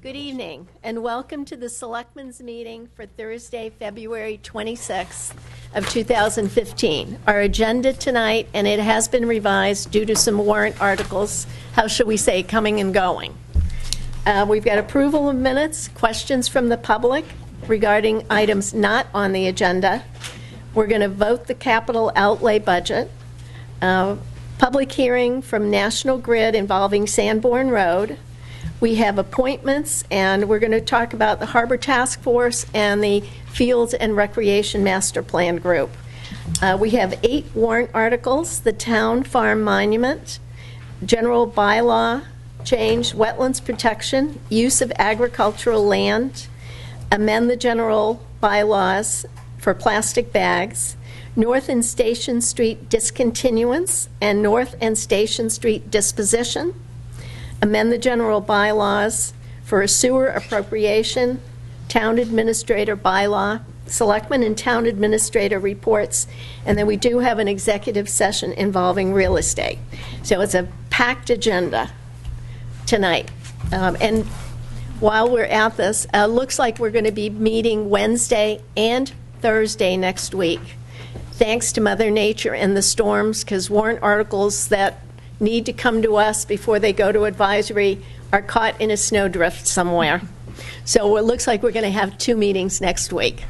Good evening, and welcome to the Selectmen's meeting for Thursday, February 26th of 2015. Our agenda tonight, and it has been revised due to some warrant articles, how should we say, coming and going. We've got approval of minutes, questions from the public regarding items not on the agenda. We're going to vote the capital outlay budget. Public hearing from National Grid involving Sanborn Road. We have appointments, and we're going to talk about the Harbor Task Force and the Fields and Recreation Master Plan Group. We have 8 warrant articles: the Town Farm Monument, General Bylaw Change, Wetlands Protection, Use of Agricultural Land, amend the General Bylaws for plastic bags, North and Station Street discontinuance and North and Station Street disposition, amend the general bylaws for a sewer appropriation, town administrator bylaw, selectmen and town administrator reports, and then we do have an executive session involving real estate. So it's a packed agenda tonight. And while we're at this, looks like we're going to be meeting Wednesday and Thursday next week. Thanks to Mother Nature and the storms, because warrant articles that need to come to us before they go to advisory are caught in a snowdrift somewhere. So it looks like we're going to have 2 meetings next week.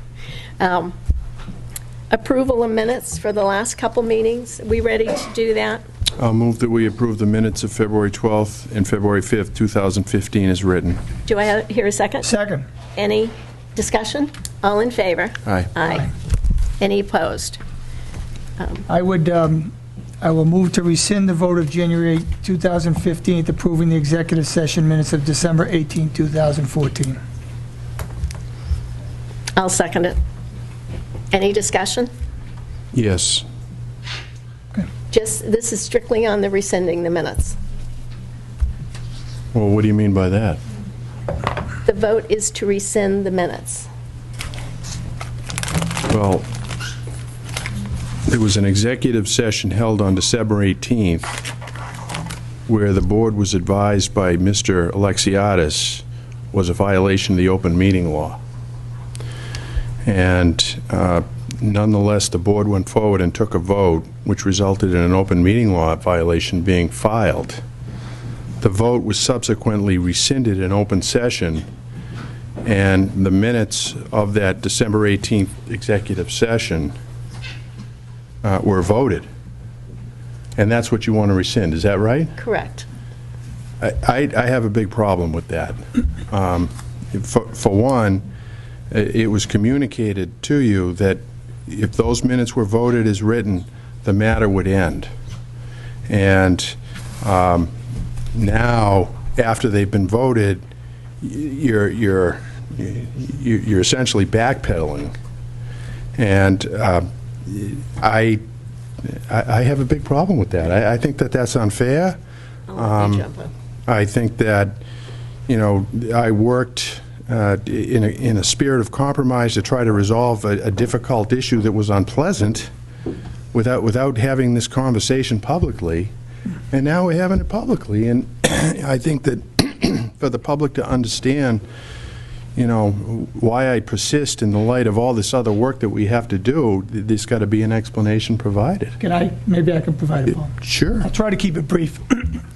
Approval of minutes for the last couple meetings. Are we ready to do that? I'll move that we approve the minutes of February 12th and February 5th, 2015 as written. Do I hear a second? Second. Any discussion? All in favor? Aye. Aye. Any opposed? I will move to rescind the vote of January 2015 approving the executive session minutes of December 18, 2014. I'll second it. Any discussion? Yes. Okay. This is strictly on the rescinding the minutes. Well, what do you mean by that? The vote is to rescind the minutes. Well, there was an executive session held on December 18th where the board was advised by Mr. Alexiadis was a violation of the open meeting law. And nonetheless, the board went forward and took a vote, which resulted in an open meeting law violation being filed. The vote was subsequently rescinded in open session, and the minutes of that December 18th executive session were voted. And that's what you want to rescind, is that right? Correct. I have a big problem with that. For one, it was communicated to you that if those minutes were voted as written, the matter would end. And now, after they've been voted, you're essentially backpedaling. And I have a big problem with that. I think that that's unfair. I think that, I worked in a spirit of compromise to try to resolve a difficult issue that was unpleasant without having this conversation publicly, and now we're having it publicly. And I think that for the public to understand, why I persist in the light of all this other work that we have to do, there's got to be an explanation provided. Maybe I can provide it, Paul? Sure. I'll try to keep it brief.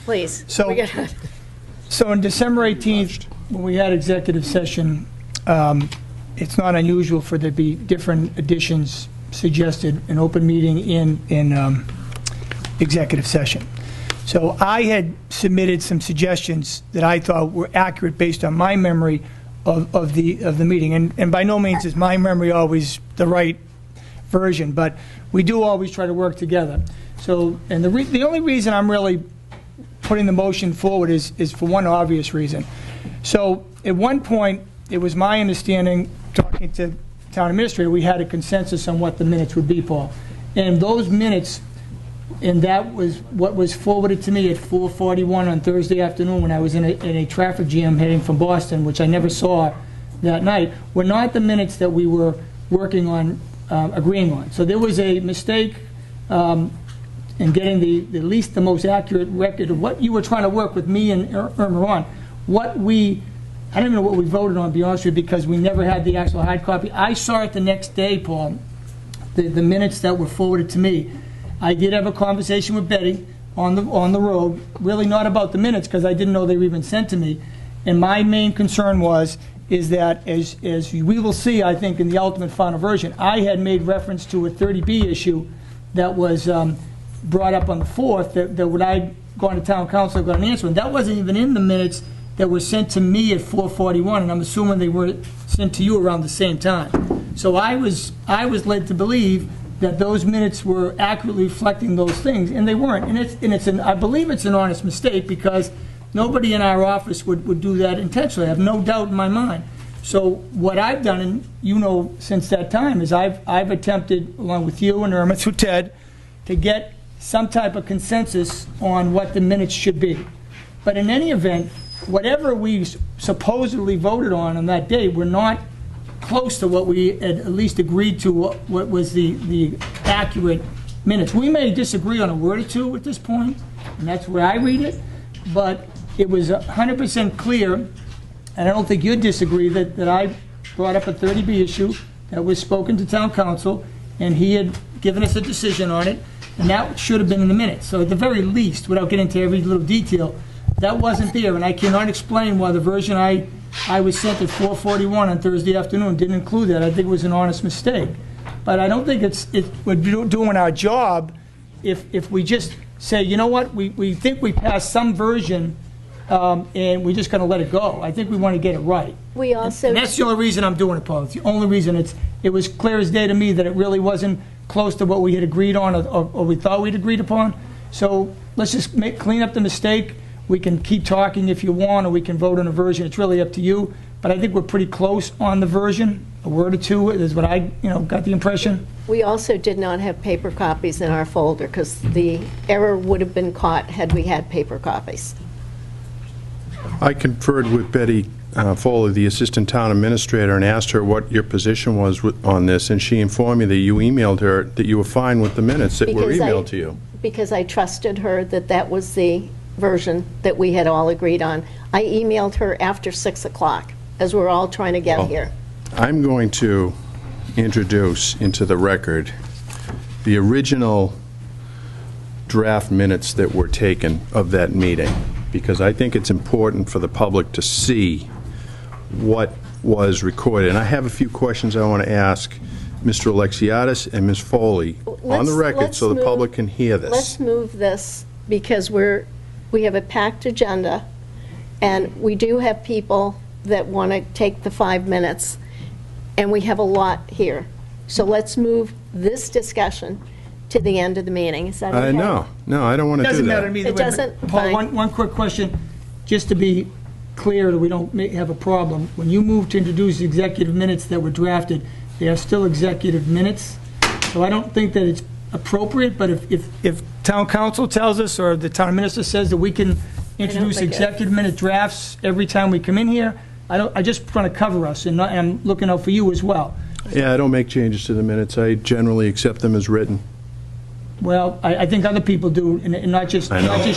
Please. So on December 18th, when we had executive session, it's not unusual for there to be different additions suggested in open meeting in executive session. So I had submitted some suggestions that I thought were accurate based on my memory of the meeting, and by no means is my memory always the right version, but we do always try to work together. So, and the only reason I'm really putting the motion forward is for one obvious reason. So at one point, it was my understanding, talking to town administrator, we had a consensus on what the minutes would be, Paul. And those minutes, and that was what was forwarded to me at 4:41 on Thursday afternoon when I was in a traffic jam heading from Boston, which I never saw that night, were not the minutes that we were working on, agreeing on. So there was a mistake in getting at least the most accurate record of what you were trying to work with me and Irma on. What we I don't even know what we voted on, to be honest with you, because we never had the actual hard copy. I saw it the next day, Paul, the minutes that were forwarded to me. I did have a conversation with Betty on the road, really not about the minutes, because I didn't know they were even sent to me. And my main concern is that, as we will see, I think, in the ultimate final version, I had made reference to a 30B issue that was brought up on the 4th, that when I'd gone to town council, I got an answer, and that wasn't even in the minutes that were sent to me at 4:41, and I'm assuming they were sent to you around the same time. So I was led to believe that those minutes were accurately reflecting those things, and they weren't. And I believe it's an honest mistake, because nobody in our office would do that intentionally. I have no doubt in my mind. So what I've done, and you know since that time, is I've attempted, along with you and Irma, through Ted, to get some type of consensus on what the minutes should be. But in any event, whatever we supposedly voted on that day, we're not close to what we had at least agreed to, what was the accurate minutes. We may disagree on a word or two at this point, and that's where I read it, but it was 100% clear, and I don't think you'd disagree, that I brought up a 30B issue that was spoken to town council, and he had given us a decision on it, and that should have been in the minutes. So at the very least, without getting into every little detail, that wasn't there, and I cannot explain why the version I was sent at 4:41 on Thursday afternoon didn't include that. I think it was an honest mistake. But I don't think we're doing our job if we just say, you know what, we think we passed some version, and we're just going to let it go. I think we want to get it right. We also... And that's the only reason I'm doing it, Paul. It's the only reason. It was clear as day to me that it really wasn't close to what we had agreed on, or we thought we'd agreed upon. So let's just clean up the mistake. We can keep talking if you want, or we can vote on a version. It's really up to you. But I think we're pretty close on the version. A word or two is what I got the impression. We also did not have paper copies in our folder, because the error would have been caught had we had paper copies. I conferred with Betty Foley, the Assistant Town Administrator, and asked her what your position was on this, and she informed me that you emailed her that you were fine with the minutes that were emailed to you. Because I trusted her that was the version that we had all agreed on. I emailed her after 6 o'clock, as we're all trying to get here. I'm going to introduce into the record the original draft minutes that were taken of that meeting, because I think it's important for the public to see what was recorded. And I have a few questions I want to ask Mr. Alexiadis and Ms. Foley on the record so the public can hear this. Let's move this, because we have a packed agenda, and we do have people that want to take the 5 minutes, and we have a lot here. So let's move this discussion to the end of the meeting. Is that okay? No, I don't want to do that. Doesn't matter to me. It doesn't? Paul, Fine. one quick question, just to be clear that we don't have a problem. When you move to introduce executive minutes that were drafted, they are still executive minutes. So I don't think that it's appropriate, but if town council tells us, or the town minister says that we can introduce executive minute drafts every time we come in here, I just want to cover us, and I'm looking out for you as well. Yeah, I don't make changes to the minutes. I generally accept them as written. Well, I think other people do, and not just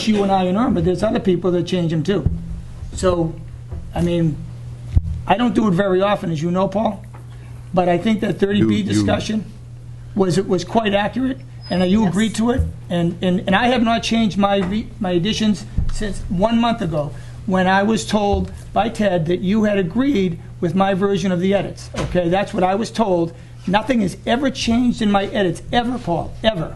you and I and Irma, but there's other people that change them too. So, I mean, I don't do it very often, as you know, Paul, but I think that 30B discussion was quite accurate, and you agreed to it, and I have not changed my additions since 1 month ago, when I was told by Ted that you had agreed with my version of the edits. Okay, that's what I was told. Nothing has ever changed in my edits, ever, Paul, ever.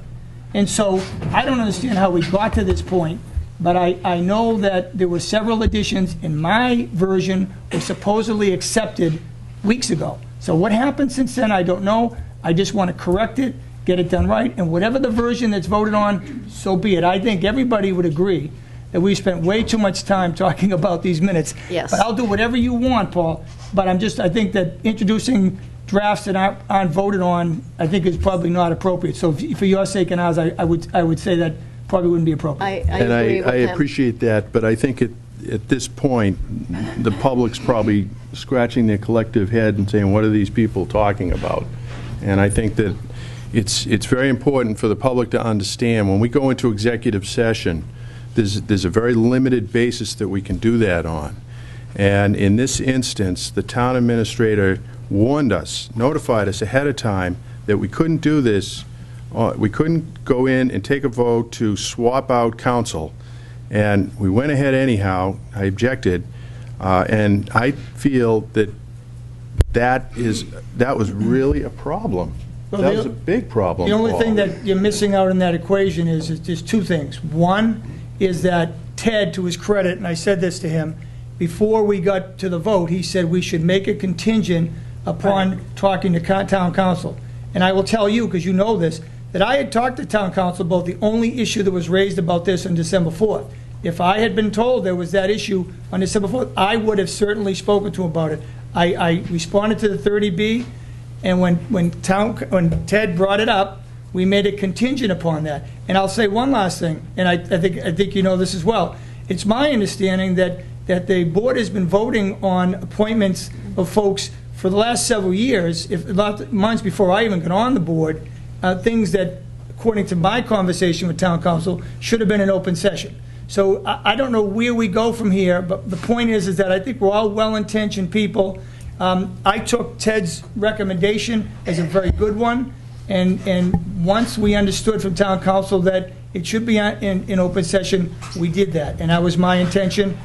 And so I don't understand how we got to this point, but I know that there were several additions in my version were supposedly accepted weeks ago. So what happened since then, I don't know. I just want to correct it, get it done right, and whatever the version that's voted on, so be it. I think everybody would agree that we spent way too much time talking about these minutes. Yes. But I'll do whatever you want, Paul, but I think that introducing drafts that aren't voted on, I think is probably not appropriate. So for your sake and ours, I would say that probably wouldn't be appropriate. I agree with him. Appreciate that, but I think at this point, the public's probably scratching their collective head and saying, what are these people talking about? And I think that it's very important for the public to understand, when we go into executive session, there's a very limited basis that we can do that on. And in this instance, the town administrator warned us, notified us ahead of time that we couldn't do this. We couldn't go in and take a vote to swap out counsel. And we went ahead anyhow. I objected. And I feel that that was really a problem. Well, that was a big problem. The only Paul. thing that you're missing out in that equation is there's two things. One is that Ted, to his credit, and I said this to him, before we got to the vote, he said we should make a contingent upon talking to town council. And I will tell you, because you know this, that I had talked to town council about the only issue that was raised about this on December 4th. If I had been told there was that issue on December 4th, I would have certainly spoken to him about it. I responded to the 30B, and when Ted brought it up, we made a contingent upon that. And I'll say one last thing, and I think you know this as well. It's my understanding that the board has been voting on appointments of folks for the last several years, if not months before I even got on the board, things that, according to my conversation with town council, should have been an open session. So I don't know where we go from here, but the point is that I think we're all well-intentioned people. I took Ted's recommendation as a very good one, and once we understood from town council that it should be in open session, we did that, and that was my intention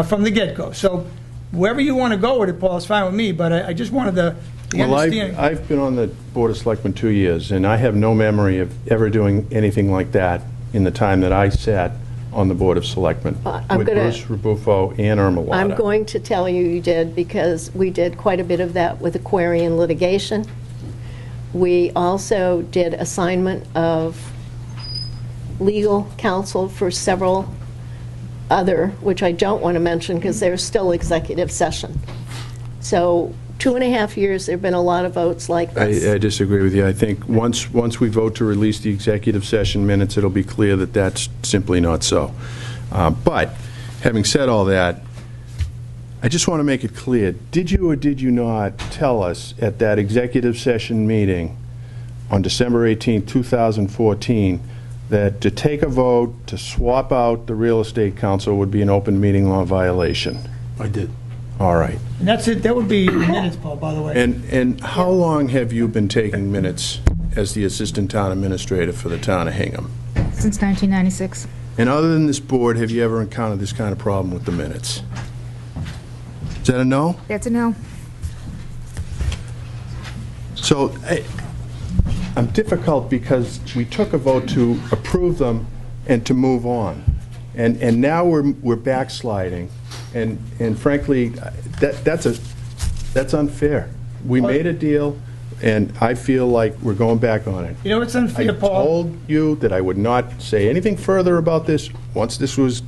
from the get-go. So wherever you want to go with it, Paul, it's fine with me, but I just wanted the understanding. I've been on the Board of Selectmen 2 years, and I have no memory of ever doing anything like that in the time that I sat on the Board of Selectmen with Bruce Rebufo and Irma Lada. I'm going to tell you did, because we did quite a bit of that with Aquarian litigation. We also did assignment of legal counsel for several other, which I don't want to mention because they're still executive session. So 2.5 years, there have been a lot of votes like this. I disagree with you. I think once we vote to release the executive session minutes, it'll be clear that that's simply not so. But having said all that, I just want to make it clear, did you or did you not tell us at that executive session meeting on December 18, 2014, that to take a vote to swap out the real estate council would be an open meeting law violation? I did. All right. And that's it. That would be minutes, Paul, by the way. And how long have you been taking minutes as the assistant town administrator for the town of Hingham? Since 1996. And other than this board, have you ever encountered this kind of problem with the minutes? Is that a no? That's a no. So I'm difficult because we took a vote to approve them and to move on. And now we're backsliding. And frankly, that's unfair. We made a deal, and I feel like we're going back on it. You know what's unfair, Paul? I told you that I would not say anything further about this once this was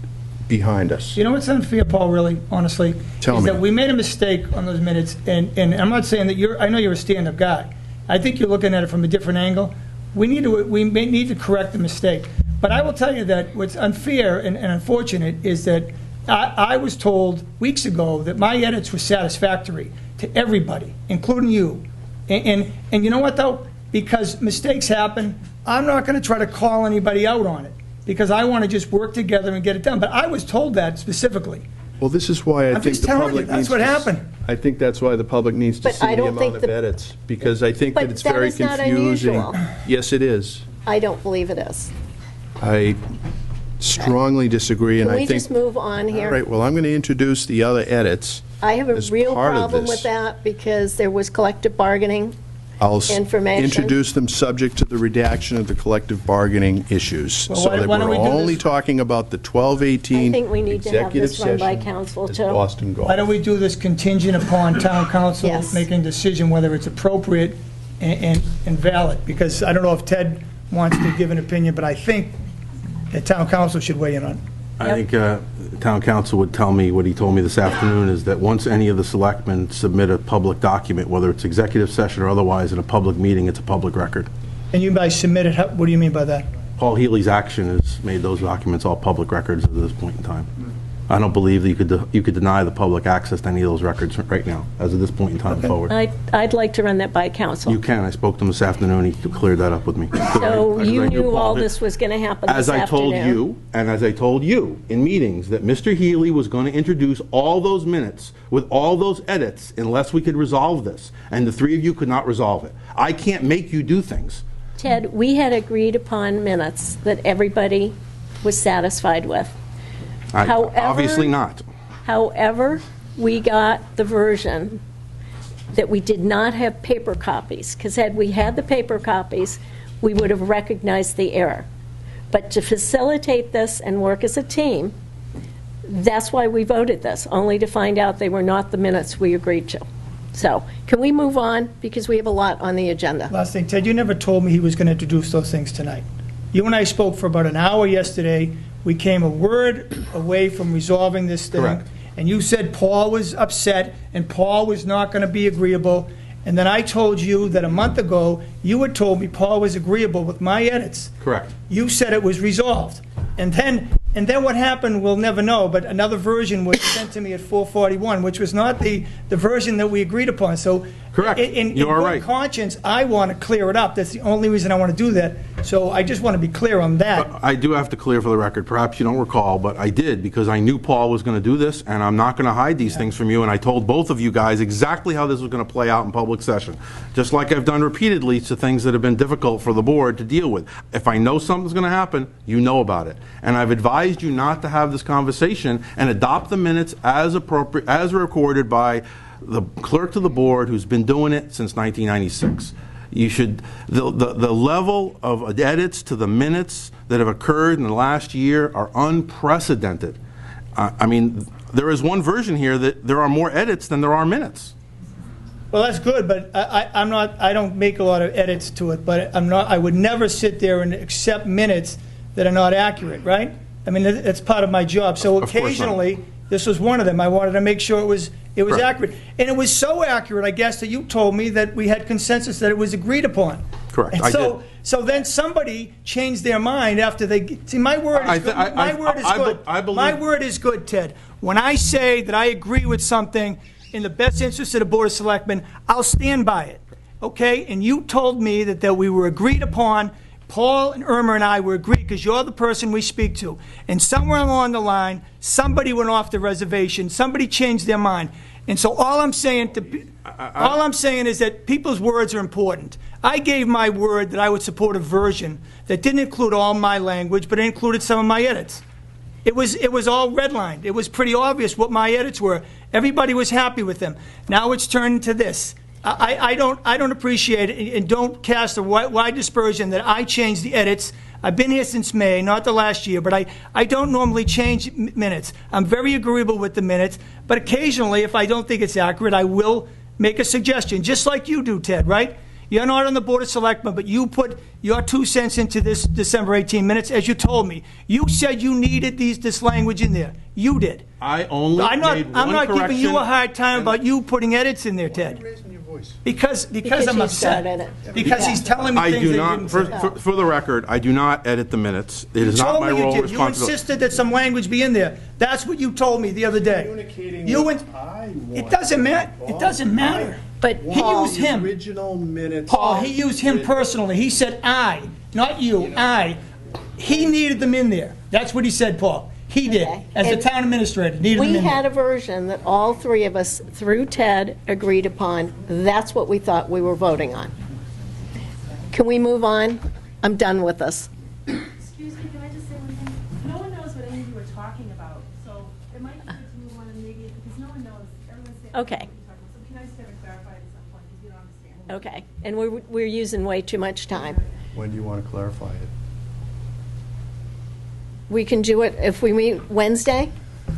behind us. You know what's unfair, Paul, really, honestly? Tell is me. that we made a mistake on those minutes, and I'm not saying that I know you're a stand-up guy. I think you're looking at it from a different angle. We need to correct the mistake. But I will tell you that what's unfair and unfortunate is that I was told weeks ago that my edits were satisfactory to everybody, including you. And you know what, though? Because mistakes happen, I'm not going to try to call anybody out on it, because I want to just work together and get it done. But I was told that specifically. Well, this is why I'm just telling you, that's what happened. I think that's why the public needs to But see I the don't think amount of edits, because I think that But it's that very is not confusing. unusual. Yes, it is. I don't believe it is. I strongly disagree, and Can I we think... just move on here? All right, well, I'm going to introduce the other edits. I have a as real part of problem this. with that because there was collective bargaining. I'll Information. introduce them subject to the redaction of the collective bargaining issues, Well, so why that don't we're we do only this? talking about the 12-18 I think we need to have executive this run by session council, as too. Boston Golf. Why don't we do this contingent upon town council Yes. making a decision whether it's appropriate and valid? Because I don't know if Ted wants to give an opinion, but I think that town council should weigh in on it. I think town council would tell me what he told me this afternoon, is that once any of the selectmen submit a public document, whether it's executive session or otherwise, in a public meeting, it's a public record. And you by submitted, what do you mean by that? Paul Healy's action has made those documents all public records at this point in time. I don't believe that you could deny the public access to any of those records right now, as of this point in time forward. I'd like to run that by council. You can. I spoke to him this afternoon. He cleared that up with me. So you I knew Paul all did. this was going to happen As this I told afternoon. you, and as I told you in meetings, that Mr. Healy was going to introduce all those minutes with all those edits unless we could resolve this, and the three of you could not resolve it. I can't make you do things. Ted, we had agreed upon minutes that everybody was satisfied with. However- Obviously not. However, we got the version that we did not have paper copies, because had we had the paper copies, we would have recognized the error. But to facilitate this and work as a team, that's why we voted this, only to find out they were not the minutes we agreed to. So, can we move on, because we have a lot on the agenda? Last thing, Ted, you never told me he was going to introduce those things tonight. You and I spoke for about an hour yesterday. We came a word away from resolving this thing. Correct. And you said Paul was upset and Paul was not going to be agreeable. And then I told you that a month ago, you had told me Paul was agreeable with my edits. Correct. You said it was resolved. And then what happened, we'll never know, but another version was sent to me at 4:41, which was not the version that we agreed upon. So Correct. in You are good right. conscience, I want to clear it up. That's the only reason I want to do that. So I just want to be clear on that. I do have to clear for the record, perhaps you don't recall, but I did, because I knew Paul was going to do this, and I'm not going to hide these things from you, and I told both of you guys exactly how this was going to play out in public session, just like I've done repeatedly to things that have been difficult for the board to deal with. If I know something's going to happen, you know about it. And I've advised you not to have this conversation and adopt the minutes as appropriate, as recorded by the clerk to the board, who's been doing it since 1996. You should, the level of edits to the minutes that have occurred in the last year are unprecedented. I mean, there is one version here that there are more edits than there are minutes. Well, that's good, but I don't make a lot of edits to it, but I would never sit there and accept minutes that are not accurate, right? I mean, that's part of my job. So Of course not. occasionally, this was one of them. I wanted to make sure it was Correct. accurate. And it was so accurate, I guess, that you told me that we had consensus that it was agreed upon. Correct. And I so, did. so then somebody changed their mind after they, see, my word is good. My word is good. My word is good, Ted. When I say that I agree with something in the best interest of the Board of Selectmen, I'll stand by it, okay? And you told me that we were agreed upon. Paul and Irma and I were agreed, because you're the person we speak to. And somewhere along the line, somebody went off the reservation, somebody changed their mind. And so all I'm saying is that people's words are important. I gave my word that I would support a version that didn't include all my language, but it included some of my edits. It was all redlined. It was pretty obvious what my edits were. Everybody was happy with them. Now it's turned into this. I don't appreciate it, and don't cast a wide dispersion that I changed the edits. I've been here since May, not the last year, but I don't normally change minutes. I'm very agreeable with the minutes, but occasionally, if I don't think it's accurate, I will make a suggestion, just like you do, Ted, right? You're not on the Board of Selectmen, but you put your 2 cents into this December 18 minutes, as you told me. You said you needed this language in there. You did. I'm not giving you a hard time about you putting edits in there, Ted. Because I'm you upset. started it. Because he's telling me I things do that he not, didn't say. for the record, I do not edit the minutes. It is You not told my me you role or did. You responsibility. insisted that some language be in there. That's what you told me the other day. It doesn't matter. It doesn't matter. But He used him. Original minutes. Paul, he used him personally. He said I, not you, I. He needed them in there. That's what he said, Paul. He did, Okay. as the And town administrator, needed them we in had there. a version that all three of us, through Ted, agreed upon. That's what we thought we were voting on. Can we move on? I'm done with this. Excuse me, can I just say one thing? No one knows what any of you are talking about, so it might be good to move on and maybe, because no one knows, everyone's saying. Okay. what you're talking about. So can I just have it clarified at some point, because you don't understand. Okay, and we're using way too much time. When do you want to clarify it? We can do it if we meet Wednesday,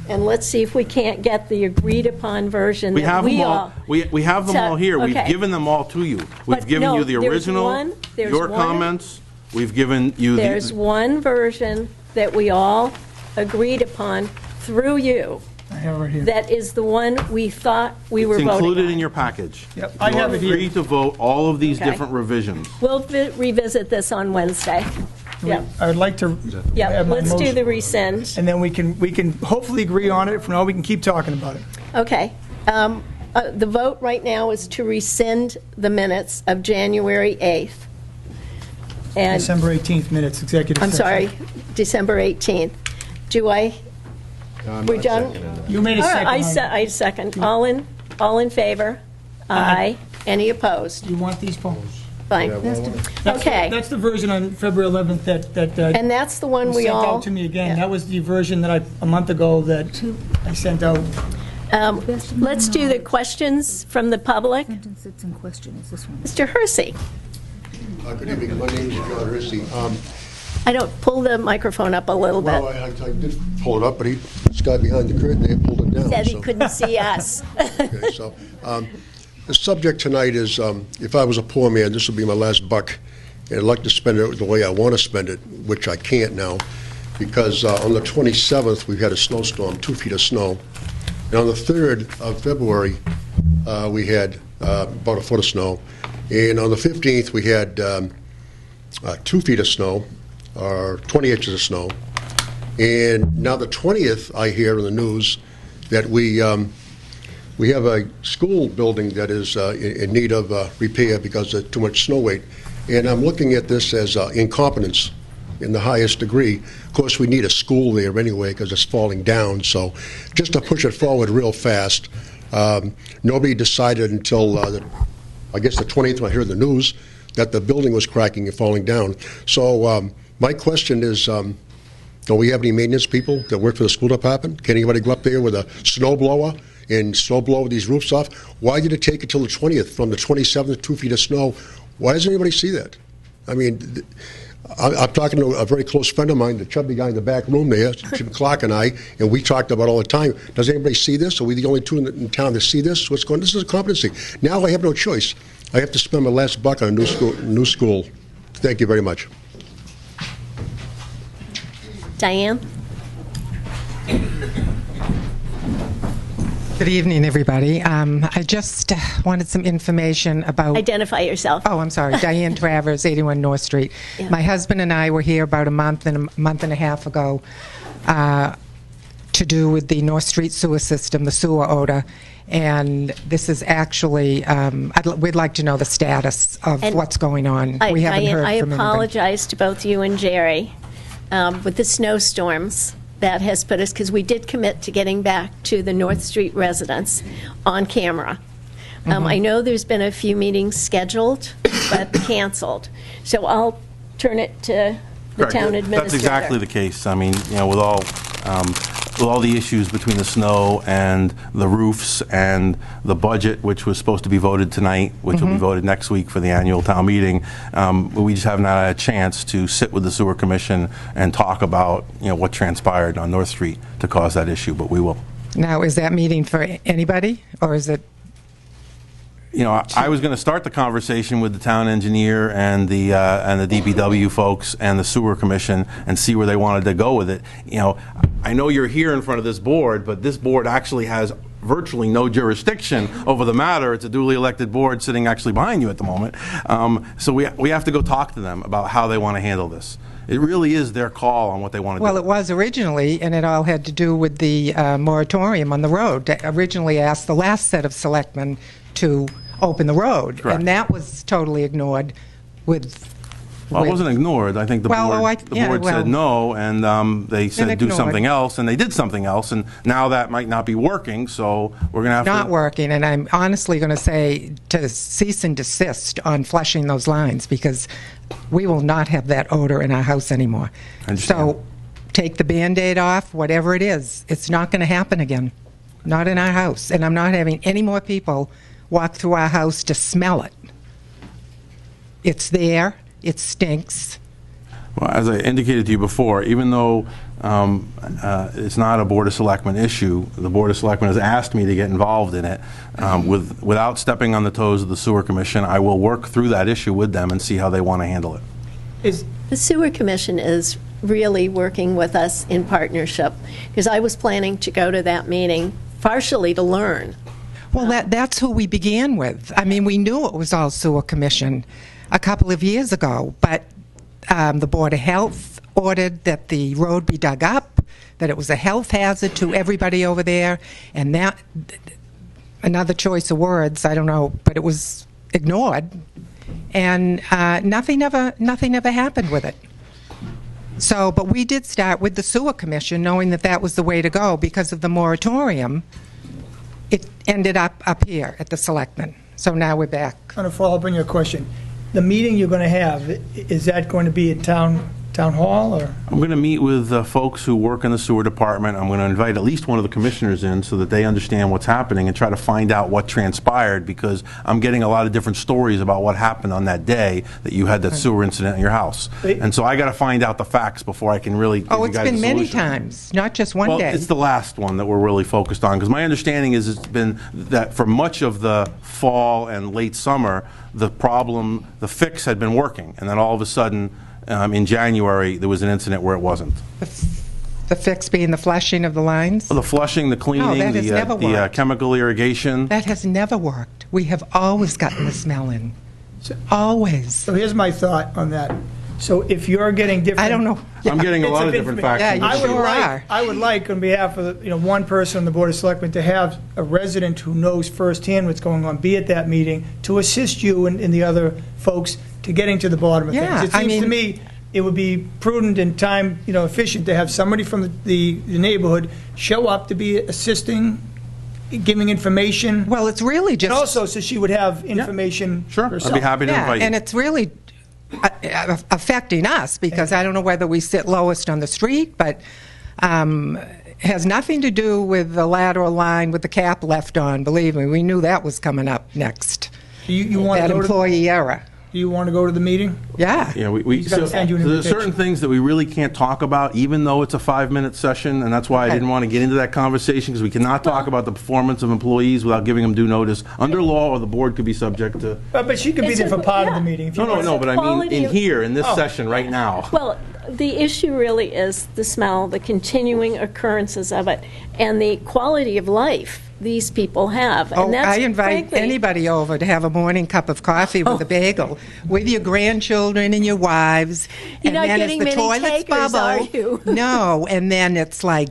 and let's see if we can't get the agreed-upon version We that have we them all, all... we have them So, all here. We've okay. given them all to you. We've But given no, you the there's original, there's your one- comments. We've given you There's the, one version that we all agreed upon through you, I have it right here. that is the one we thought we were it's voting on. included in your package. Yep, I have it You are here. free to vote all of these Okay. different revisions. We'll revisit this on Wednesday. Yeah. I would like to Yeah, have my let's do motion, the rescind. and then we can hopefully agree on it. If not, we can keep talking about it. Okay. The vote right now is to rescind the minutes of January 8th. And, December 18th minutes, executive I'm session. sorry, December 18th. Do I, we're done? You made a All second. right, on it. I second. All in favor? Aye. Any opposed? You want these, Paul? Fine. Okay. That's the version on February 11th that And that's the one was we sent all... out to me again. Yeah. That was the version that a month ago that I sent out. Let's do the questions from the public. Sentence that's in question is this one. Mr. Hersey. Good evening. My name is John Rissy. I don't, pull the microphone up a little Well, bit. I did pull it up, but this guy behind the curtain there pulled it down. Said he so- couldn't see us. Okay, so, the subject tonight is, if I was a poor man, this would be my last buck, and I'd like to spend it the way I want to spend it, which I can't now, because on the 27th, we had a snowstorm, 2 feet of snow, and on the 3rd of February, we had about a foot of snow, and on the 15th, we had 2 feet of snow, or 20 inches of snow, and now the 20th, I hear in the news that we have a school building that is in need of repair because of too much snow weight, and I'm looking at this as incompetence in the highest degree. Of course, we need a school there anyway because it's falling down, so just to push it forward real fast, nobody decided until, I guess the 20th when I heard the news, that the building was cracking and falling down. So my question is, don't we have any maintenance people that work for the school department? Can anybody go up there with a snow blower and snow blow these roofs off? Why did it take until the 20th from the 27th, 2 feet of snow? Why doesn't anybody see that? I mean, I'm talking to a very close friend of mine, the chubby guy in the back room there, Jim Clark and I, and we talked about it all the time. Does anybody see this? Are we the only two in town that see this? What's going on? This is a competency. Now I have no choice. I have to spend my last buck on a new school. Thank you very much. Diane? Good evening, everybody. I just wanted some information about... Identify yourself. Oh, I'm sorry. Diane Travers, 81 North Street. Yeah. My husband and I were here about a month and a half ago to do with the North Street sewer system, the sewer odor. And this is actually, we'd like to know the status of And what's going on. We haven't Diane, heard I from anybody. apologize to both you and Jerry with the snowstorms that has put us, because we did commit to getting back to the North Street residents on camera. I know there's been a few meetings scheduled, but canceled. So I'll turn it to the Correct. town administrator. That's exactly the case. I mean, you know, with all the issues between the snow and the roofs and the budget, which was supposed to be voted tonight, which will be voted next week for the annual town meeting, we just haven't had a chance to sit with the sewer commission and talk about, you know, what transpired on North Street to cause that issue, but we will. Now, is that meeting for anybody, or is it... You know, I was going to start the conversation with the town engineer and the DPW folks and the sewer commission and see where they wanted to go with it. You know, I know you're here in front of this board, but this board actually has virtually no jurisdiction over the matter. It's a duly elected board sitting actually behind you at the moment. So we have to go talk to them about how they want to handle this. It really is their call on what they want to do. Well, it was originally, and it all had to do with the moratorium on the road. They originally asked the last set of selectmen to open the road, Correct. and that was totally ignored with... Well, it wasn't ignored. I think the board said no, and they said do ignored. something else, and they did something else, and now that might not be working, so we're going to have to... Not working, and I'm honestly going to say to cease and desist on flushing those lines, because we will not have that odor in our house anymore. I understand. So take the Band-Aid off, whatever it is. It's not going to happen again. Not in our house. And I'm not having any more people walk through our house to smell it. It's there. It stinks. Well, as I indicated to you before, even though it's not a Board of Selectmen issue, the Board of Selectmen has asked me to get involved in it. Without stepping on the toes of the Sewer Commission, I will work through that issue with them and see how they want to handle it. The Sewer Commission is really working with us in partnership, because I was planning to go to that meeting partially to learn. Well, that's who we began with. I mean, we knew it was all sewer commission a couple of years ago, but the Board of Health ordered that the road be dug up, that it was a health hazard to everybody over there, and that, another choice of words, I don't know, but it was ignored, and nothing ever happened with it. So, but we did start with the Sewer Commission, knowing that that was the way to go because of the moratorium. It ended up here at the Selectmen. So now we're back. I'm going to follow up on your question. The meeting you're going to have, is that going to be at town hall, or? I'm going to meet with folks who work in the sewer department. I'm going to invite at least one of the commissioners in so that they understand what's happening and try to find out what transpired, because I'm getting a lot of different stories about what happened on that day that you had that sewer incident in your house. And so I got to find out the facts before I can really give you guys a solution. It's been many times, not just one day. Well, it's the last one that we're really focused on, because my understanding is it's been that for much of the fall and late summer, the fix had been working, and then all of a sudden, in January, there was an incident where it wasn't. The fix being the flushing of the lines? Well, the flushing, the cleaning, that has never the worked. chemical irrigation. That has never worked. We have always gotten the smell in. Always. So here's my thought on that. So if you're getting different... I don't know. I'm getting a bits lot of different facts. Yeah, from you the sure state. are. I would like, on behalf of one person on the Board of Selectmen, to have a resident who knows firsthand what's going on be at that meeting to assist you and the other folks to getting to the bottom of Yeah, things. It I seems to mean- me it would be prudent and time efficient to have somebody from the neighborhood show up to be assisting, giving information. Well, it's really just... And also, so she would have information Sure, herself. I'd be happy to invite you. and it's really affecting us, because I don't know whether we sit lowest on the street, but has nothing to do with the lateral line with the cap left on. Believe me, we knew that was coming up next. You want to That go to employee error. Do you want to go to the meeting? Yeah. Yeah, He's gotta send you an there's invitation. certain things that we really can't talk about, even though it's a 5-minute session, and that's why I didn't want to get into that conversation, because we cannot talk about the performance of employees without giving them due notice. Under law, or the board could be subject to... But she could be It's there for part of the yeah. meeting. If you No, want. but I mean, quality in of- here, in this Oh. session, right now. Well, the issue really is the smell, the continuing occurrences of it, and the quality of life these people have. Oh, And that's, I invite frankly, anybody over to have a morning cup of coffee with a bagel with your grandchildren and your wives. You're and not then getting as the many toilets takers, bubble, are you? No, and then it's like,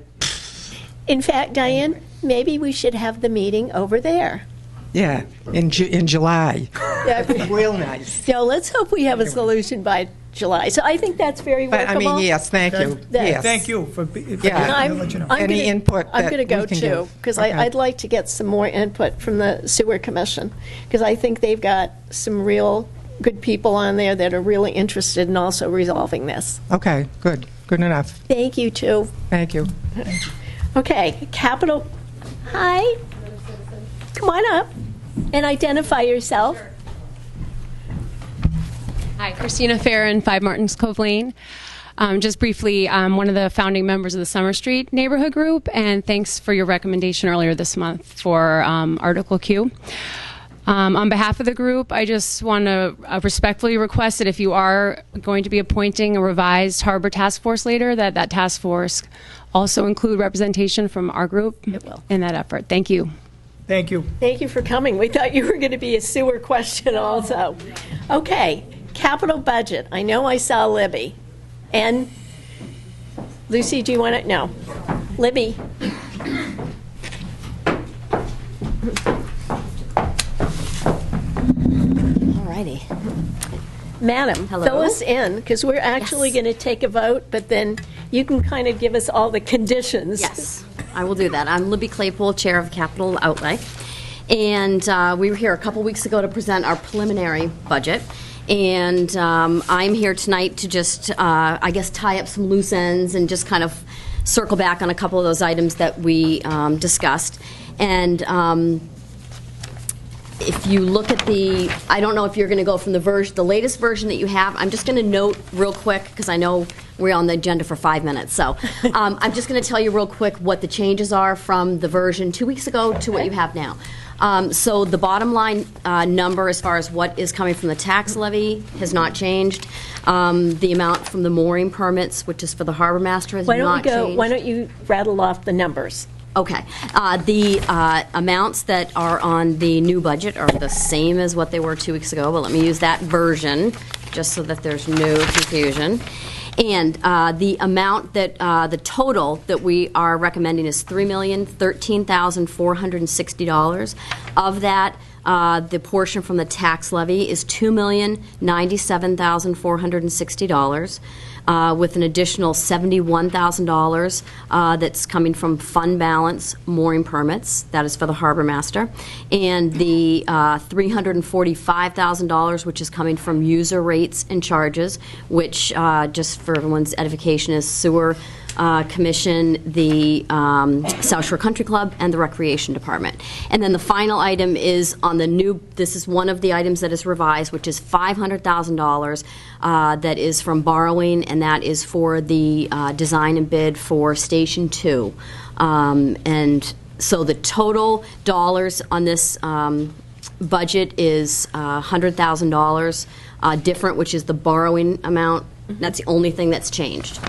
In fact, Diane, maybe we should have the meeting over there. yeah, in July. Yeah, Real nice. So let's hope we have a solution by July. So I think that's very But I workable. mean, yes, thank you. That- Yes. Thank you for Yeah. I'll let you know. I'm Any gonna- input I'm that going to go we can too, give. because Okay. I'd like to get some more input from the Sewer Commission, because I think they've got some real good people on there that are really interested in also resolving this. Okay, good. Good enough. Thank you, too. Thank you. Okay, capital, hi. Come on up and identify yourself. Hi, Christina Farron, 5 Martins Cove Lane. Just briefly, I'm one of the founding members of the Summer Street Neighborhood Group, and thanks for your recommendation earlier this month for Article Q. On behalf of the group, I just want to respectfully request that if you are going to be appointing a revised Harbor Task Force leader, that task force also include representation from our group It will. in that effort. Thank you. Thank you. Thank you for coming. We thought you were going to be a sewer question also. Okay, capital budget. I know I saw Libby. And Lucy, do you want to? No. Libby. All righty. Madam, Hello. fill us in, because we're actually Yes. going to take a vote, but then you can kind of give us all the conditions. Yes, I will do that. I'm Libby Claypool, Chair of Capital Outlay. And we were here a couple weeks ago to present our preliminary budget. And I'm here tonight to just, I guess, tie up some loose ends and just kind of circle back on a couple of those items that we discussed. And if you look at the, I don't know if you're going to go from the latest version that you have. I'm just going to note real quick, because I know we're on the agenda for 5 minutes. So I'm just going to tell you real quick what the changes are from the version 2 weeks ago to what you have now. So the bottom line number as far as what is coming from the tax levy has not changed. The amount from the mooring permits, which is for the harbor master, has Why not changed. why don't you rattle off the numbers? Okay. The amounts that are on the new budget are the same as what they were 2 weeks ago, but let me use that version, just so that there's no confusion. And the amount that, the total that we are recommending is $3,013,460. Of that, the portion from the tax levy is $2,097,460, with an additional $71,000 that's coming from fund balance mooring permits. That is for the harbor master. And the $345,000, which is coming from user rates and charges, which, just for everyone's edification, is sewer commission, the South Shore Country Club, and the Recreation Department. And then the final item is on the new, this is one of the items that is revised, which is $500,000 that is from borrowing, and that is for the design and bid for Station 2. And so the total dollars on this budget is $100,000 different, which is the borrowing amount. That's the only thing that's changed.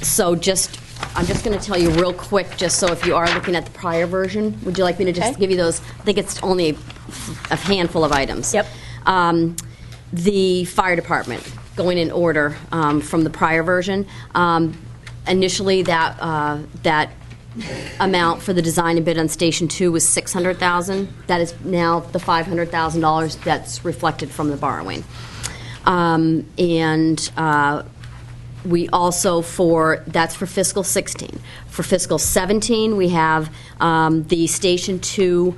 So I'm just going to tell you real quick, just so if you are looking at the prior version, would you like me to just give you those? I think it's only a handful of items. Yep. The fire department, going in order from the prior version. Initially, that amount for the design and bid on Station 2 was $600,000. That is now the $500,000 that's reflected from the borrowing. We also that's for fiscal 16. For fiscal 17, we have the Station 2,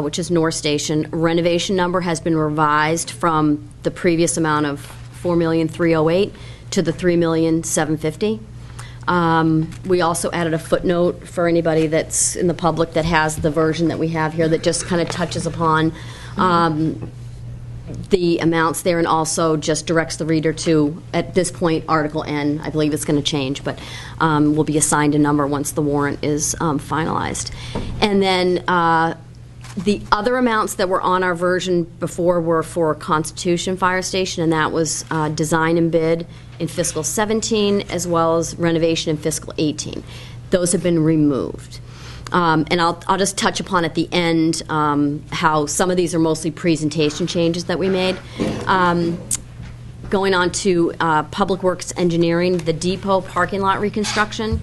which is North Station, renovation number has been revised from the previous amount of $4,308,000 to the $3,750,000. We also added a footnote for anybody that's in the public that has the version that we have here that just kind of touches upon the amounts there, and also just directs the reader to, at this point, Article N. I believe it's going to change, but will be assigned a number once the warrant is finalized. And then the other amounts that were on our version before were for Constitution Fire Station, and that was design and bid in fiscal 17, as well as renovation in fiscal 18. Those have been removed. And I'll just touch upon at the end how some of these are mostly presentation changes that we made. Going on to Public Works Engineering, the depot parking lot reconstruction,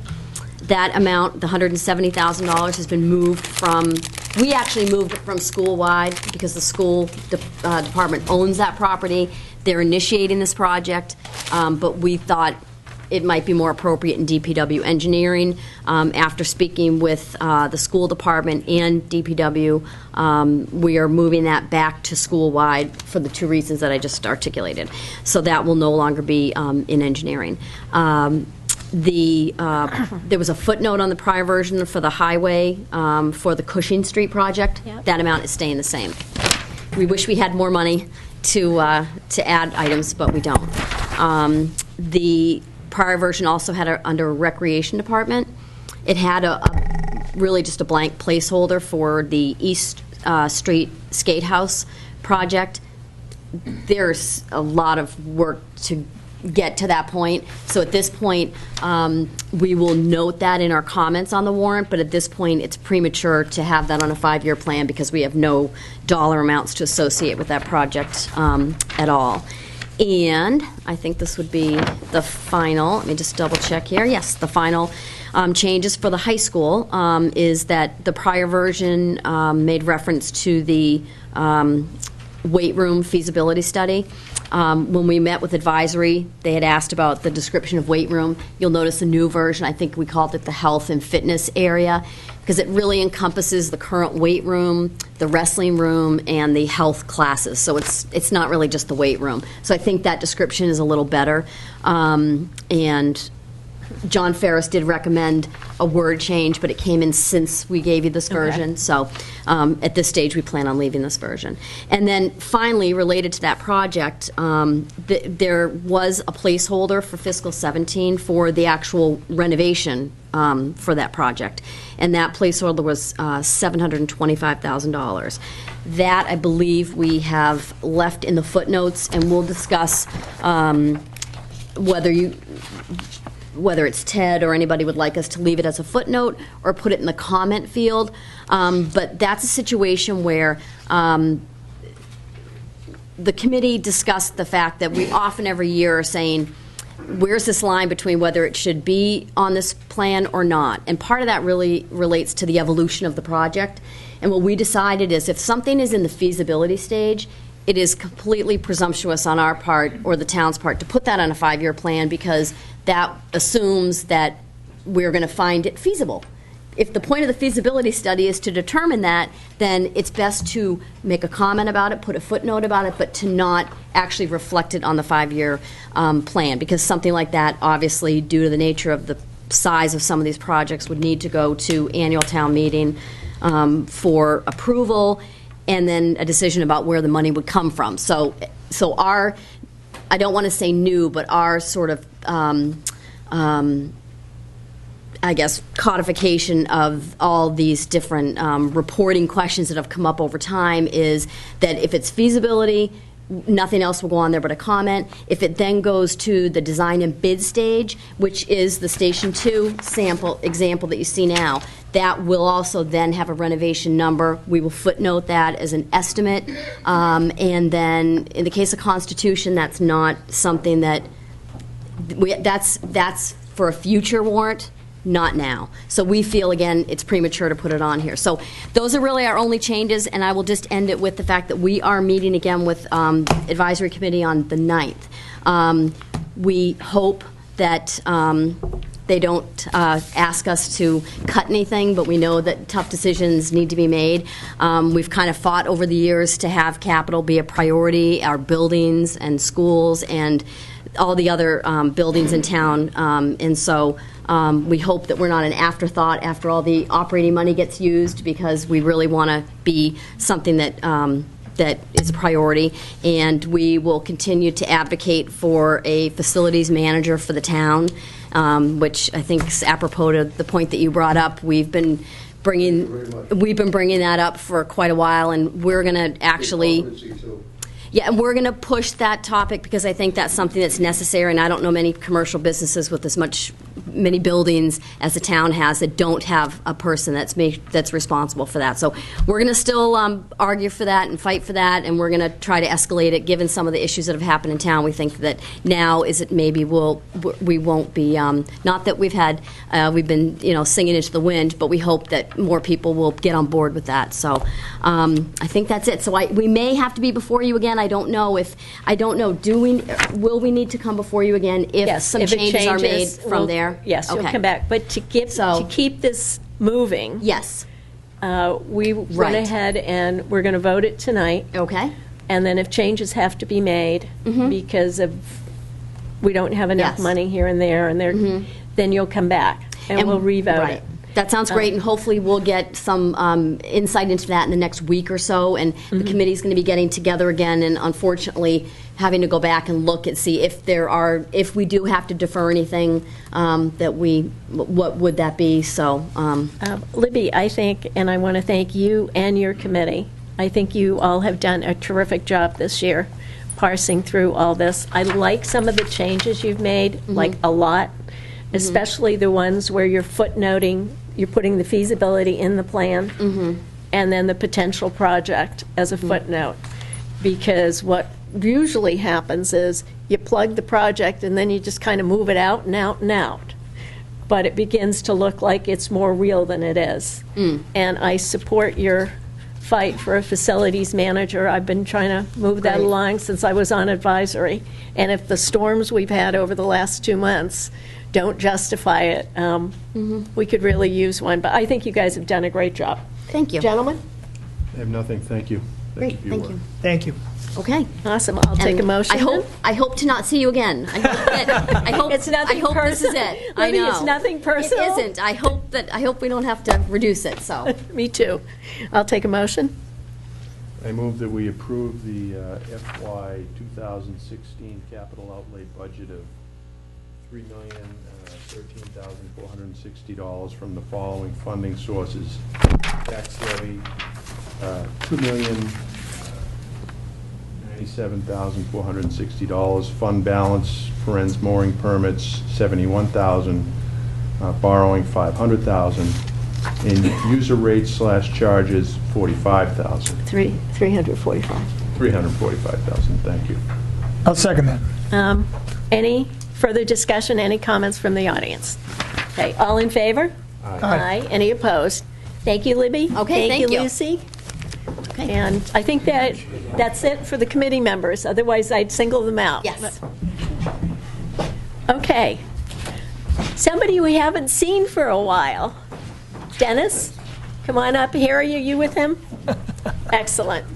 that amount, the $170,000, has been moved from, we actually moved it from school-wide because the school department owns that property. They're initiating this project, but we thought it might be more appropriate in DPW engineering. After speaking with the school department and DPW, we are moving that back to school-wide for the two reasons that I just articulated. So that will no longer be in engineering. There was a footnote on the prior version for the highway for the Cushing Street project. Yep. That amount is staying the same. We wish we had more money to add items, but we don't. The prior version also had under Recreation Department. It had really just a blank placeholder for the East Street Skate House project. There's a lot of work to get to that point. So at this point, we will note that in our comments on the warrant, but at this point, it's premature to have that on a 5-year plan because we have no dollar amounts to associate with that project at all. And I think this would be the final, let me just double check here. Yes, the final changes for the high school is that the prior version made reference to the weight room feasibility study. When we met with advisory, they had asked about the description of weight room. You'll notice a new version, I think we called it the health and fitness area, because it really encompasses the current weight room, the wrestling room, and the health classes. So it's not really just the weight room. So I think that description is a little better. And John Ferris did recommend a word change, but it came in since we gave you this version. Okay. So at this stage, we plan on leaving this version. And then finally, related to that project, there was a placeholder for fiscal 17 for the actual renovation for that project. And that placeholder was $725,000. That, I believe, we have left in the footnotes, and we'll discuss whether it's Ted or anybody would like us to leave it as a footnote or put it in the comment field. But that's a situation where the committee discussed the fact that we often every year are saying, where's this line between whether it should be on this plan or not? And part of that really relates to the evolution of the project. And what we decided is if something is in the feasibility stage, it is completely presumptuous on our part or the town's part to put that on a 5-year plan, because that assumes that we're going to find it feasible. If the point of the feasibility study is to determine that, then it's best to make a comment about it, put a footnote about it, but to not actually reflect it on the 5-year plan, because something like that, obviously, due to the nature of the size of some of these projects, would need to go to annual town meeting for approval, and then a decision about where the money would come from. So our, I don't want to say new, but our sort of I guess, codification of all these different reporting questions that have come up over time is that if it's feasibility, nothing else will go on there but a comment. If it then goes to the design and bid stage, which is the Station 2 example that you see now, that will also then have a renovation number. We will footnote that as an estimate. And then in the case of Constitution, that's not something that, that's for a future warrant, not now. So we feel, again, it's premature to put it on here. So those are really our only changes, and I will just end it with the fact that we are meeting again with Advisory Committee on the 9th. We hope that they don't ask us to cut anything, but we know that tough decisions need to be made. We've kind of fought over the years to have capital be a priority, our buildings and schools and all the other buildings in town, and so we hope that we're not an afterthought after all the operating money gets used, because we really want to be something that that is a priority, and we will continue to advocate for a facilities manager for the town, which I think is apropos to the point that you brought up. We've been bringing that up for quite a while, and we're going to actually. Yeah, and we're going to push that topic because I think that's something that's necessary, and I don't know many commercial businesses with as many buildings as the town has that don't have a person that's responsible for that. So we're going to still argue for that and fight for that, and we're going to try to escalate it. Given some of the issues that have happened in town, we think that now is it maybe we won't be, not that we've been singing into the wind, but we hope that more people will get on board with that. So I think that's it. So we may have to be before you again. I don't know. Will we need to come before you again if some changes are made from there? Yes, okay. You'll come back. But to keep this moving, yes, we went ahead and we're going to vote it tonight. Okay. And then if changes have to be made because we don't have enough money here and there, and then you'll come back and we'll revote it. That sounds great, and hopefully we'll get some insight into that in the next week or so, and the committee's going to be getting together again, and unfortunately having to go back and look and see if we do have to defer anything, what would that be, so. Libby, I think, and I want to thank you and your committee, I think you all have done a terrific job this year parsing through all this. I like some of the changes you've made, like a lot, especially the ones where you're footnoting, you're putting the feasibility in the plan, and then the potential project as a footnote. Because what usually happens is you plug the project and then you just kind of move it out and out and out. But it begins to look like it's more real than it is. And I support your fight for a facilities manager. I've been trying to move that along since I was on advisory. And if the storms we've had over the last 2 months don't justify it, we could really use one. But I think you guys have done a great job. Thank you. Gentlemen? I have nothing. Thank you. Great, thank you. Thank you. Okay. Awesome. I'll take a motion. I hope to not see you again. I hope It's nothing I hope personal. this is it. I Libby, know. it's nothing personal. It isn't. I hope we don't have to reduce it, so. Me too. I'll take a motion. I move that we approve the FY 2016 capital outlay budget of $3,013,460 from the following funding sources: tax levy, $2,097,460, fund balance, parens mooring permits, $71,000, borrowing, $500,000, and user rates / charges, $45,000. 345. $345,000, thank you. I'll second that. Any further discussion, any comments from the audience? Okay, all in favor? Aye. Any opposed? Thank you, Libby. Okay, thank you. Lucy. And I think that's it for the committee members, otherwise I'd single them out. Yes. Okay. Somebody we haven't seen for a while. Dennis, come on up here. Are you with him? Excellent.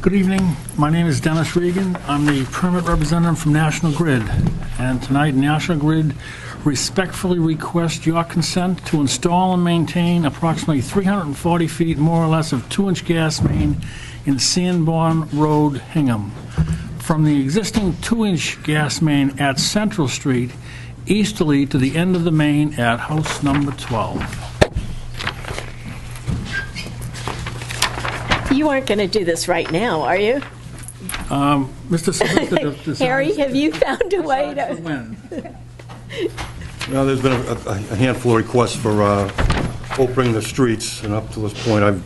Good evening. My name is Dennis Regan. I'm the permit representative from National Grid. And tonight, National Grid respectfully requests your consent to install and maintain approximately 340 feet, more or less, of 2-inch gas main in Sanborn Road, Hingham. From the existing 2-inch gas main at Central Street, easterly to the end of the main at house number 12. You aren't going to do this right now, are you? Mr. Solicitor, Harry, have you found a way to? When? Well, there's been a handful of requests for opening the streets, and up to this point, I've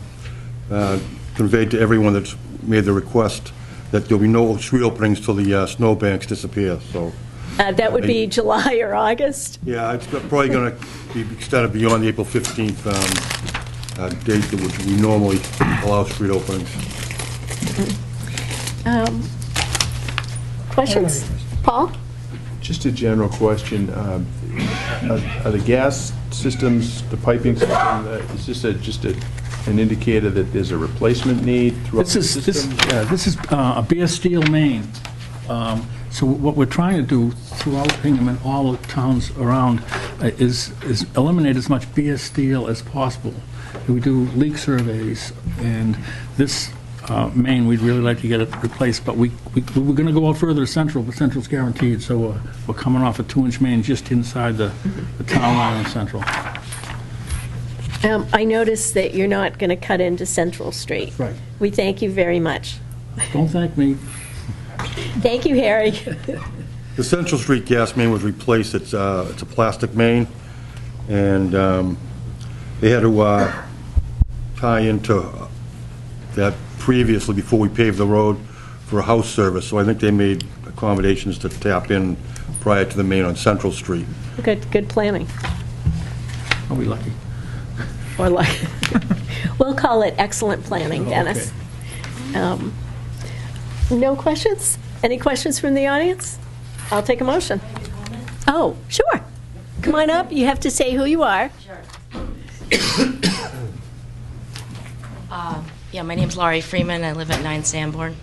conveyed to everyone that's made the request that there'll be no street openings till the snowbanks disappear, so. That would be July or August? Yeah, it's probably going to be extended beyond the April 15th date, which we normally allow street openings. Questions? Paul? Just a general question. Are the gas systems, the piping system, is this just an indicator that there's a replacement need throughout the system? This is a bare steel main. So what we're trying to do throughout Hingham and all the towns around is eliminate as much bare steel as possible. We do leak surveys, and this main, we'd really like to get it replaced, but we're going to go out further to Central, but Central's guaranteed, so we're coming off a 2-inch main just inside the town line in Central. I noticed that you're not going to cut into Central Street. Right. We thank you very much. Don't thank me. Thank you, Harry. The Central Street gas main was replaced. It's a plastic main, and they had to tie into that previously before we paved the road for a house service. So I think they made accommodations to tap in prior to the main on Central Street. Good planning. Are we lucky? Or like, we'll call it excellent planning, Dennis. Okay. No questions? Any questions from the audience? I'll take a motion. Oh, sure. Come on up. You have to say who you are. Yeah, my name's Laurie Freeman. I live at 9 Sanborn.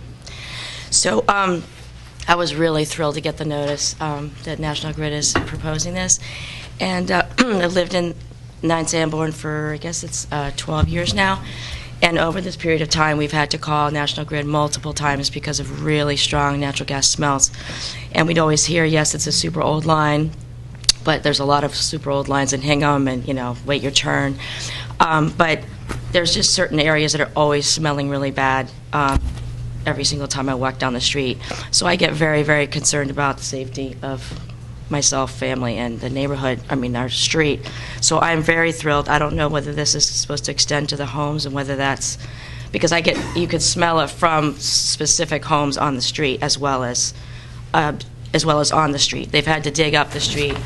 So I was really thrilled to get the notice that National Grid is proposing this. And I've lived in 9 Sanborn for, I guess it's 12 years now. And over this period of time, we've had to call National Grid multiple times because of really strong natural gas smells. And we'd always hear, yes, it's a super old line, but there's a lot of super old lines in Hingham, and, you know, wait your turn. But there's just certain areas that are always smelling really bad every single time I walk down the street. So I get very, very concerned about the safety of myself, family, and the neighborhood, I mean, our street. So I'm very thrilled. I don't know whether this is supposed to extend to the homes and whether that's, because you could smell it from specific homes on the street as well as on the street. They've had to dig up the street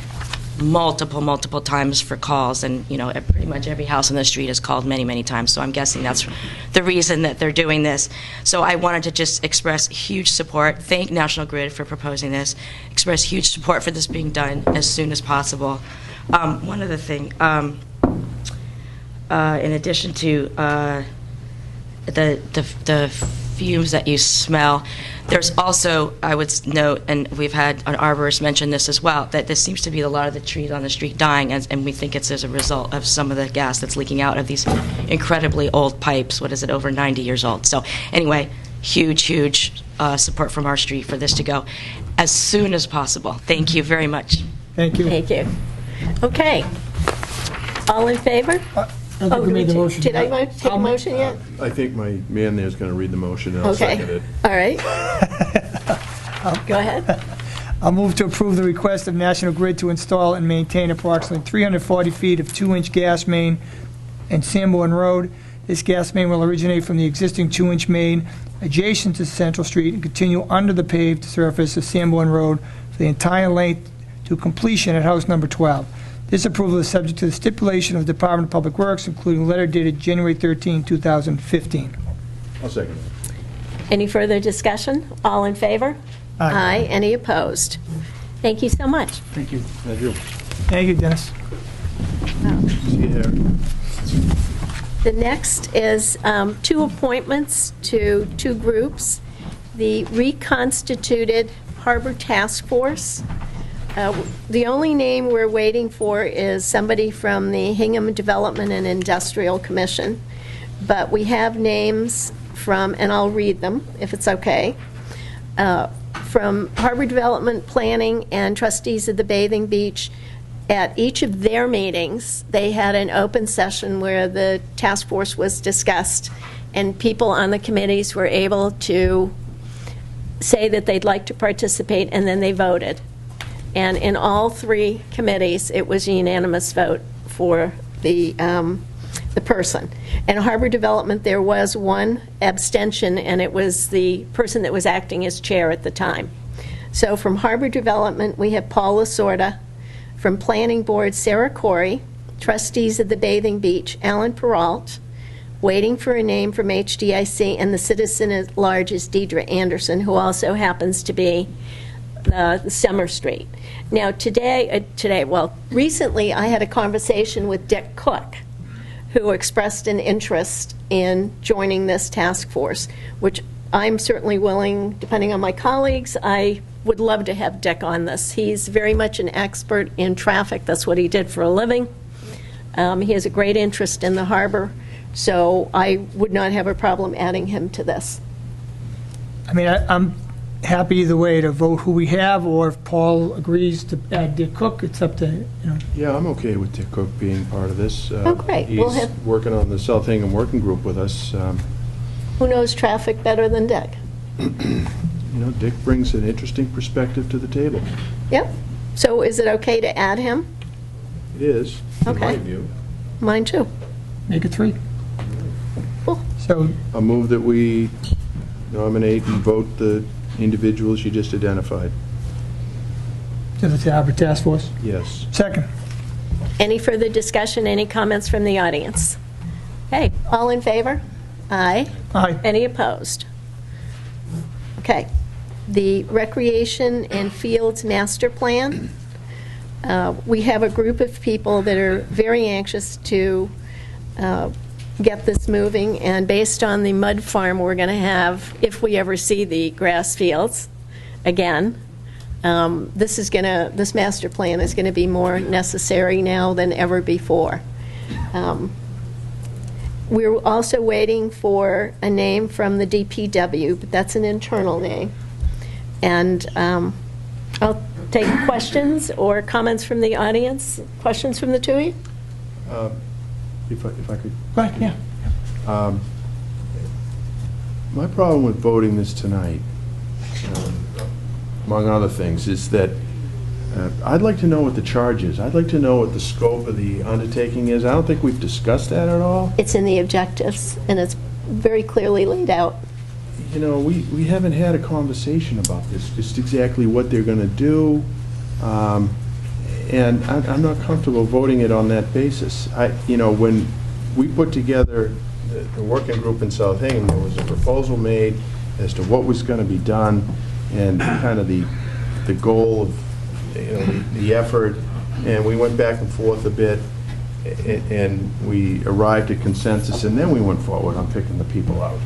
multiple times for calls, and, you know, pretty much every house on the street is called many times, so I'm guessing that's the reason that they're doing this. So I wanted to just express huge support, thank National Grid for proposing this, express huge support for this being done as soon as possible. One other thing, in addition to the fumes that you smell, there's also, I would note, and we've had an arborist mention this as well, that there seems to be a lot of the trees on the street dying, and we think it's as a result of some of the gas that's leaking out of these incredibly old pipes. What is it, over 90 years old? So anyway, huge support from our street for this to go as soon as possible. Thank you very much. Thank you. Thank you. Okay. All in favor? I think we made the motion. Did I take a motion yet? I think my man there is going to read the motion, and I'll second it. All right. Go ahead. I'll move to approve the request of National Grid to install and maintain approximately 340 feet of 2-inch gas main in Sanborn Road. This gas main will originate from the existing 2-inch main adjacent to Central Street and continue under the paved surface of Sanborn Road for the entire length to completion at house number 12. This approval is subject to the stipulation of the Department of Public Works, including a letter dated January 13, 2015. I'll second. Any further discussion? All in favor? Aye. Any opposed? Thank you so much. Thank you. Thank you. Thank you, Dennis. See you there. The next is 2 appointments to 2 groups. The reconstituted Harbor Task Force. The only name we're waiting for is somebody from the Hingham Development and Industrial Commission, but we have names from, and I'll read them if it's okay, from Harbor Development Planning and trustees of the Bathing Beach. At each of their meetings, they had an open session where the task force was discussed, and people on the committees were able to say that they'd like to participate, and then they voted. And in all 3 committees, it was a unanimous vote for the person. In Harbor Development, there was 1 abstention, and it was the person that was acting as chair at the time. So from Harbor Development, we have Paul Lasorda. From Planning Board, Sarah Corey. Trustees of the Bathing Beach, Alan Peralt. Waiting for a name from HDIC, and the citizen at large is Deidre Anderson, who also happens to be Summer Street. Now, recently I had a conversation with Dick Cook, who expressed an interest in joining this task force, which I'm certainly willing, depending on my colleagues, I would love to have Dick on this. He's very much an expert in traffic. That's what he did for a living. He has a great interest in the harbor, so I would not have a problem adding him to this. I mean, I'm happy either way to vote who we have, or if Paul agrees to add Dick Cook, it's up to, Yeah, I'm okay with Dick Cook being part of this. Oh, great. He's We'll have- working on the South Hingham Working Group with us. Who knows traffic better than Dick? Dick brings an interesting perspective to the table. Yep. So is it okay to add him? It is, in my Okay. view. Mine too. make it 3. Cool. So, I move that we nominate and vote the individuals you just identified. to the Harbor Task Force. Yes. Second. Any further discussion, any comments from the audience? Okay, all in favor? Aye. Aye. Any opposed? Okay. The Recreation and Fields Master Plan. We have a group of people that are very anxious to get this moving, and based on the mud farm we're going to have, if we ever see the grass fields again, this master plan is going to be more necessary now than ever before. We're also waiting for a name from the DPW, but that's an internal name. And I'll take questions or comments from the audience. Questions from the 2 of you? If I could. Right, yeah. My problem with voting this tonight, among other things, is that I'd like to know what the charge is. I'd like to know what the scope of the undertaking is. I don't think we've discussed that at all. It's in the objectives, and it's very clearly laid out. We haven't had a conversation about this, just exactly what they're going to do, and I'm not comfortable voting it on that basis. When we put together the working group in South Hingham, there was a proposal made as to what was going to be done and kind of the goal of the effort, and we went back and forth a bit, and we arrived at consensus, and then we went forward on picking the people out.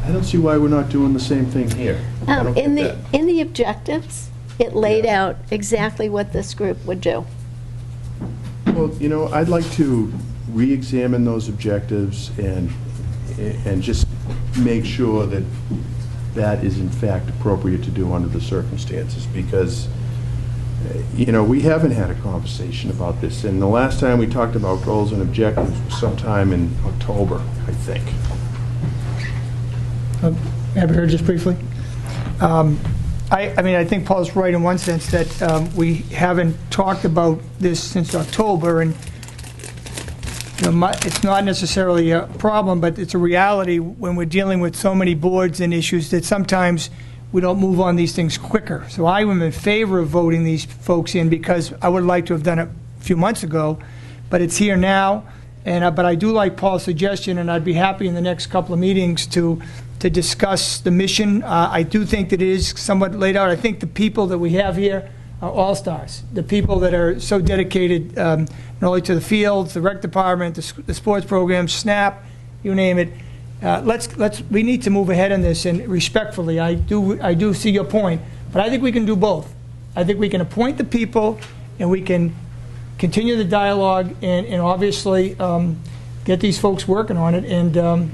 I don't see why we're not doing the same thing here. I don't In get that. the objectives, it laid out exactly what this group would do. Well, I'd like to re-examine those objectives and just make sure that that is in fact appropriate to do under the circumstances, because we haven't had a conversation about this, and the last time we talked about goals and objectives was sometime in October, I think. Have you heard just briefly? I mean, I think Paul's right in one sense that we haven't talked about this since October, and it's not necessarily a problem, but it's a reality when we're dealing with so many boards and issues that sometimes we don't move on these things quicker. So I am in favor of voting these folks in because I would like to have done it a few months ago, but it's here now. And but I do like Paul's suggestion, and I'd be happy in the next couple of meetings to discuss the mission. I do think that it is somewhat laid out. I think the people that we have here are all-stars. The people that are so dedicated not only to the fields, the rec department, the sports programs, SNAP, you name it. We need to move ahead on this, and respectfully, I do see your point, but I think we can do both. I think we can appoint the people, and we can continue the dialogue, and obviously get these folks working on it. And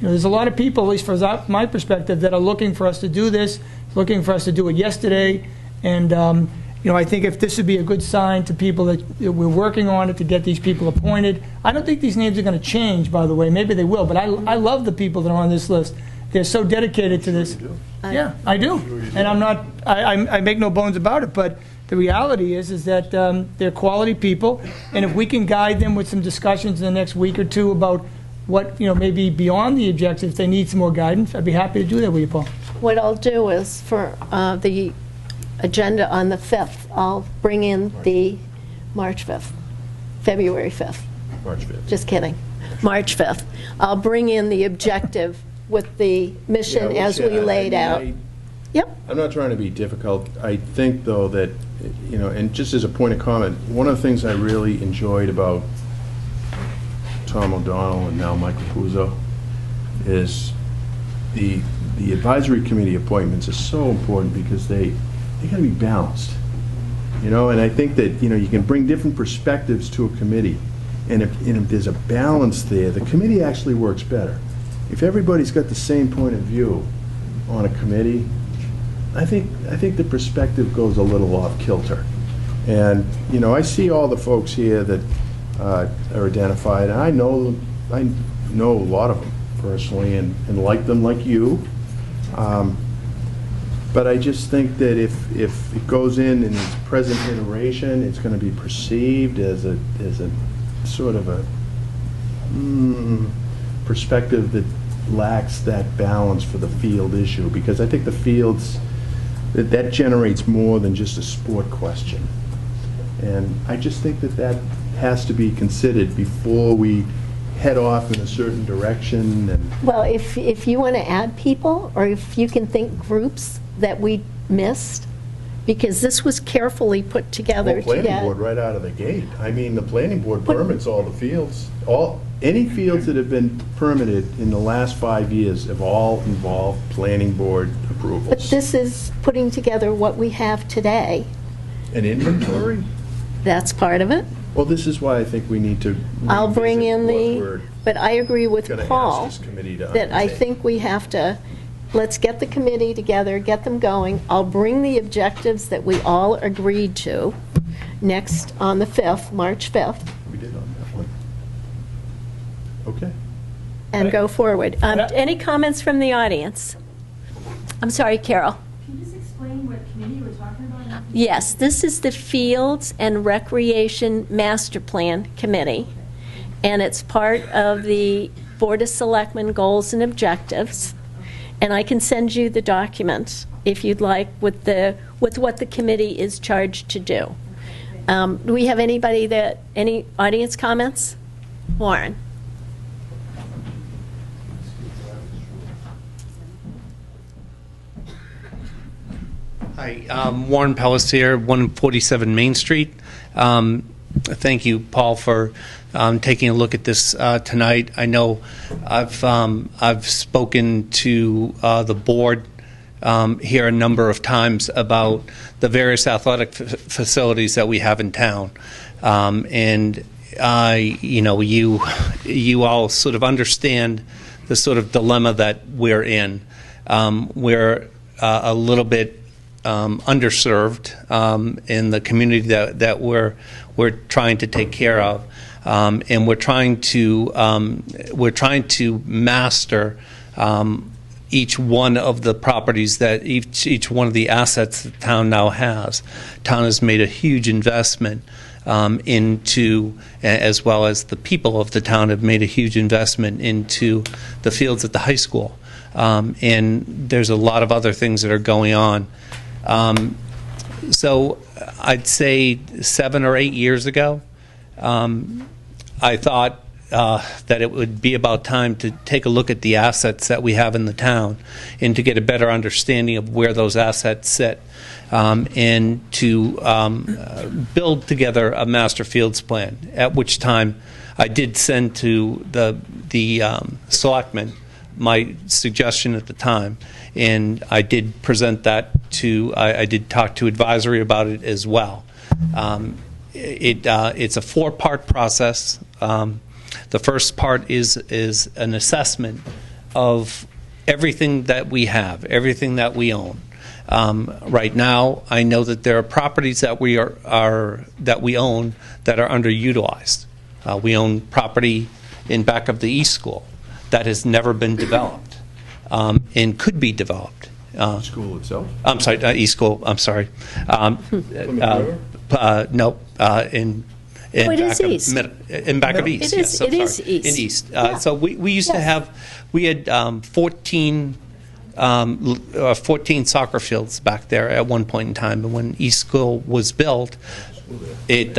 there's a lot of people, at least from my perspective, that are looking for us to do this, looking for us to do it yesterday. And I think if this would be a good sign to people that we're working on it to get these people appointed. I don't think these names are going to change, by the way. Maybe they will, but I love the people that are on this list. They're so dedicated to this. Yeah, I do. And I'm not. I make no bones about it. But the reality is that they're quality people, and if we can guide them with some discussions in the next week or two about what maybe beyond the objectives, they need some more guidance, I'd be happy to do that with you, Paul. What I'll do is for the agenda on the 5th, I'll bring in the March 5th, February 5th. March 5th. Just kidding. March 5th. I'll bring in the objective with the mission as we laid out. Yep. I'm not trying to be difficult. I think, though, that, and just as a point of comment, one of the things I really enjoyed about Tom O'Donnell and now Michael Puzo is the advisory committee appointments are so important because they got to be balanced. And I think that, you can bring different perspectives to a committee, and if there's a balance there, the committee actually works better. If everybody's got the same point of view on a committee, I think the perspective goes a little off kilter. And I see all the folks here that are identified, and I know a lot of them personally, and like them like you. But I just think that if it goes in its present iteration, it's going to be perceived as a sort of a perspective that lacks that balance for the field issue, because I think the fields, that generates more than just a sport question. And I just think that has to be considered before we head off in a certain direction. And well, if you want to add people, or if you can think groups that we missed, because this was carefully put together. Planning board right out of the gate. I mean, the planning board permits all the fields. Any fields that have been permitted in the last 5 years have all involved planning board approvals. But this is putting together what we have today. An inventory? That's part of it. Well, this is why I think we need to I'll bring in but I agree with Paul that I think we have to, let's get the committee together, get them going. I'll bring the objectives that we all agreed to next on the 5th, March 5th. We did on that one. Okay. And go forward. Any comments from the audience? I'm sorry, Carol. Can you just explain what committee you were talking about? Yes, this is the Fields and Recreation Master Plan Committee, and it's part of the Board of Selectmen Goals and Objectives. And I can send you the document if you'd like with what the committee is charged to do. Do we have any audience comments? Warren. Hi, Warren Pelletier, 147 Main Street. Thank you, Paul, for taking a look at this tonight. I know I've spoken to the board here a number of times about the various athletic facilities that we have in town, and you all sort of understand the sort of dilemma that we're in. We're a little bit underserved in the community that we're trying to take care of, and we're trying to master each one of the properties that each one of the assets the town now has. Town has made a huge investment into, as well as the people of the town have made a huge investment into the fields at the high school. And there's a lot of other things that are going on. So I'd say 7 or 8 years ago, I thought that it would be about time to take a look at the assets that we have in the town and to get a better understanding of where those assets sit, and to build together a master fields plan, at which time I did send to the selectmen my suggestion at the time, and I did present that to, I did talk to advisory about it as well. It's a 4-part process. The first part is an assessment of everything that we have, everything that we own. Right now, I know that there are properties that we that we own that are underutilized. We own property in back of the East School that has never been developed and could be developed. School itself? I'm sorry, East School. I'm sorry. No, in. It is East. In back of East, yes. It is East. In East. Yeah. So we used to have, we had 14 soccer fields back there at one point in time. And when East School was built, it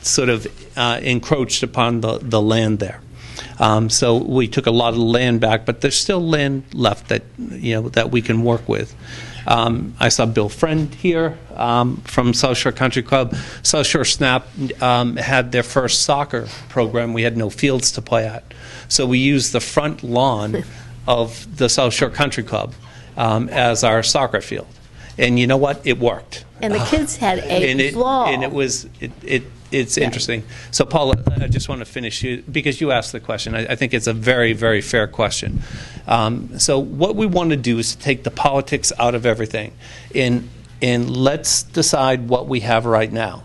sort of encroached upon the land there. So we took a lot of land back, but there's still land left that that we can work with. I saw Bill Friend here from South Shore Country Club. South Shore Snap had their first soccer program. We had no fields to play at. So we used the front lawn of the South Shore Country Club as our soccer field. And you know what? It worked. And the kids had a ball. And it's interesting. So, Paula, I just want to finish you, because you asked the question. I think it's a very, very fair question. So what we want to do is to take the politics out of everything, and let's decide what we have right now.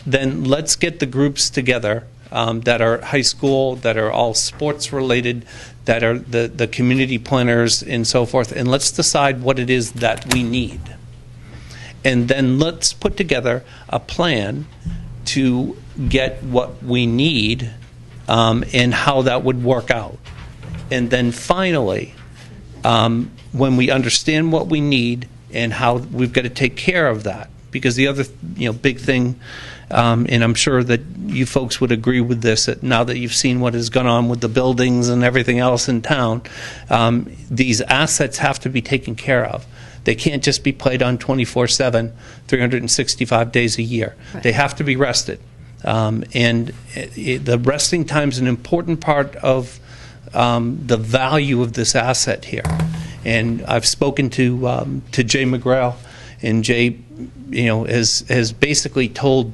Then let's get the groups together that are high school, that are all sports related, that are the community planners and so forth, and let's decide what it is that we need. And then let's put together a plan to get what we need and how that would work out. And then finally, when we understand what we need and how we've got to take care of that, because the other big thing, and I'm sure that you folks would agree with this, that now that you've seen what has gone on with the buildings and everything else in town, these assets have to be taken care of. They can't just be played on 24/7, 365 days a year. Right. They have to be rested. And the resting time is an important part of the value of this asset here. And I've spoken to Jay McGrail, and Jay, has basically told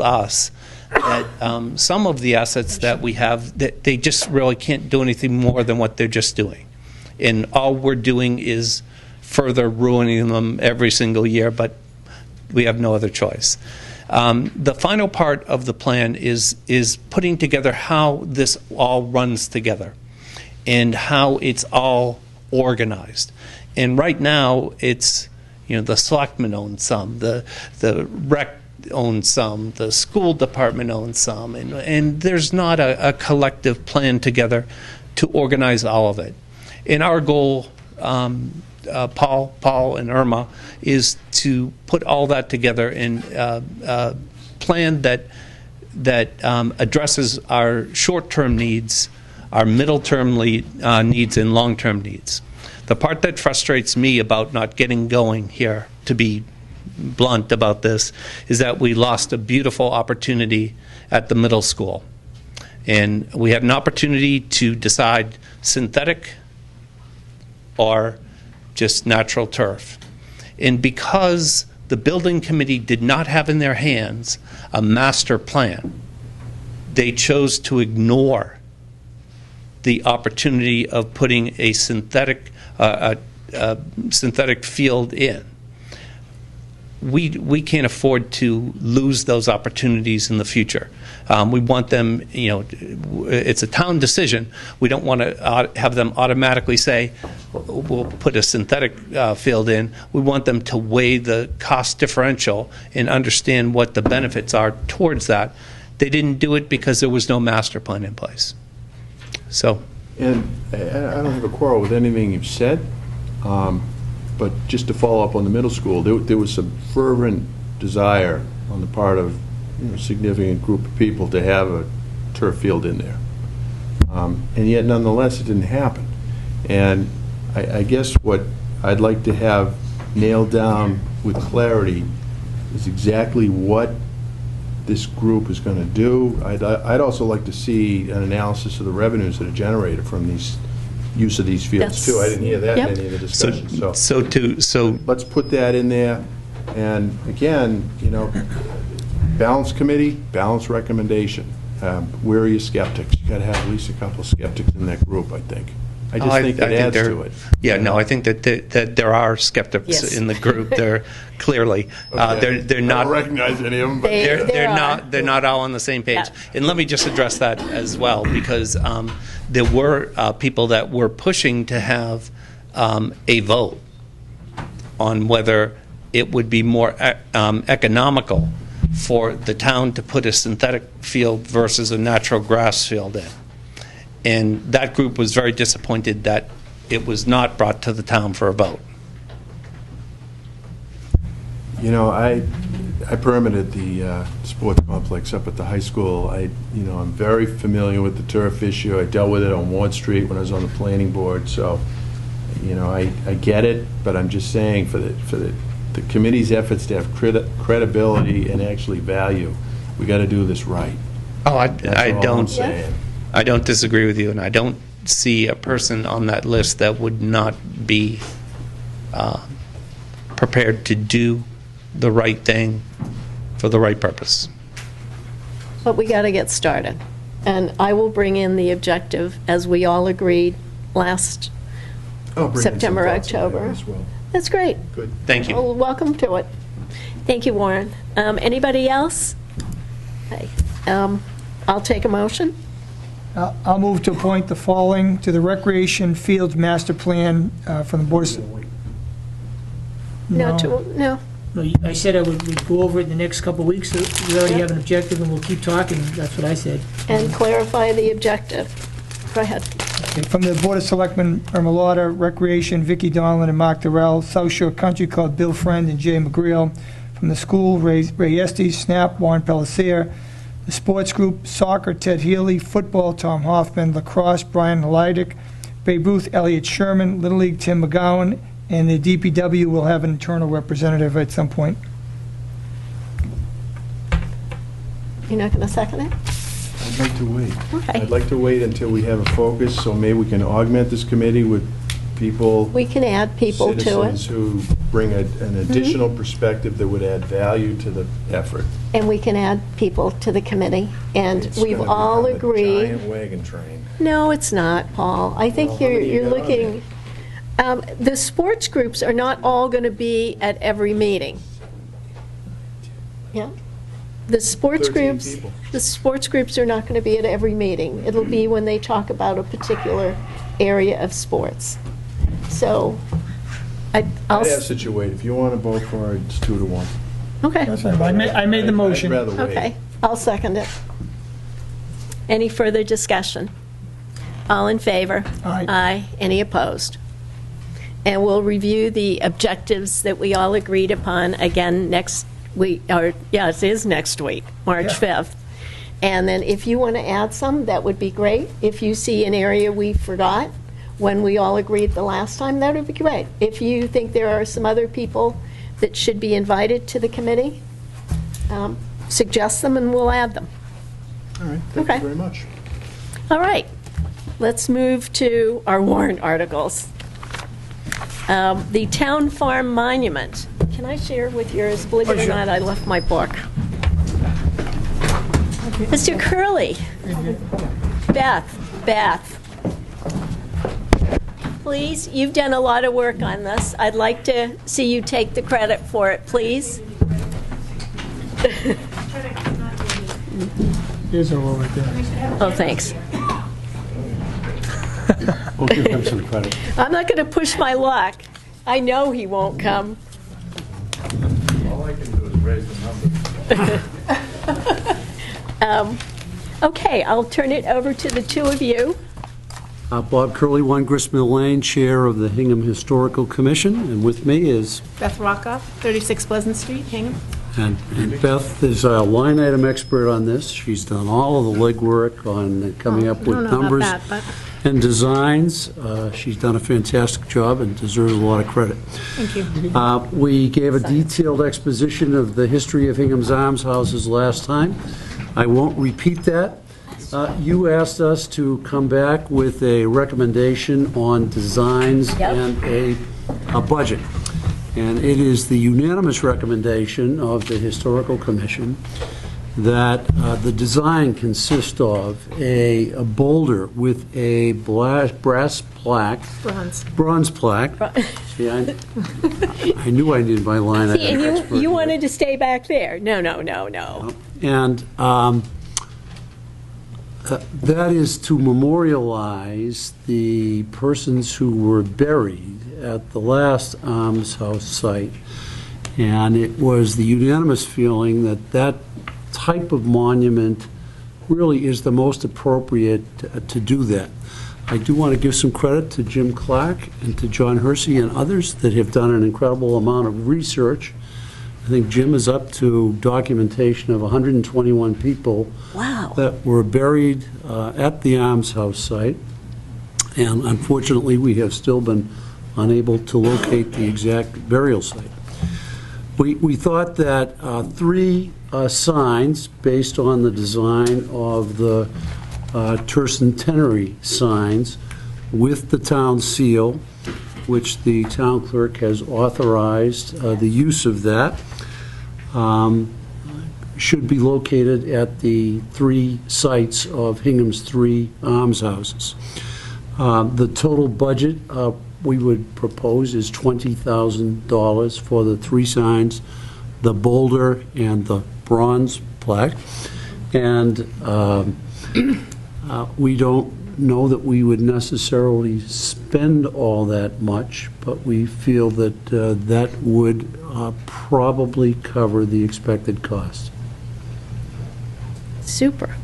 us that some of the assets that we have, that they just really can't do anything more than what they're just doing. And all we're doing is further ruining them every single year, but we have no other choice. The final part of the plan is putting together how this all runs together and how it's all organized. And right now, it's the selectmen own some, the rec owns some, the school department owns some, and there's not a collective plan together to organize all of it. And our goal, Paul and Irma, is to put all that together in a plan that addresses our short-term needs, our middle-term needs, and long-term needs. The part that frustrates me about not getting going here, to be blunt about this, is that we lost a beautiful opportunity at the middle school. And we had an opportunity to decide synthetic or just natural turf. And because the building committee did not have in their hands a master plan, they chose to ignore the opportunity of putting a synthetic field in. we can't afford to lose those opportunities in the future. We want them, it's a town decision. We don't want to have them automatically say, we'll put a synthetic field in. We want them to weigh the cost differential and understand what the benefits are towards that. They didn't do it because there was no master plan in place. So. And I don't have a quarrel with anything you've said, but just to follow up on the middle school, there was some fervent desire on the part of a significant group of people to have a turf field in there. And yet, nonetheless, it didn't happen. And I guess what I'd like to have nailed down with clarity is exactly what this group is going to do. I'd also like to see an analysis of the revenues that are generated from these use of these fields too. I didn't hear that in any of the discussion. So let's put that in there. And again, balanced committee, balanced recommendation. Where are your skeptics? You got to have at least a couple of skeptics in that group, I think. I just think it adds to it. Yeah, no, I think that there are skeptics in the group. They're clearly they're not. I don't recognize any of them, but they're not all on the same page. Yeah. And let me just address that as well, because there were people that were pushing to have a vote on whether it would be more economical for the town to put a synthetic field versus a natural grass field in. And that group was very disappointed that it was not brought to the town for a vote. I permitted the sports complex up at the high school. I'm very familiar with the turf issue. I dealt with it on Ward Street when I was on the planning board. So, I get it, but I'm just saying for the committee's efforts to have credibility and actually value, we got to do this right. Oh, I don't disagree with you, and I don't see a person on that list that would not be prepared to do the right thing for the right purpose. But we got to get started. And I will bring in the objective, as we all agreed last September, October. As well. That's great. Good. Thank you. Well, welcome to it. Thank you, Warren. Anybody else? Okay. I'll take a motion. I'll move to appoint the following to the Recreation Fields Master Plan from the Board of... No. I said I would go over it in the next couple of weeks. So we already have an objective, and we'll keep talking. That's what I said. And clarify the objective. Go ahead. Okay, from the Board of Selectmen, Irma Lauder, Recreation, Vicki Donlin and Mark Durrell, South Shore Country Club, Bill Friend and Jay McGreal. From the school, Ray Estes, Snap, Warren Pellissier. The sports group, soccer, Ted Healy, football, Tom Hoffman, lacrosse, Brian Leidick, Babe Ruth, Elliot Sherman, Little League, Tim McGowan, and the DPW will have an internal representative at some point. You're not going to second it? I'd like to wait. Okay. I'd like to wait until we have a focus, so maybe we can augment this committee with people. We can add people to citizens it. who bring an additional perspective that would add value to the effort. And we can add people to the committee. And we've all agreed. Giant wagon train. No, it's not, Paul. I think you're looking. The sports groups are not all going to be at every meeting. Yeah. The sports 13 groups. people. The sports groups are not going to be at every meeting. It'll be when they talk about a particular area of sports. So, I'll. I'd ask that you wait. If you want to vote for it, it's 2-1. Okay. That's fine. I made the motion. I'd rather wait. Okay, I'll second it. Any further discussion? All in favor? Aye. Aye. Any opposed? And we'll review the objectives that we all agreed upon again next week, or, yeah, it is next week, March 5th. And then if you want to add some, that would be great. If you see an area we forgot when we all agreed the last time, that would be great. If you think there are some other people that should be invited to the committee, suggest them and we'll add them. All right, thank you very much. All right, let's move to our warrant articles. The Town Farm Monument. Can I share with yours? Believe it or not, I left my book. Mr. Curley. Beth. Please, you've done a lot of work on this. I'd like to see you take the credit for it, please. Here's a roll right there. Oh, thanks. We'll give him some credit. I'm not going to push my luck. I know he won't come. All I can do is raise the number. Okay, I'll turn it over to the two of you. Bob Curley, 1 Gristmill Lane, Chair of the Hingham Historical Commission, and with me is, Beth Rockoff, 36 Pleasant Street, Hingham. and Beth is our line item expert on this. She's done all of the legwork on coming up with numbers and designs. She's done a fantastic job and deserves a lot of credit. Thank you. We gave a detailed exposition of the history of Hingham's almshouses last time. I won't repeat that. You asked us to come back with a recommendation on designs and a budget. And it is the unanimous recommendation of the Historical Commission that the design consist of a boulder with a brass plaque. Bronze plaque. See, I knew I needed my line. See, and you wanted to stay back there. No. And that is to memorialize the persons who were buried at the last almshouse site. And it was the unanimous feeling that that type of monument really is the most appropriate to do that. I do want to give some credit to Jim Clark and to John Hersey and others that have done an incredible amount of research. I think Jim is up to documentation of 121 people that were buried at the almshouse site. And unfortunately, we have still been unable to locate the exact burial site. We thought that 3 signs based on the design of the tercentenary signs with the town seal, which the town clerk has authorized the use of that, should be located at the 3 sites of Hingham's 3 almshouses. The total budget we would propose is $20,000 for the 3 signs, the boulder and the bronze plaque. And we don't know that we would necessarily spend all that much, but we feel that that would probably cover the expected cost. Super.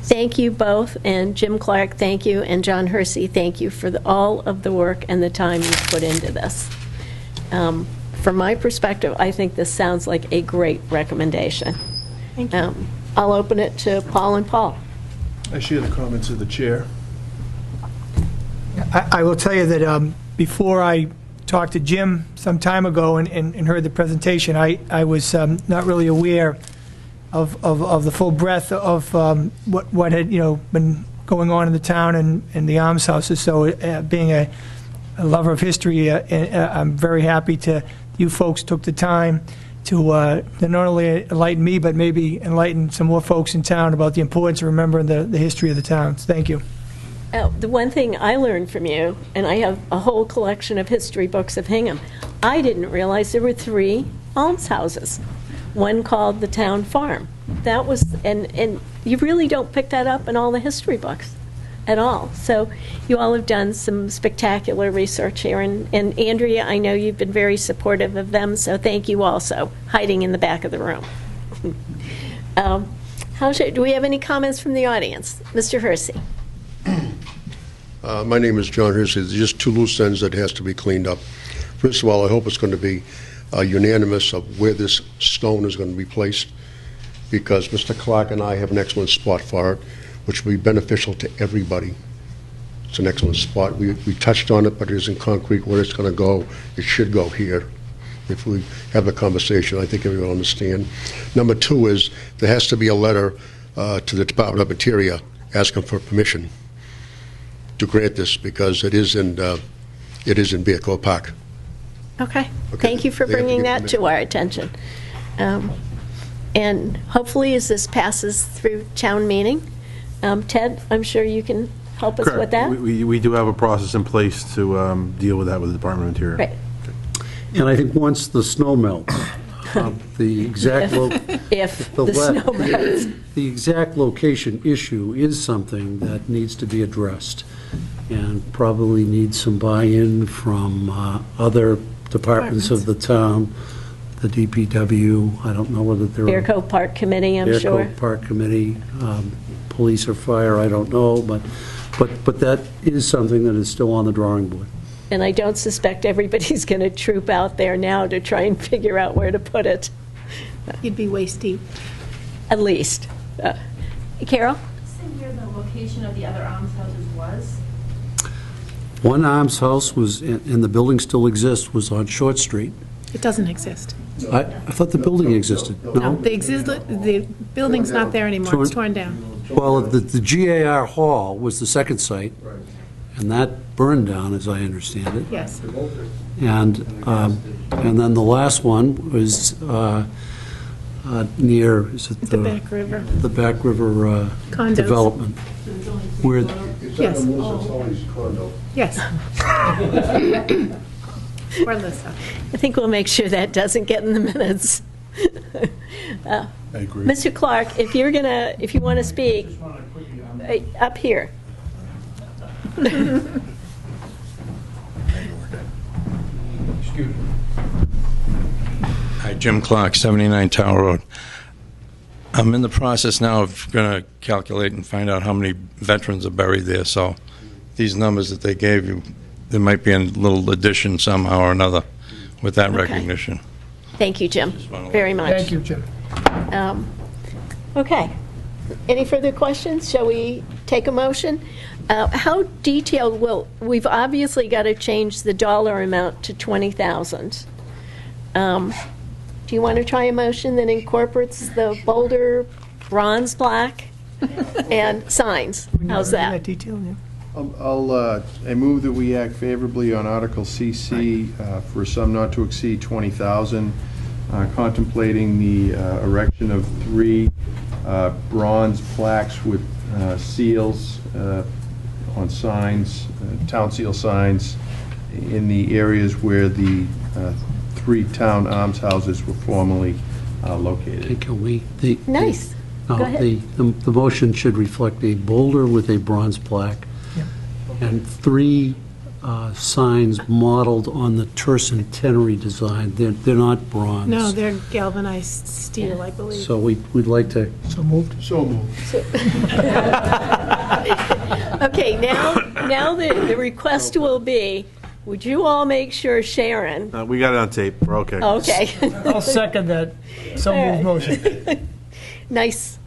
Thank you both, and Jim Clark, thank you, and John Hersey, thank you for all of the work and the time you've put into this. From my perspective, I think this sounds like a great recommendation. Thank you. I'll open it to Paul and Paul. I share the comments of the chair. I will tell you that before I talked to Jim some time ago and heard the presentation, I was not really aware of the full breadth of what had been going on in the town and the almshouses. So being a lover of history, I'm very happy you folks took the time to not only enlighten me, but maybe enlighten some more folks in town about the importance of remembering the history of the town. So thank you. The one thing I learned from you, and I have a whole collection of history books of Hingham, I didn't realize there were 3 almshouses. One called the Town Farm. That was, and you really don't pick that up in all the history books at all. So you all have done some spectacular research here. And Andrea, I know you've been very supportive of them, so thank you also, hiding in the back of the room. Do we have any comments from the audience? Mr. Hersey. My name is John Hersey. There's just 2 loose ends that has to be cleaned up. First of all, I hope it's going to be unanimous of where this stone is going to be placed, because Mr. Clark and I have an excellent spot for it, which will be beneficial to everybody. It's an excellent spot. We touched on it, but it isn't concrete where it's going to go. It should go here. If we have a conversation, I think everyone will understand. Number 2 is there has to be a letter to the Department of Interior asking for permission to grant this, because it is in Bearcourt Park. Okay. Thank you for bringing that to our attention. And hopefully, as this passes through town meeting, Ted, I'm sure you can help us with that. We do have a process in place to deal with that with the Department of Interior. Right. And I think once the snow melts, The exact If the snow melts. the exact location issue is something that needs to be addressed, and probably needs some buy-in from other departments of the town, the DPW, I don't know whether they're... Bear Cove Park Committee, I'm sure. Bear Cove Park Committee, police or fire, I don't know, but that is something that is still on the drawing board. And I don't suspect everybody's going to troop out there now to try and figure out where to put it. You'd be waist deep. At least. Carol? Say where the location of the other almshouses was? One almshouse was, and the building still exists, was on Short Street. It doesn't exist. I thought the building existed. No? The building's not there anymore. It's torn down. Well, the GAR Hall was the second site, and that burned down, as I understand it. Yes. And then the last one was near, is it The Back River. The Back River Condos. development. Where, Yes. Yes. Or Lissa. I think we'll make sure that doesn't get in the minutes. I agree. Mr. Clark, if you want to speak, up here. Hi, Jim Clark, 79 Tower Road. I'm in the process now of going to calculate and find out how many veterans are buried there, so these numbers that they gave you, there might be a little addition somehow or another with that recognition. Thank you, Jim, very much. Thank you, Jim. Okay. Any further questions? Shall we take a motion? How detailed we've obviously got to change the dollar amount to $20,000. Do you want to try a motion that incorporates the boulder, bronze plaque, and signs? How's that? Detail, yeah. I move that we act favorably on Article CC for a sum not to exceed $20,000, contemplating the erection of 3 bronze plaques with seals on signs, town seal signs, in the areas where the 3 town almshouses were formerly located. can we... Nice. No, Go ahead. the motion should reflect a boulder with a bronze plaque and 3 signs modeled on the tercentenary design. They're not bronze. No, they're galvanized steel, I believe. So we'd like to... So moved? So moved. Okay, now the request will be, would you all make sure Sharon... We got it on tape, we're okay. Okay. I'll second that so moved motion. Nice.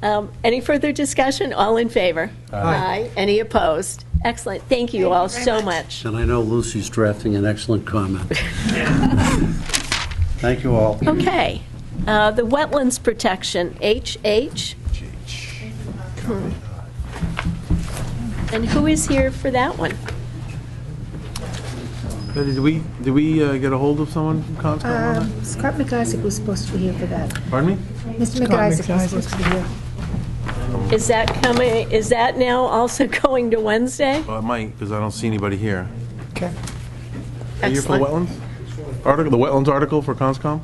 Any further discussion? All in favor? Aye. Any opposed? Excellent. Thank you all so much. And I know Lucy's drafting an excellent comment. Thank you all. Okay. The wetlands protection, HH. And who is here for that one? Betty, did we get a hold of someone from Conscom on that? Scott McIsaac was supposed to be here for that. Pardon me? Mr. McIsaac was supposed to be here. Is that coming, is that now also going to Wednesday? Well, it might, because I don't see anybody here. Okay. Are you here for the wetlands? Article, the wetlands article for Conscom?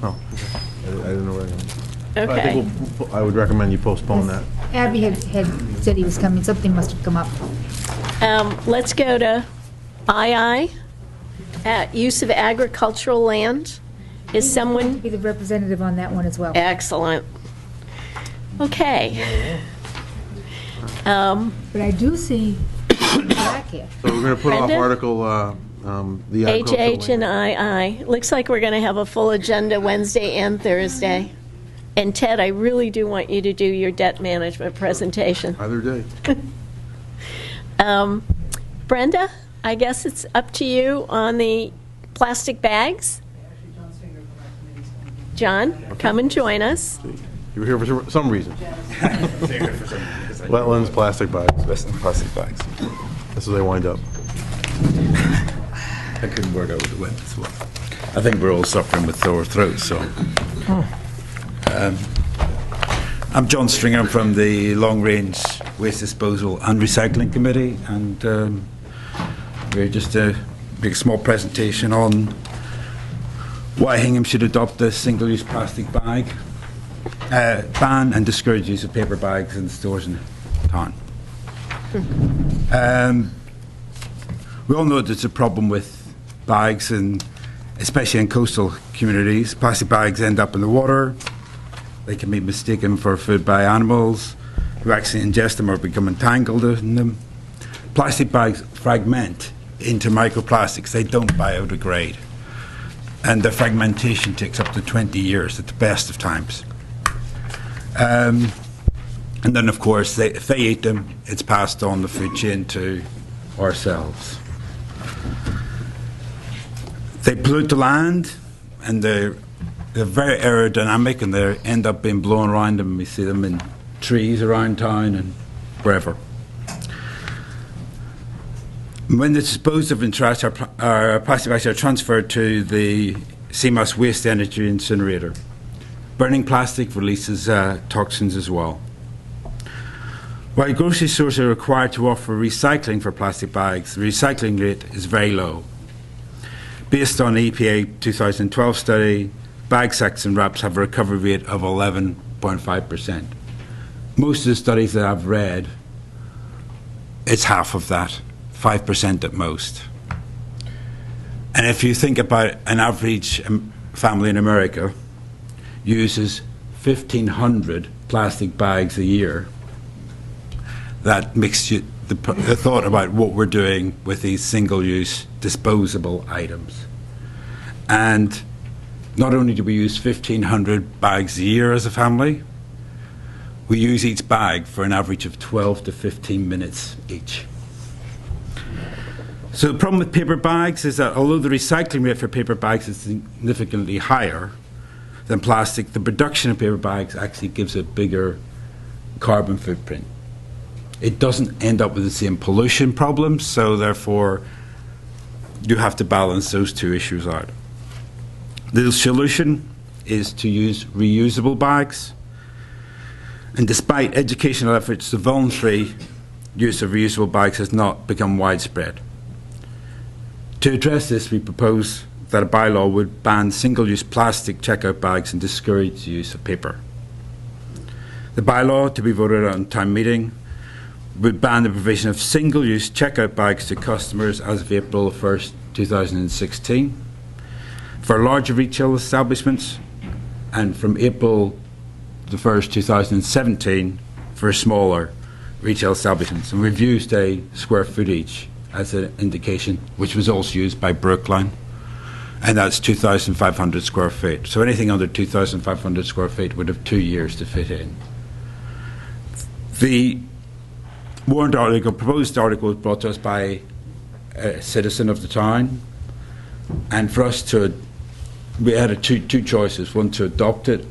No, I didn't know where to go. I Okay. think I would recommend you postpone that. Abby had said he was coming. Something must have come up. Let's go to II, use of agricultural land. Is someone? Be the representative on that one as well. Excellent. Okay. But I do see back here. So we're going to put off Brenda? article, the agricultural HH and II. Looks like we're going to have a full agenda Wednesday and Thursday. And Ted, I really do want you to do your debt management presentation. Either day. Brenda, I guess it's up to you on the plastic bags. John, come and join us. You were here for some reason. Wetlands, plastic bags. Wetlands, plastic bags. That's where they wind up. I couldn't work out the wetlands one. I think we're all suffering with sore throats, so. I'm John Stringer. I'm from the Long Range Waste Disposal and Recycling Committee, and we're just to make a small presentation on why Hingham should adopt the single-use plastic bag ban and discourage use of paper bags in stores in town. We all know there's a problem with bags, and especially in coastal communities. Plastic bags end up in the water. They can be mistaken for food by animals who actually ingest them or become entangled in them. Plastic bags fragment into microplastics. They don't biodegrade. And the fragmentation takes up to 20 years at the best of times. And then, of course, if they eat them, it's passed on the food chain to ourselves. They pollute the land, and they're very aerodynamic, and they end up being blown around, and we see them in trees around town and wherever. When they're disposed of in trash, our plastic bags are transferred to the CMAS waste energy incinerator. Burning plastic releases toxins as well. While grocery stores are required to offer recycling for plastic bags, the recycling rate is very low. Based on the EPA 2012 study, bag sacks and wraps have a recovery rate of 11.5%. Most of the studies that I've read, it's half of that, 5% at most. And if you think about an average family in America uses 1,500 plastic bags a year, that makes you the thought about what we're doing with these single-use disposable items. And not only do we use 1,500 bags a year as a family, we use each bag for an average of 12 to 15 minutes each. So the problem with paper bags is that although the recycling rate for paper bags is significantly higher than plastic, the production of paper bags actually gives a bigger carbon footprint. It doesn't end up with the same pollution problems, so therefore you have to balance those two issues out. The solution is to use reusable bags, and despite educational efforts, the voluntary use of reusable bags has not become widespread. To address this, we propose that a bylaw would ban single-use plastic checkout bags and discourage the use of paper. The bylaw, to be voted on town meeting, would ban the provision of single-use checkout bags to customers as of April 1st, 2016, for larger retail establishments, and from April 1st, 2017, for smaller retail establishments. And we've used a square footage as an indication, which was also used by Brookline, and that's 2,500 square feet. So anything under 2,500 square feet would have 2 years to fit in. The warrant article, proposed article, was brought to us by a citizen of the town, and for us to, we had two choices: one, to adopt it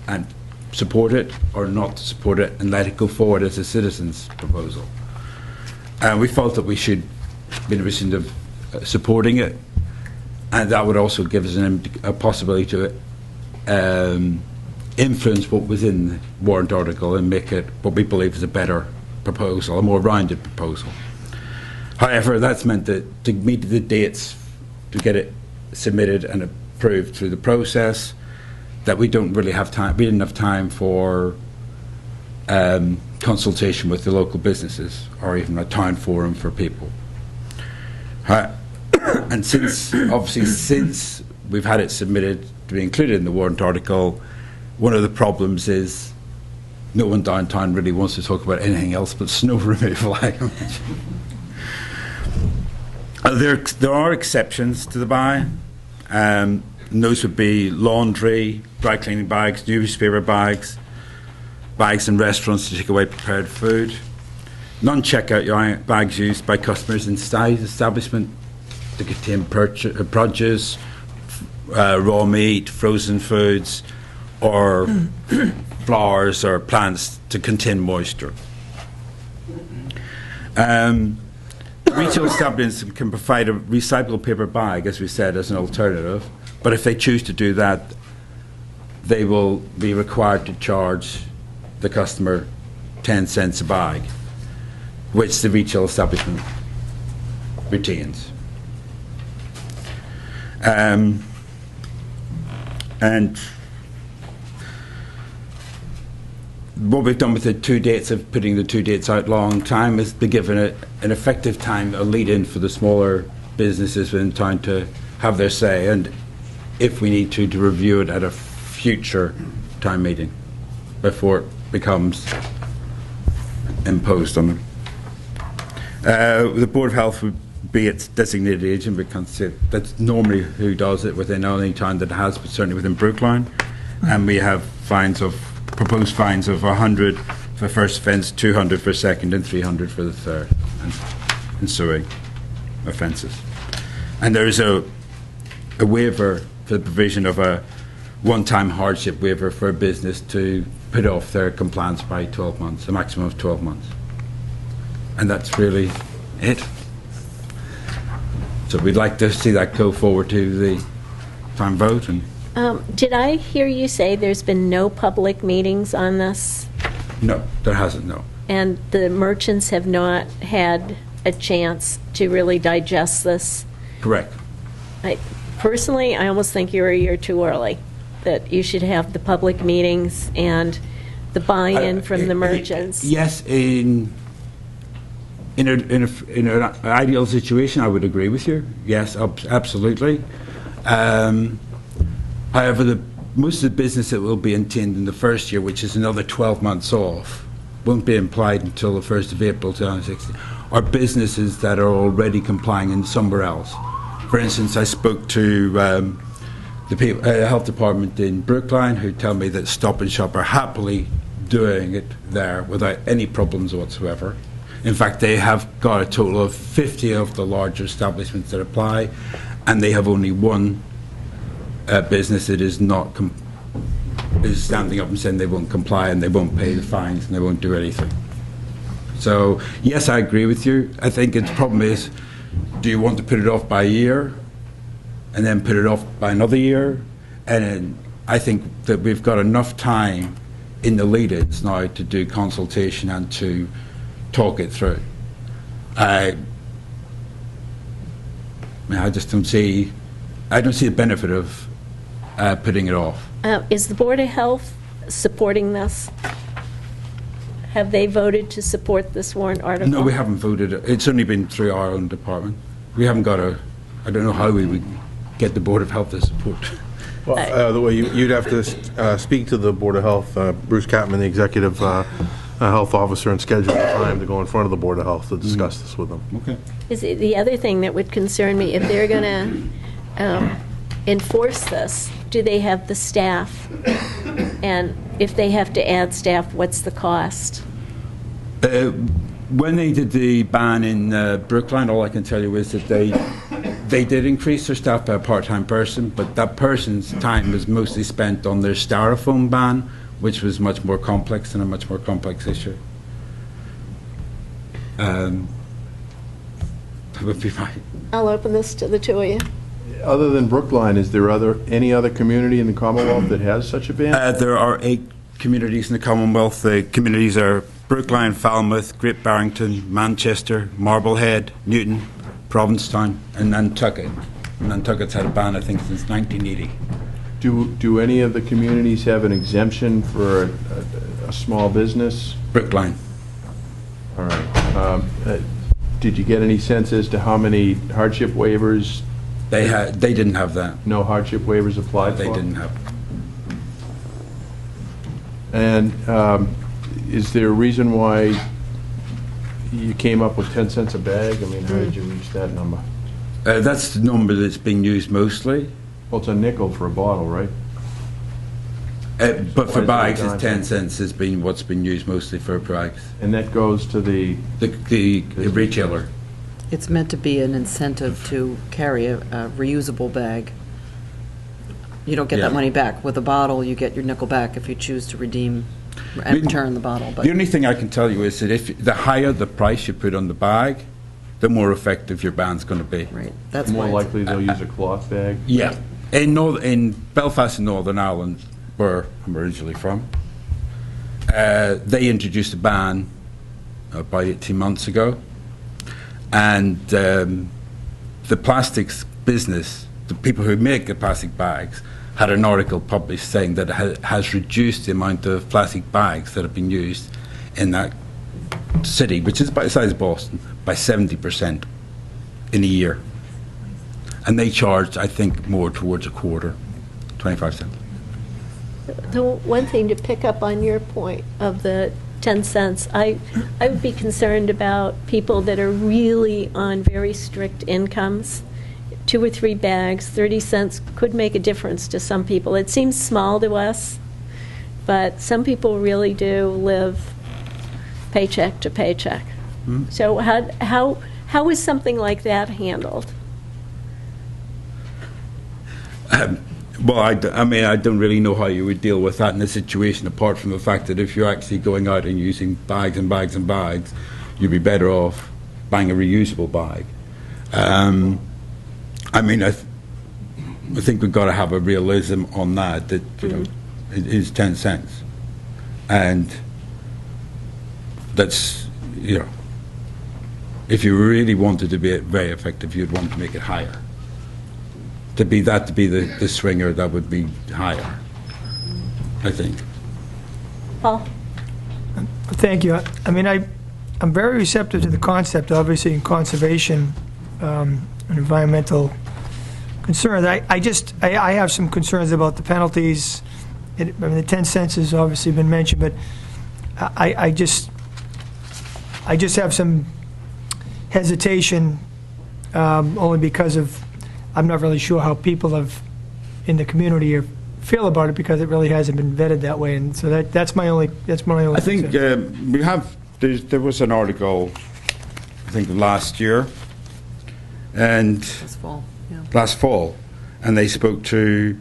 and support it, or not to support it and let it go forward as a citizen's proposal. And we felt that we should be in a position of supporting it, and that would also give us a possibility to influence what was in the warrant article and make it what we believe is a better proposal, a more rounded proposal. However, that's meant that to meet the dates to get it submitted and approved through the process, that we don't really have time. We didn't have time for consultation with the local businesses or even a town forum for people. And since we've had it submitted to be included in the warrant article, one of the problems is no one downtown really wants to talk about anything else but snow removal. There are exceptions to the ban. And those would be laundry, dry cleaning bags, newspaper bags, bags in restaurants to take away prepared food, non-checkout bags used by customers inside the establishment to contain produce, raw meat, frozen foods, or flowers or plants to contain moisture. Retail establishments can provide a recyclable paper bag, as we said, as an alternative, but if they choose to do that, they will be required to charge the customer 10 cents a bag, which the retail establishment retains. And what we've done with the 2 dates of putting the 2 dates out long time is to give it an effective time, a lead-in for the smaller businesses within town to have their say, and if we need to review it at a future time meeting before it becomes imposed on them. The Board of Health would be its designated agent, because that's normally who does it within any town that has, but certainly within Brookline. And we have proposed fines of 100 for first offence, 200 for second, and 300 for the third, and ensuing offences. And there is a waiver for the provision of a one-time hardship waiver for a business to put off their compliance by 12 months, a maximum of 12 months. And that's really it. So we'd like to see that go forward to the time vote. And Did I hear you say there's been no public meetings on this? no, there hasn't, no. And the merchants have not had a chance to really digest this? Correct. Personally, I almost think you're a year too early, that you should have the public meetings and the buy-in from the merchants. Yes, in an ideal situation, I would agree with you. Yes, absolutely. However, most of the business that will be obtained in the first year, which is another 12 months off, won't be applied until the 1st of April 2016, are businesses that are already complying in somewhere else. For instance, I spoke to the health department in Brookline, who tell me that Stop and Shop are happily doing it there without any problems whatsoever. In fact, they have got a total of 50 of the larger establishments that apply, and they have only one business that is standing up and saying they won't comply and they won't pay the fines and they won't do anything. So, yes, I agree with you. I think the problem is, do you want to put it off by a year and then put it off by another year? And I think that we've got enough time in the lead-ins now to do consultation and to talk it through. I just don't see the benefit of putting it off. Is the Board of Health supporting this? Have they voted to support this warrant article? No, we haven't voted. It's only been through our own department. We haven't got I don't know how we would get the Board of Health to support. Well, the way you'd have to speak to the Board of Health, Bruce Capman, the executive health officer, and schedule a time to go in front of the Board of Health to discuss this with them. Okay. Is it the other thing that would concern me, if they're going to enforce this, do they have the staff? And if they have to add staff, what's the cost? When they did the ban in Brookline, all I can tell you is that they did increase their staff by a part-time person, but that person's time was mostly spent on their styrofoam ban, which was much more complex and a much more complex issue. That would be fine. I'll open this to the two of you. Other than Brookline, is there any other community in the Commonwealth that has such a ban? There are 8 communities in the Commonwealth. The communities are Brookline, Falmouth, Great Barrington, Manchester, Marblehead, Newton, Provincetown, and Nantucket. Nantucket's had a ban, I think, since 1980. Do any of the communities have an exemption for a small business? Brookline. All right. Did you get any sense as to how many hardship waivers? They didn't have that. No hardship waivers applied for? They didn't have. And is there a reason why you came up with 10 cents a bag? I mean, how did you reach that number? That's the number that's being used mostly. Well, it's a nickel for a bottle, right? But for bags, it's 10 cents has been what's been used mostly for bags. And that goes to the retailer. It's meant to be an incentive to carry a reusable bag. You don't get that money back. With a bottle, you get your nickel back if you choose to redeem and return the bottle. But the only thing I can tell you is that if the higher the price you put on the bag, the more effective your ban's going to be. Right. That's more likely they'll use a cloth bag. Yeah. In Belfast and Northern Ireland, where I'm originally from, they introduced a ban about 18 months ago. And the plastics business, the people who make the plastic bags, had an article published saying that it has reduced the amount of plastic bags that have been used in that city, which is about the size of Boston, by 70% in a year. And they charged, I think, more towards a quarter, 25 cents. The one thing to pick up on your point of the 10 cents, I would be concerned about people that are really on very strict incomes. 2 or 3 bags, 30 cents could make a difference to some people. It seems small to us, but some people really do live paycheck to paycheck. Mm-hmm. So how is something like that handled? Well, I mean, I don't really know how you would deal with that in a situation, apart from the fact that if you're actually going out and using bags and bags and bags, you'd be better off buying a reusable bag. I mean, I think we've got to have a realism on that, you know, it is 10 cents. And that's, you know, if you really wanted to be very effective, you'd want to make it higher. To be the swinger, that would be higher, I think. Paul? Thank you. I mean, I'm very receptive to the concept, obviously, in conservation and environmental concerns. I have some concerns about the penalties. I mean, the 10 cents has obviously been mentioned, but I just have some hesitation, only because of I'm not really sure how people in the community feel about it, because it really hasn't been vetted that way, and so that's my only. I think there was an article, I think last year, and last fall, and they spoke to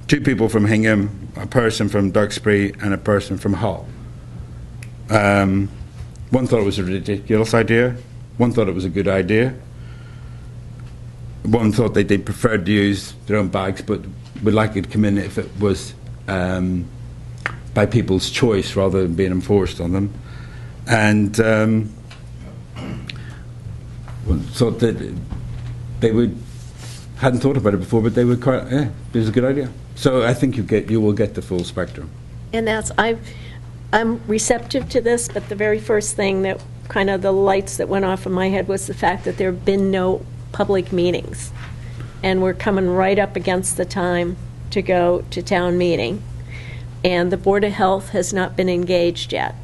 2 people from Hingham, a person from Duxbury, and a person from Hull. One thought it was a ridiculous idea. One thought it was a good idea. One thought they preferred to use their own bags, but would like it to come in if it was by people's choice rather than being enforced on them. And thought that they hadn't thought about it before, but they would quite, yeah, it was a good idea. So I think you will get the full spectrum. And I'm receptive to this, but the very first thing that kind of the lights that went off in my head was the fact that there have been no public meetings, and we're coming right up against the time to go to town meeting, and the Board of Health has not been engaged yet.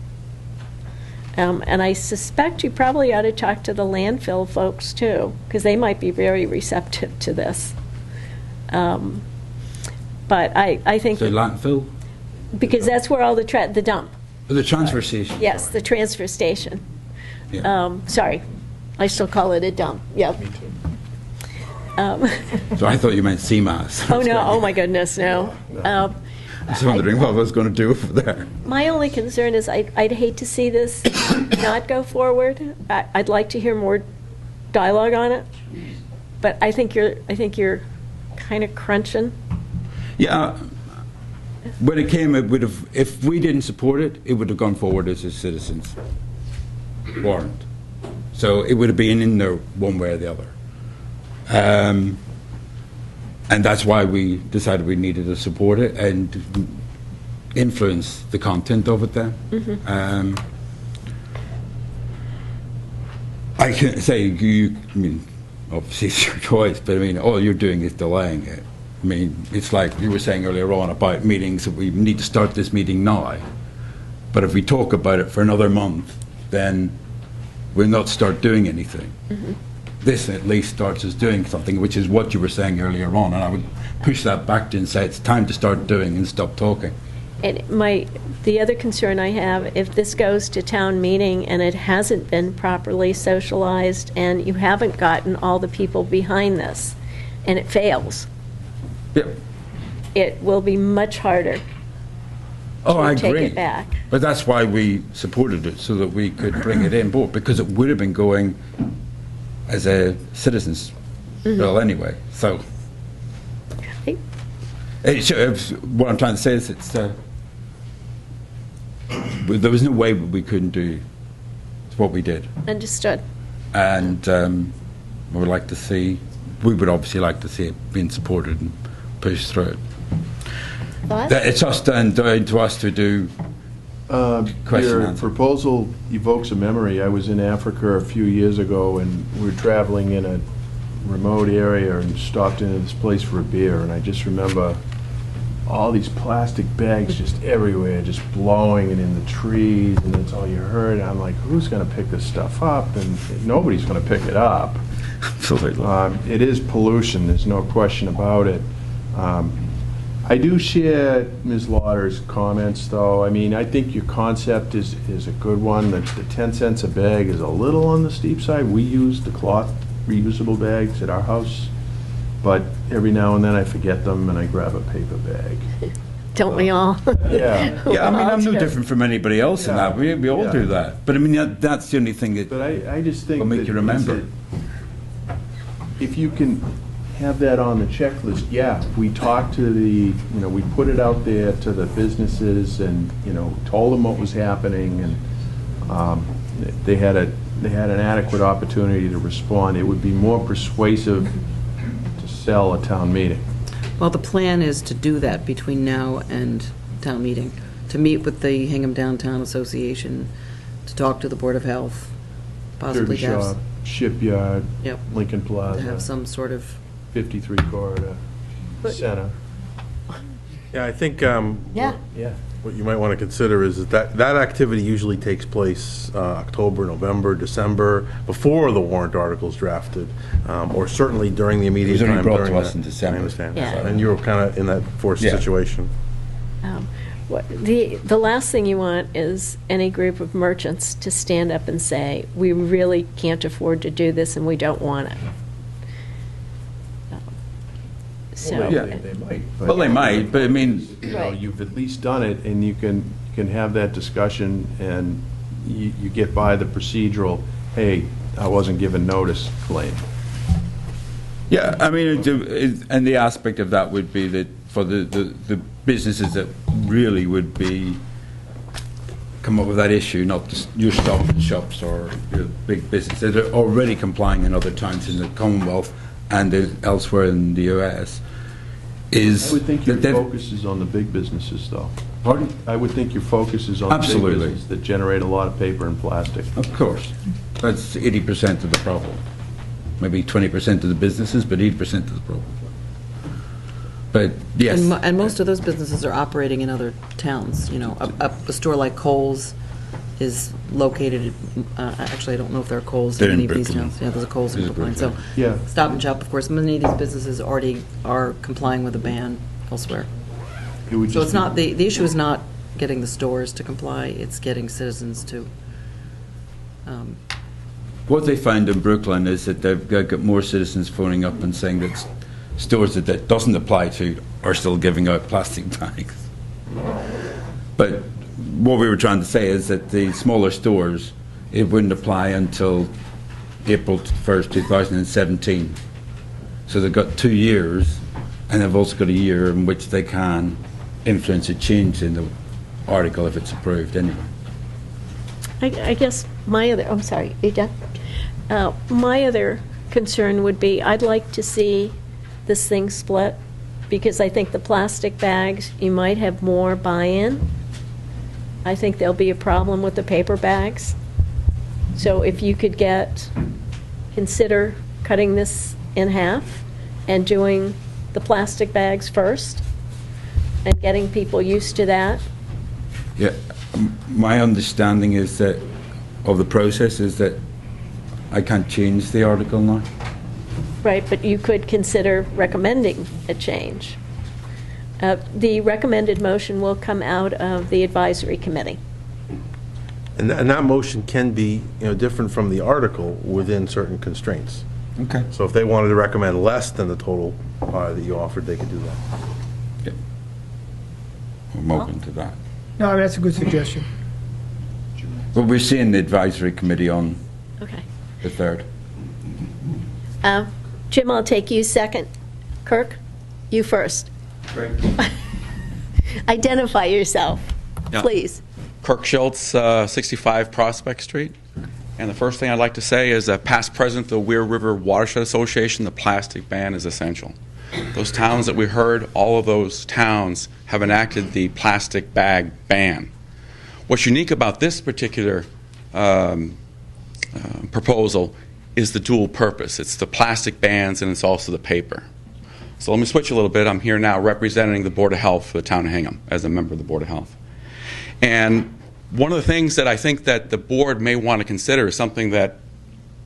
And I suspect you probably ought to talk to the landfill folks too, because they might be very receptive to this. But I think... So landfill? Because that's where all the dump. The transfer station. Yes, the transfer station. Yeah. Sorry, I still call it a dump. Yeah. Me too. So I thought you meant CMAS. Oh no! Oh my goodness, no. I was wondering what I was going to do over there. My only concern is I'd hate to see this not go forward. I'd like to hear more dialogue on it, but I think you're kind of crunching. Yeah. When it came, it would have. If we didn't support it, it would have gone forward as a citizens' warrant. So it would have been in there one way or the other. And that's why we decided we needed to support it and influence the content of it then. Mm-hmm. I can say, I mean, obviously it's your choice, but I mean, all you're doing is delaying it. I mean, it's like you were saying earlier on about meetings, that we need to start this meeting now. But if we talk about it for another month, then we'll not start doing anything. Mm-hmm. This at least starts us doing something, which is what you were saying earlier on, and I would push that back to and say it's time to start doing and stop talking. And the other concern I have, if this goes to town meeting and it hasn't been properly socialized and you haven't gotten all the people behind this, and it fails, yep, it will be much harder to take it back. But that's why we supported it, so that we could bring it in board, because it would have been going as a citizens' bill anyway. So, what I'm trying to say is, there was no way we couldn't do what we did. Understood. And we would obviously like to see it being supported and pushed through it. Thoughts? That it's us down to us to do question Your answer. proposal evokes a memory. I was in Africa a few years ago, and we were traveling in a remote area and stopped into this place for a beer, and I just remember all these plastic bags just everywhere, just blowing and in the trees, and that's all you heard. And I'm like, who's going to pick this stuff up? And nobody's going to pick it up. Absolutely. It is pollution, there's no question about it. I do share Ms. Lauder's comments, though. I mean, I think your concept is a good one. The 10 cents a bag is a little on the steep side. We use the cloth reusable bags at our house, but every now and then I forget them and I grab a paper bag. Don't we all? Yeah. Yeah, I mean, I'm no different from anybody else in that. We all do that. But I mean, that's the only thing that But I just think will make you remember. If you can have that on the checklist, yeah, we talked to we put it out there to the businesses and, told them what was happening, and they had an adequate opportunity to respond. It would be more persuasive to sell a town meeting. Well, the plan is to do that between now and town meeting, to meet with the Hingham Downtown Association, to talk to the Board of Health, possibly Derby to have, Shop, Shipyard, Yep. Lincoln to Plaza, have some sort of, 53 corridor, Center. Yeah, I think Yeah. Yeah. what you might want to consider is that activity usually takes place October, November, December, before the warrant article's drafted, or certainly during the immediate It was only time brought during to us that. in December. I understand. Yeah. And you were kind of in that forced Yeah. situation. The last thing you want is any group of merchants to stand up and say, we really can't afford to do this and we don't want it. So, Well, they might. Well, they might, but I mean, Right. You've at least done it, and you can have that discussion, and you get by the procedural, hey, I wasn't given notice claim. yeah, I mean, and the aspect of that would be that for the businesses that really would be come up with that issue, not just your Stop and Shops or your big businesses that are already complying in other towns in the Commonwealth and elsewhere in the US, is I would think your that they've- focus is on the big businesses, though. Pardon? I would think your focus is on the big Absolutely. businesses that generate a lot of paper and plastic. Of course. That's 80% of the problem. Maybe 20% of the businesses, but 80% of the problem. But yes. and most of those businesses are operating in other towns, a store like Kohl's is located, actually, I don't know if there are Kohl's They're in in any of these Brooklyn. towns. Yeah, there's a Kohl's in There's a Brookline, so. Brooklyn. Yeah. Stop and Shop, of course, many of these businesses already are complying with a ban elsewhere. It would So just it's not, the issue is not getting the stores to comply, it's getting citizens to, What they find in Brooklyn is that they've got more citizens phoning up and saying that stores that doesn't apply to are still giving out plastic bags. But what we were trying to say is that the smaller stores, it wouldn't apply until April 1st, 2017. So they've got 2 years, and they've also got a year in which they can influence a change in the article if it's approved anyway. I guess my other, I'm sorry, are you done? My other concern would be, I'd like to see this thing split, because I think the plastic bags, you might have more buy-in. I think there'll be a problem with the paper bags. So if you could consider cutting this in half and doing the plastic bags first, and getting people used to that. Yeah, my understanding is that, of the process, is that I can't change the article now. Right, but you could consider recommending a change. The recommended motion will come out of the advisory committee. And that motion can be, different from the article within certain constraints. Okay. So if they wanted to recommend less than the total that you offered, they could do that. Yeah. I'm open to that. No, that's a good suggestion. But we're seeing the advisory committee on Okay. the 3rd. Jim, I'll take you second. Kirk, you first. Great. Identify yourself, Yeah. please. Kirk Schultz, 65 Prospect Street. And the first thing I'd like to say is that past president of the Weir River Watershed Association, the plastic ban is essential. Those towns that we heard, all of those towns have enacted the plastic bag ban. What's unique about this particular proposal is the dual purpose. It's the plastic bans and it's also the paper. So let me switch a little bit. I'm here now representing the Board of Health for the town of Hingham as a member of the Board of Health. And one of the things that I think that the board may want to consider is something that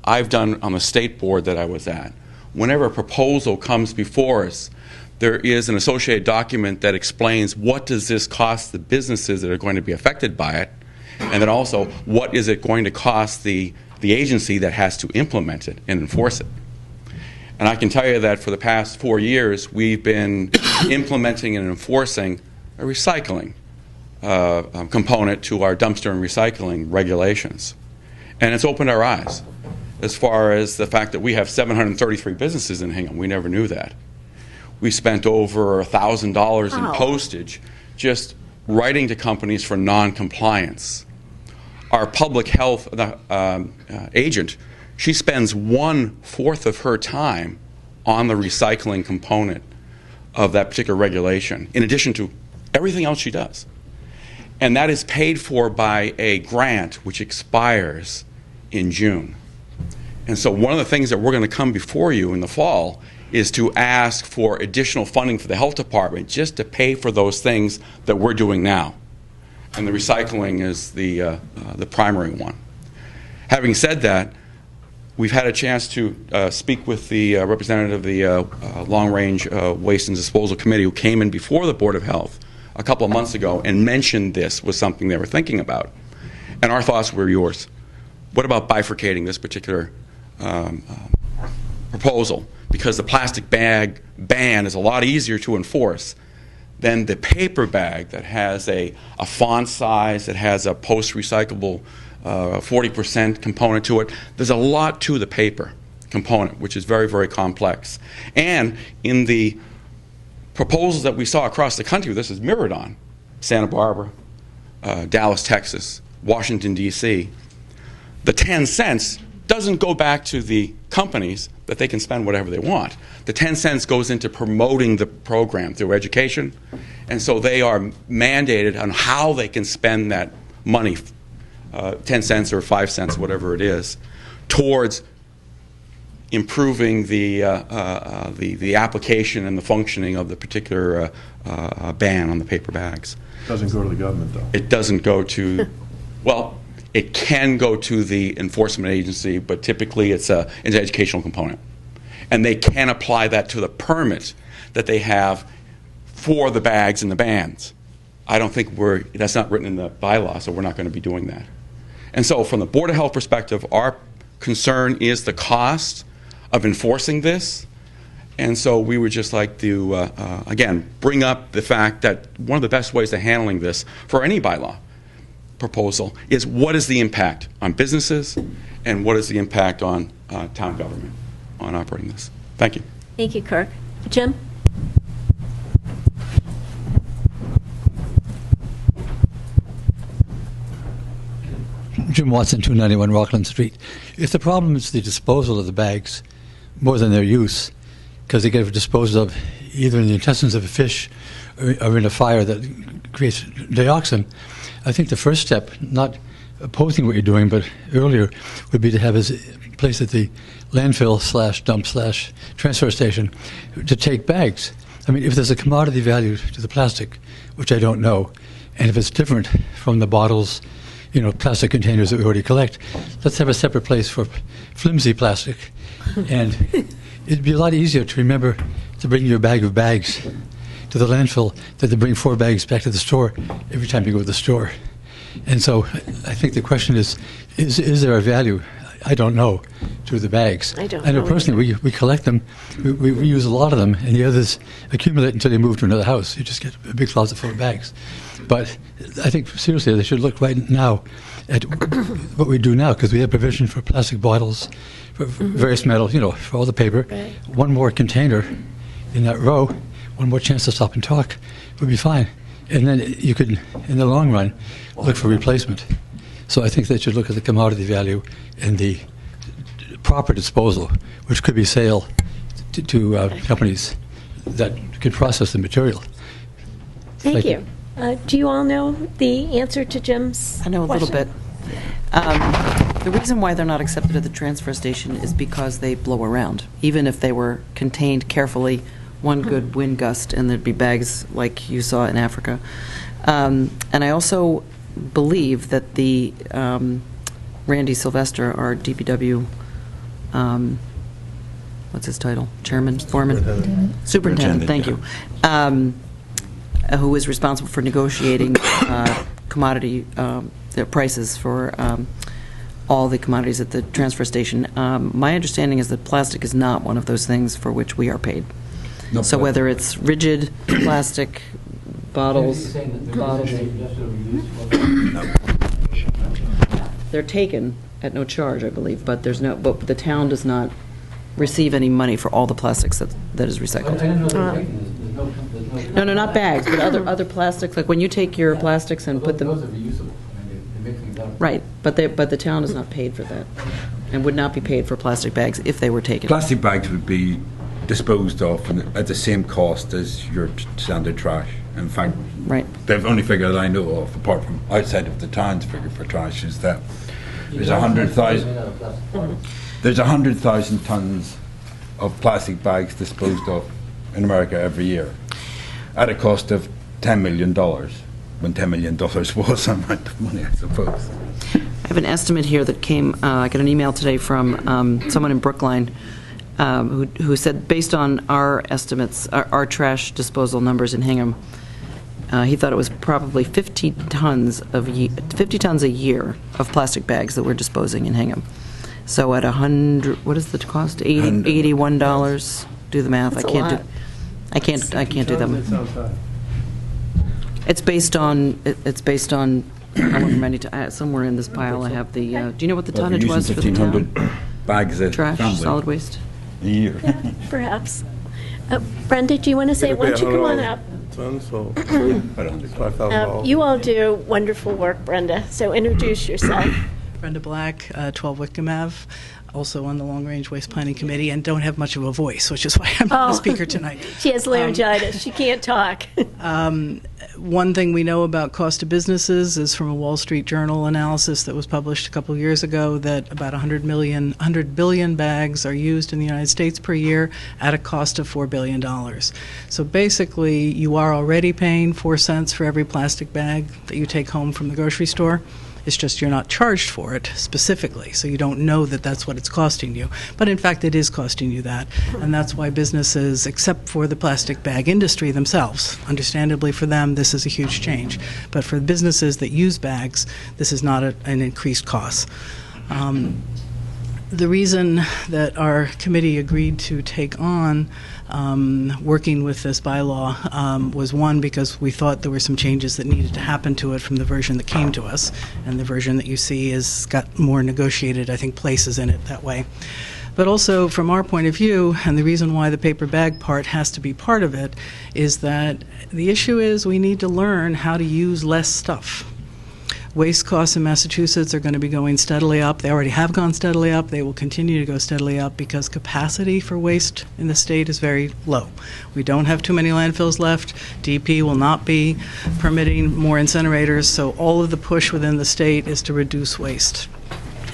I've done on the state board that I was at. Whenever a proposal comes before us, there is an associated document that explains what does this cost the businesses that are going to be affected by it, and then also what is it going to cost the agency that has to implement it and enforce it. And I can tell you that for the past 4 years, we've been implementing and enforcing a recycling component to our dumpster and recycling regulations. And it's opened our eyes as far as the fact that we have 733 businesses in Hingham. We never knew that. We spent over $1,000 in postage just writing to companies for non-compliance. Our public health agent, she spends 1/4 of her time on the recycling component of that particular regulation, in addition to everything else she does. And that is paid for by a grant which expires in June. And so one of the things that we're going to come before you in the fall is to ask for additional funding for the health department just to pay for those things that we're doing now. And the recycling is the primary one. Having said that, we've had a chance to speak with the representative of the Long Range Waste and Disposal Committee, who came in before the Board of Health a couple of months ago and mentioned this was something they were thinking about. And our thoughts were yours. What about bifurcating this particular proposal? Because the plastic bag ban is a lot easier to enforce than the paper bag that has a font size, that has a post-recyclable 40% component to it. There's a lot to the paper component, which is very, very complex. And in the proposals that we saw across the country, this is mirrored on Santa Barbara, Dallas, Texas, Washington, D.C. The 10 cents doesn't go back to the companies that they can spend whatever they want. The 10 cents goes into promoting the program through education, and so they are mandated on how they can spend that money, 10 cents or 5 cents, whatever it is, towards improving the application and the functioning of the particular ban on the paper bags. It doesn't go to the government, though. It doesn't go to, well, it can go to the enforcement agency, but typically it's an educational component. And they can apply that to the permit that they have for the bags and the bans. I don't think that's not written in the bylaw, so we're not going to be doing that. And so from the Board of Health perspective, our concern is the cost of enforcing this. And so we would just like to, again, bring up the fact that one of the best ways of handling this for any bylaw proposal is what is the impact on businesses and what is the impact on town government on operating this. Thank you. Thank you, Kirk. Jim? Jim Watson, 291 Rockland Street. If the problem is the disposal of the bags more than their use, because they get disposed of either in the intestines of a fish or in a fire that creates dioxin, I think the first step, not opposing what you're doing, but earlier, would be to have a place at the landfill/dump/transfer station to take bags. I mean, if there's a commodity value to the plastic, which I don't know, and if it's different from the bottles, plastic containers that we already collect, let's have a separate place for flimsy plastic. And it'd be a lot easier to remember to bring your bag of bags to the landfill than to bring 4 bags back to the store every time you go to the store. And so I think the question is there a value? I don't know, to the bags. I know personally, we collect them, we use a lot of them, and the others accumulate until they move to another house. You just get a big closet full of bags. But I think, seriously, they should look right now at what we do now, because we have provision for plastic bottles, for various metals, for all the paper. Right. One more container in that row, one more chance to stop and talk would be fine. And then you could, in the long run, look for replacement. So I think they should look at the commodity value and the proper disposal, which could be sale to companies that could process the material. Thank you. Do you all know the answer to Jim's I know a little question? bit. The reason why they're not accepted at the transfer station is because they blow around. Even if they were contained carefully, one good wind gust, and there'd be bags like you saw in Africa. And I also believe that the Randy Sylvester, our DPW, what's his title? Chairman? Foreman? Superintendent, thank you. Who is responsible for negotiating commodity the prices for all the commodities at the transfer station. My understanding is that plastic is not one of those things for which we are paid. No, so whether it's rigid plastic bottles, they're taken at no charge, I believe, but there's no. But the town does not receive any money for all the plastics that is recycled. No, not bags, but other plastics. Like when you take your plastics and put them. Those are reusable. Right, but the town is not paid for that, and would not be paid for plastic bags if they were taken. Plastic bags would be disposed of at the same cost as your standard trash. In fact, right. The only figure that I know of, apart from outside of the town's figure for trash, is that there's 100,000 tons of plastic bags disposed of in America every year, at a cost of $10 million. When $10 million was some amount of money, I suppose. I have an estimate here that came, I got an email today from someone in Brookline who said, based on our estimates, our trash disposal numbers in Hingham, he thought it was probably 50 tons a year of plastic bags that we're disposing in Hingham. So at 100, what is the cost? $81. Do the math. That's I can't do them. It's based on however many somewhere in this pile I have the. Do you know what the tonnage was for the town? 1,500 bags of Trash, family solid waste. a year. Yeah, perhaps. Brenda, do you want to say, why don't you come on up? You all do wonderful work, Brenda, so introduce yourself. Brenda Black, 12 Whitcomb Ave, also on the Long Range Waste Planning Committee, and don't have much of a voice, which is why I'm not the speaker tonight. She has laryngitis. She can't talk. One thing we know about cost of businesses is from a Wall Street Journal analysis that was published a couple of years ago that about 100 billion bags are used in the United States per year at a cost of $4 billion. So basically, you are already paying 4 cents for every plastic bag that you take home from the grocery store. It's just you're not charged for it specifically, so you don't know that that's what it's costing you. But in fact, it is costing you that, and that's why businesses, except for the plastic bag industry themselves, understandably for them, this is a huge change. But for businesses that use bags, this is not an increased cost. The reason that our committee agreed to take on working with this bylaw was, one, because we thought there were some changes that needed to happen to it from the version that came to us, and the version that you see has got more negotiated, I think, places in it that way. But also, from our point of view, and the reason why the paper bag part has to be part of it, is that the issue is we need to learn how to use less stuff. Waste costs in Massachusetts are going to be going steadily up. They already have gone steadily up. They will continue to go steadily up because capacity for waste in the state is very low. We don't have too many landfills left. DP will not be permitting more incinerators, so all of the push within the state is to reduce waste.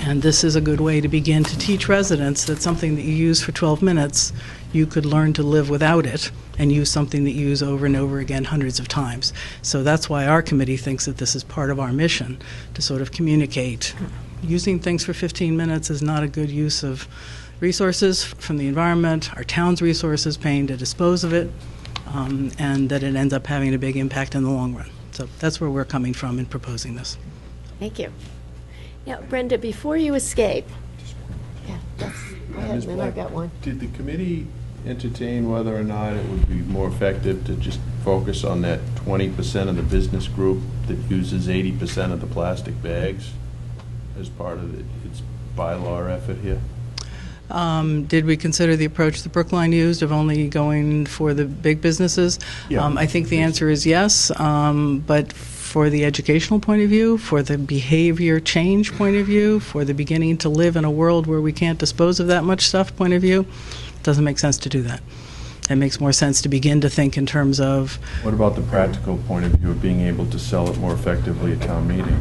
And this is a good way to begin to teach residents that something that you use for 12 minutes, you could learn to live without it and use something that you use over and over again hundreds of times. So that's why our committee thinks that this is part of our mission, to sort of communicate. Using things for 15 minutes is not a good use of resources from the environment, our town's resources paying to dispose of it, and that it ends up having a big impact in the long run. So that's where we're coming from in proposing this. Thank you. Yeah, Brenda, before you escape. Yeah, go ahead, Ms. then Black, I've got one. Did the committee entertain whether or not it would be more effective to just focus on that 20% of the business group that uses 80% of the plastic bags as part of its bylaw effort here? Did we consider the approach that Brookline used of only going for the big businesses? Yeah. I think the answer is yes, but for the educational point of view, for the behavior change point of view, for the beginning to live in a world where we can't dispose of that much stuff point of view, it doesn't make sense to do that. it makes more sense to begin to think in terms of, What about the practical point of view of being able to sell it more effectively at town meeting?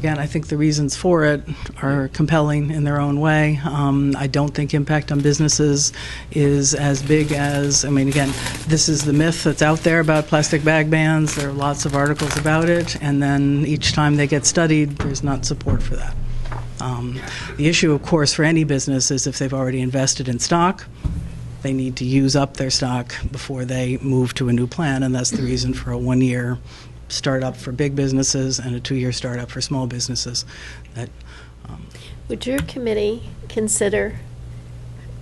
again, I think the reasons for it are compelling in their own way. I don't think impact on businesses is as big as, I mean, again, this is the myth that's out there about plastic bag bans. There are lots of articles about it, and then each time they get studied, there's not support for that. The issue, of course, for any business is if they've already invested in stock, they need to use up their stock before they move to a new plan, and that's the reason for a one-year startup for big businesses and a 2-year startup for small businesses. Would your committee consider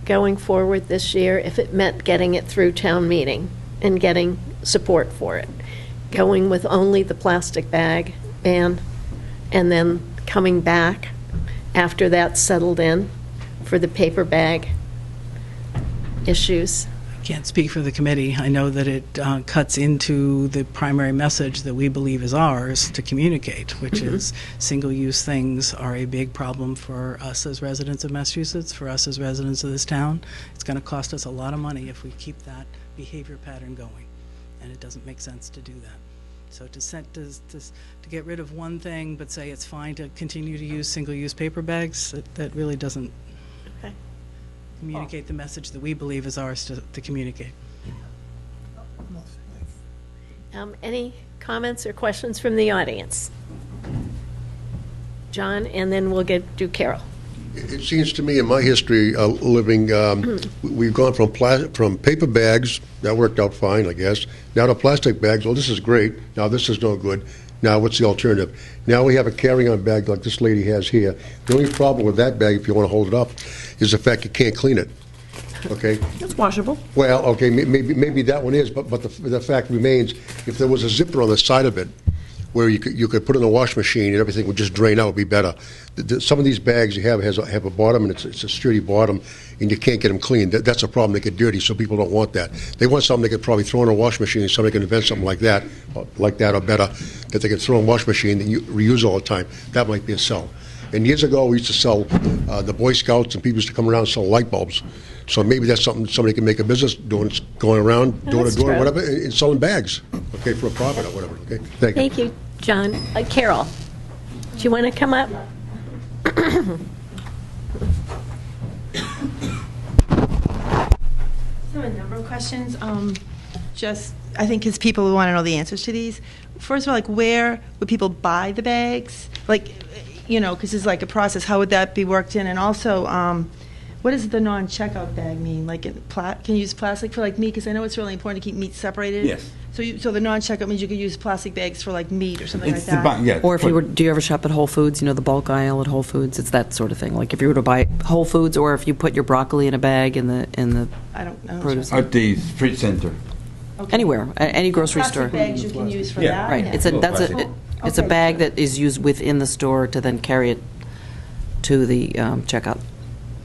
going forward this year if it meant getting it through town meeting and getting support for it? Going with only the plastic bag ban and then coming back after that's settled in for the paper bag issues? Can't speak for the committee. I know that it cuts into the primary message that we believe is ours to communicate, which is single-use things are a big problem for us as residents of Massachusetts, for us as residents of this town. It's going to cost us a lot of money if we keep that behavior pattern going, and it doesn't make sense to do that. So to get rid of one thing but say it's fine to continue to use single-use paper bags, that really doesn't communicate the message that we believe is ours to communicate. Any comments or questions from the audience? John, and then we'll do Carol. It seems to me in my history living, we've gone from paper bags, that worked out fine, I guess, now to plastic bags. Well, this is great. Now this is no good. Now what's the alternative? Now we have a carry-on bag like this lady has here. The only problem with that bag, if you want to hold it up, is the fact you can't clean it. Okay? It's washable. Well, okay, maybe that one is, but the fact remains, if there was a zipper on the side of it, where you could put it in a wash machine and everything would just drain out, would be better. Some of these bags you have a bottom, and it's a sturdy bottom, and you can't get them clean. That's a problem. They get dirty, so people don't want that. They want something they could probably throw in a wash machine, and somebody can invent something like that or better, that they can throw in a wash machine and reuse all the time. That might be a sell. And years ago, we used to sell, the Boy Scouts and people used to come around and sell light bulbs. So maybe that's something somebody can make a business doing, going around, door to door, whatever, and selling bags, okay, for a profit or whatever, okay? Thank you. Thank you, John. Carol, do you want to come up? So a number of questions. I think because people want to know the answers to these. First of all, like, where would people buy the bags? Like, because it's like a process. How would that be worked in? And also, what does the non-checkout bag mean? Like, can you use plastic for like meat? Because I know it's really important to keep meat separated. Yes. So the non-checkout means you could use plastic bags for like meat or something like that. Yeah. Or if do you ever shop at Whole Foods, the bulk aisle at Whole Foods? It's that sort of thing. Like if you were to buy Whole Foods, or if you put your broccoli in a bag in the I don't know. produce. At the street center. Okay. Anywhere, any grocery store. Plastic bags you can use for Yeah. that? Right. It's a bag that is used within the store to then carry it to the checkout.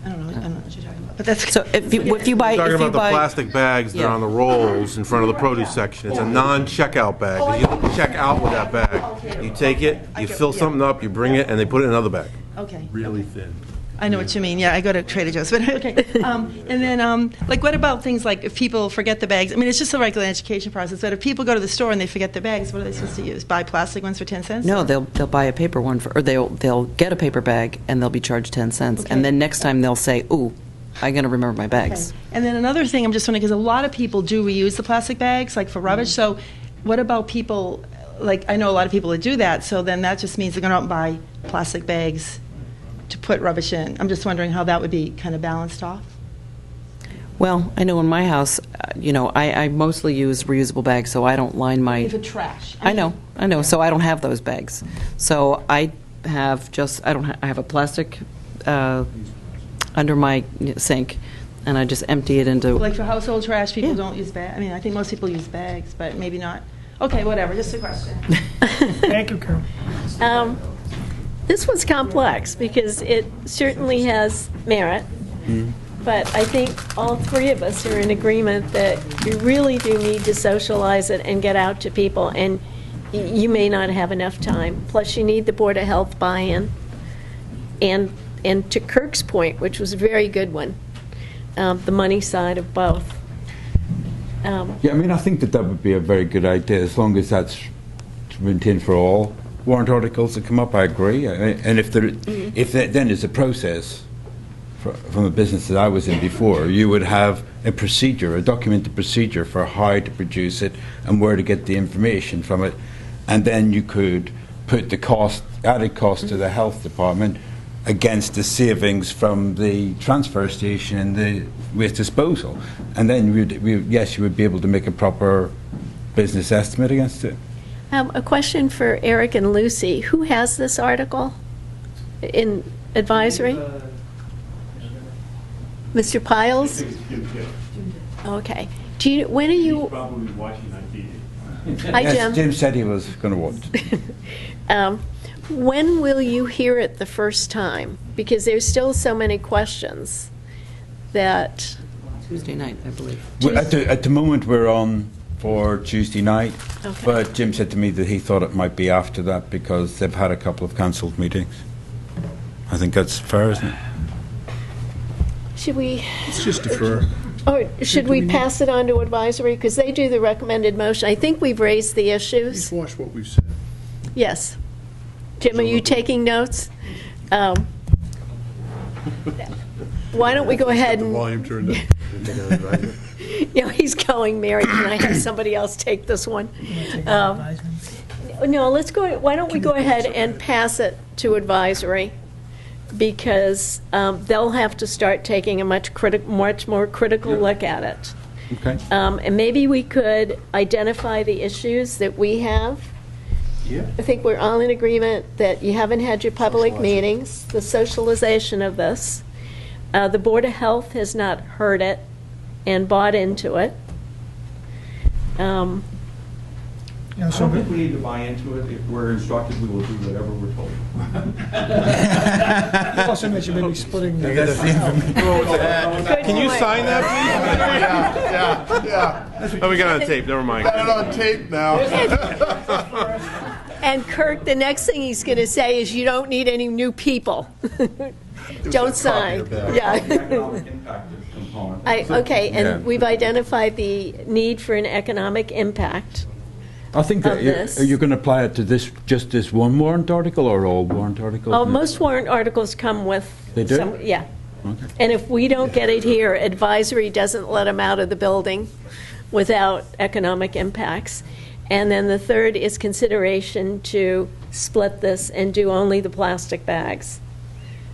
I don't know what you're talking about. But that's So if you buy, Talking if you about the buy, plastic bags that are on the rolls in front of the produce section. It's a non-checkout bag. 'Cause you don't check out with that bag. You take it, you fill something up, you bring it, and they put it in another bag. Okay. Really thin. I know what you mean. Yeah, I go to Trader Joe's, but okay. And then, like, what about things like if people forget the bags? I mean, it's just a regular education process. But if people go to the store and they forget their bags, what are they supposed to use? Buy plastic ones for 10 cents? no, they'll buy a paper one or they'll get a paper bag and they'll be charged 10 cents, and then next time they'll say, "Ooh, I'm going to remember my bags." Okay. And then another thing, I'm just wondering, because a lot of people do reuse the plastic bags, like for rubbish. So, what about people? Like, I know a lot of people that do that. So then that just means they're going to out and buy plastic bags to put rubbish in. I'm just wondering how that would be kind of balanced off. Well, I know in my house, I mostly use reusable bags, so I don't line my. For trash. I know. So I don't have those bags. So I have I have a plastic under my sink, and I just empty it into. Like for household trash, people don't use bags. I mean, I think most people use bags, but maybe not. Okay, whatever. Just a question. Thank you, Carol. This was complex because it certainly has merit, but I think all three of us are in agreement that you really do need to socialize it and get out to people, and you may not have enough time. Plus, you need the Board of Health buy-in. And to Kirk's point, which was a very good one, the money side of both. Yeah, I mean, I think that would be a very good idea, as long as that's maintained for all warrant articles that come up, I agree. And if then there's a process, from the business that I was in before, you would have a procedure, a documented procedure for how to produce it and where to get the information from it. And then you could put the added cost to the health department against the savings from the transfer station and the waste disposal. And then, yes, you would be able to make a proper business estimate against it. A question for Eric and Lucy. Who has this article in advisory? Mr. Piles? Okay. When are you? Probably watching on TV. Hi, Jim. Yes, Jim said he was going to watch. When will you hear it the first time? Because there's still so many questions that... Tuesday night, I believe. At the moment, we're on for Tuesday night, Okay. but Jim said to me that he thought it might be after that because they've had a couple of cancelled meetings. I think that's fair, isn't it? Should we... Let's just defer. Or should we pass it on to advisory? Because they do the recommended motion. I think we've raised the issues. Please watch what we've said. Yes. Jim, are you taking notes? Why don't we go ahead and... Volume turned up. Yeah, he's going, Mary, can I have somebody else take this one? No, let's go, why don't we go ahead and pass it to advisory? Because they'll have to start taking a much more critical look at it. Okay. And maybe we could identify the issues that we have. Yeah. I think we're all in agreement that you haven't had your public meetings, the socialization of this. The Board of Health has not heard it and bought into it. Yeah, I so don't think we need to buy into it. If we're instructed, we will do whatever we're told. you also mentioned maybe splitting the... Can you sign that, please? Yeah. Oh, we got it on tape. Never mind. Got it on tape now. And Kirk, the next thing he's going to say is you don't need any new people. Don't sign. Yeah. Economic impact component. Okay, and Yeah. we've identified the need for an economic impact. I think that this. are you going to apply it to just this one warrant article or all warrant articles? Oh, most warrant articles come with... They do? some- Yeah. Okay. And if we don't get it here, advisory doesn't let them out of the building without economic impacts. And then the third is consideration to split this and do only the plastic bags.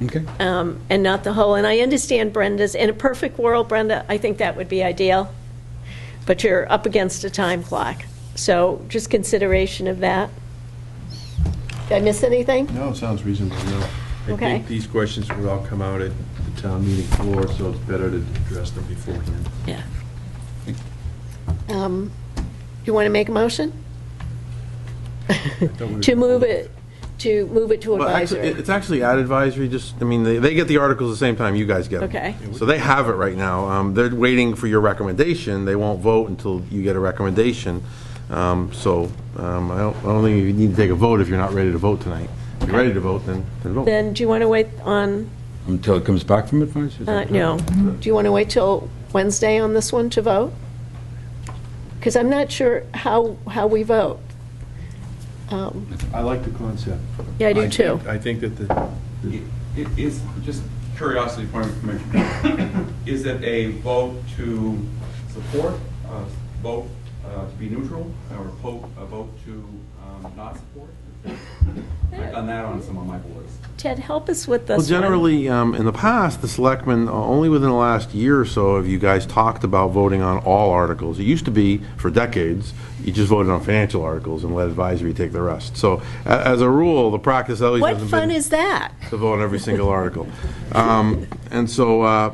Okay. And not the whole. And I understand Brenda's, in a perfect world, Brenda, I think that would be ideal. But you're up against a time clock. So just consideration of that. Did I miss anything? No, it sounds reasonable, no. I Okay. think these questions will all come out at the town meeting floor, so it's better to address them beforehand. Yeah. You want to make a motion? To move it to Well, advisory. actually, it's actually at advisory, I mean, they get the articles the same time you guys get them. Okay. So they have it right now. They're waiting for your recommendation. They won't vote until you get a recommendation. I don't think you need to take a vote if you're not ready to vote tonight. If you're ready to vote, then vote. Then do you want to wait on, Until it comes back from advisory? no, do you want to wait till Wednesday on this one to vote? Because I'm not sure how we vote. I like the concept. Yeah, I do too. I think that It is, just curiosity point of information, is it a vote to support, vote to be neutral, or a vote to not support? I've done that on some of my boards. Ted, help us with this Well, one. generally, in the past, the selectmen, only within the last year or so have you guys talked about voting on all articles. It used to be, for decades, you just voted on financial articles and let advisory take the rest. So, as a rule, the practice always What hasn't fun been is that? to vote on every single article. And so,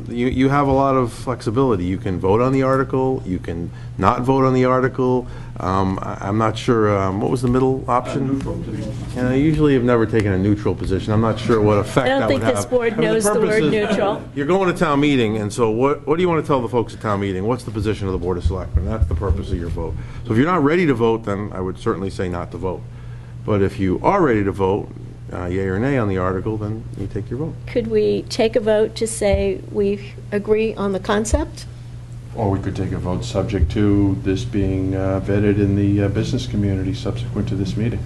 you have a lot of flexibility. You can vote on the article, you can not vote on the article. I'm not sure, what was the middle option? Neutral position. And I usually have never taken a neutral position. I'm not sure what effect I that don't would think have. this board I mean, knows the purpose word is- neutral. You're going to town meeting, and so what do you want to tell the folks at town meeting? What's the position of the Board of Selectmen? That's the purpose of your vote. So if you're not ready to vote, then I would certainly say not to vote. But if you are ready to vote, yea or nay on the article, then you take your vote. Could we take a vote to say we agree on the concept? Or we could take a vote subject to this being vetted in the business community subsequent to this meeting.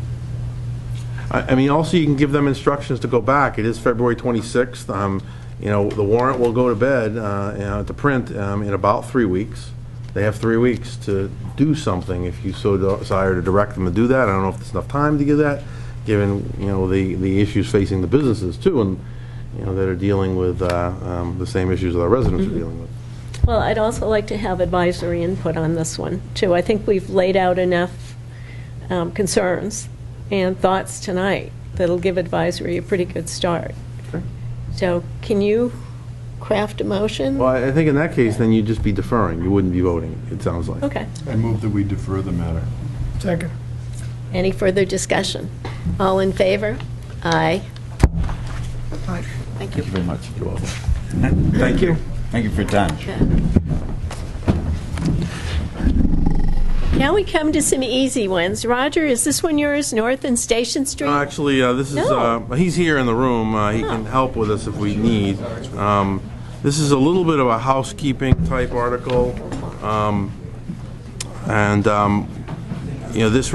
I mean, also you can give them instructions to go back. It is February 26th. The warrant will go to bed, to print in about 3 weeks. They have 3 weeks to do something if you so desire to direct them to do that. I don't know if there's enough time to do that, given, the issues facing the businesses too, and, that are dealing with the same issues that our residents are dealing with. Well, I'd also like to have advisory input on this one, too. I think we've laid out enough concerns and thoughts tonight that'll give advisory a pretty good start. Okay. So can you craft a motion? Well, I think in that case, then you'd just be deferring. You wouldn't be voting, it sounds like. Okay. I move that we defer the matter. Second. Any further discussion? All in favor? Aye. Aye. Thank you. Thank you very much. You're welcome. Thank you. Thank you for your time. Now we come to some easy ones. Roger, is this one yours, North and Station Street? Actually, this is, he's here in the room. He can help with us if we need. This is a little bit of a housekeeping type article. This is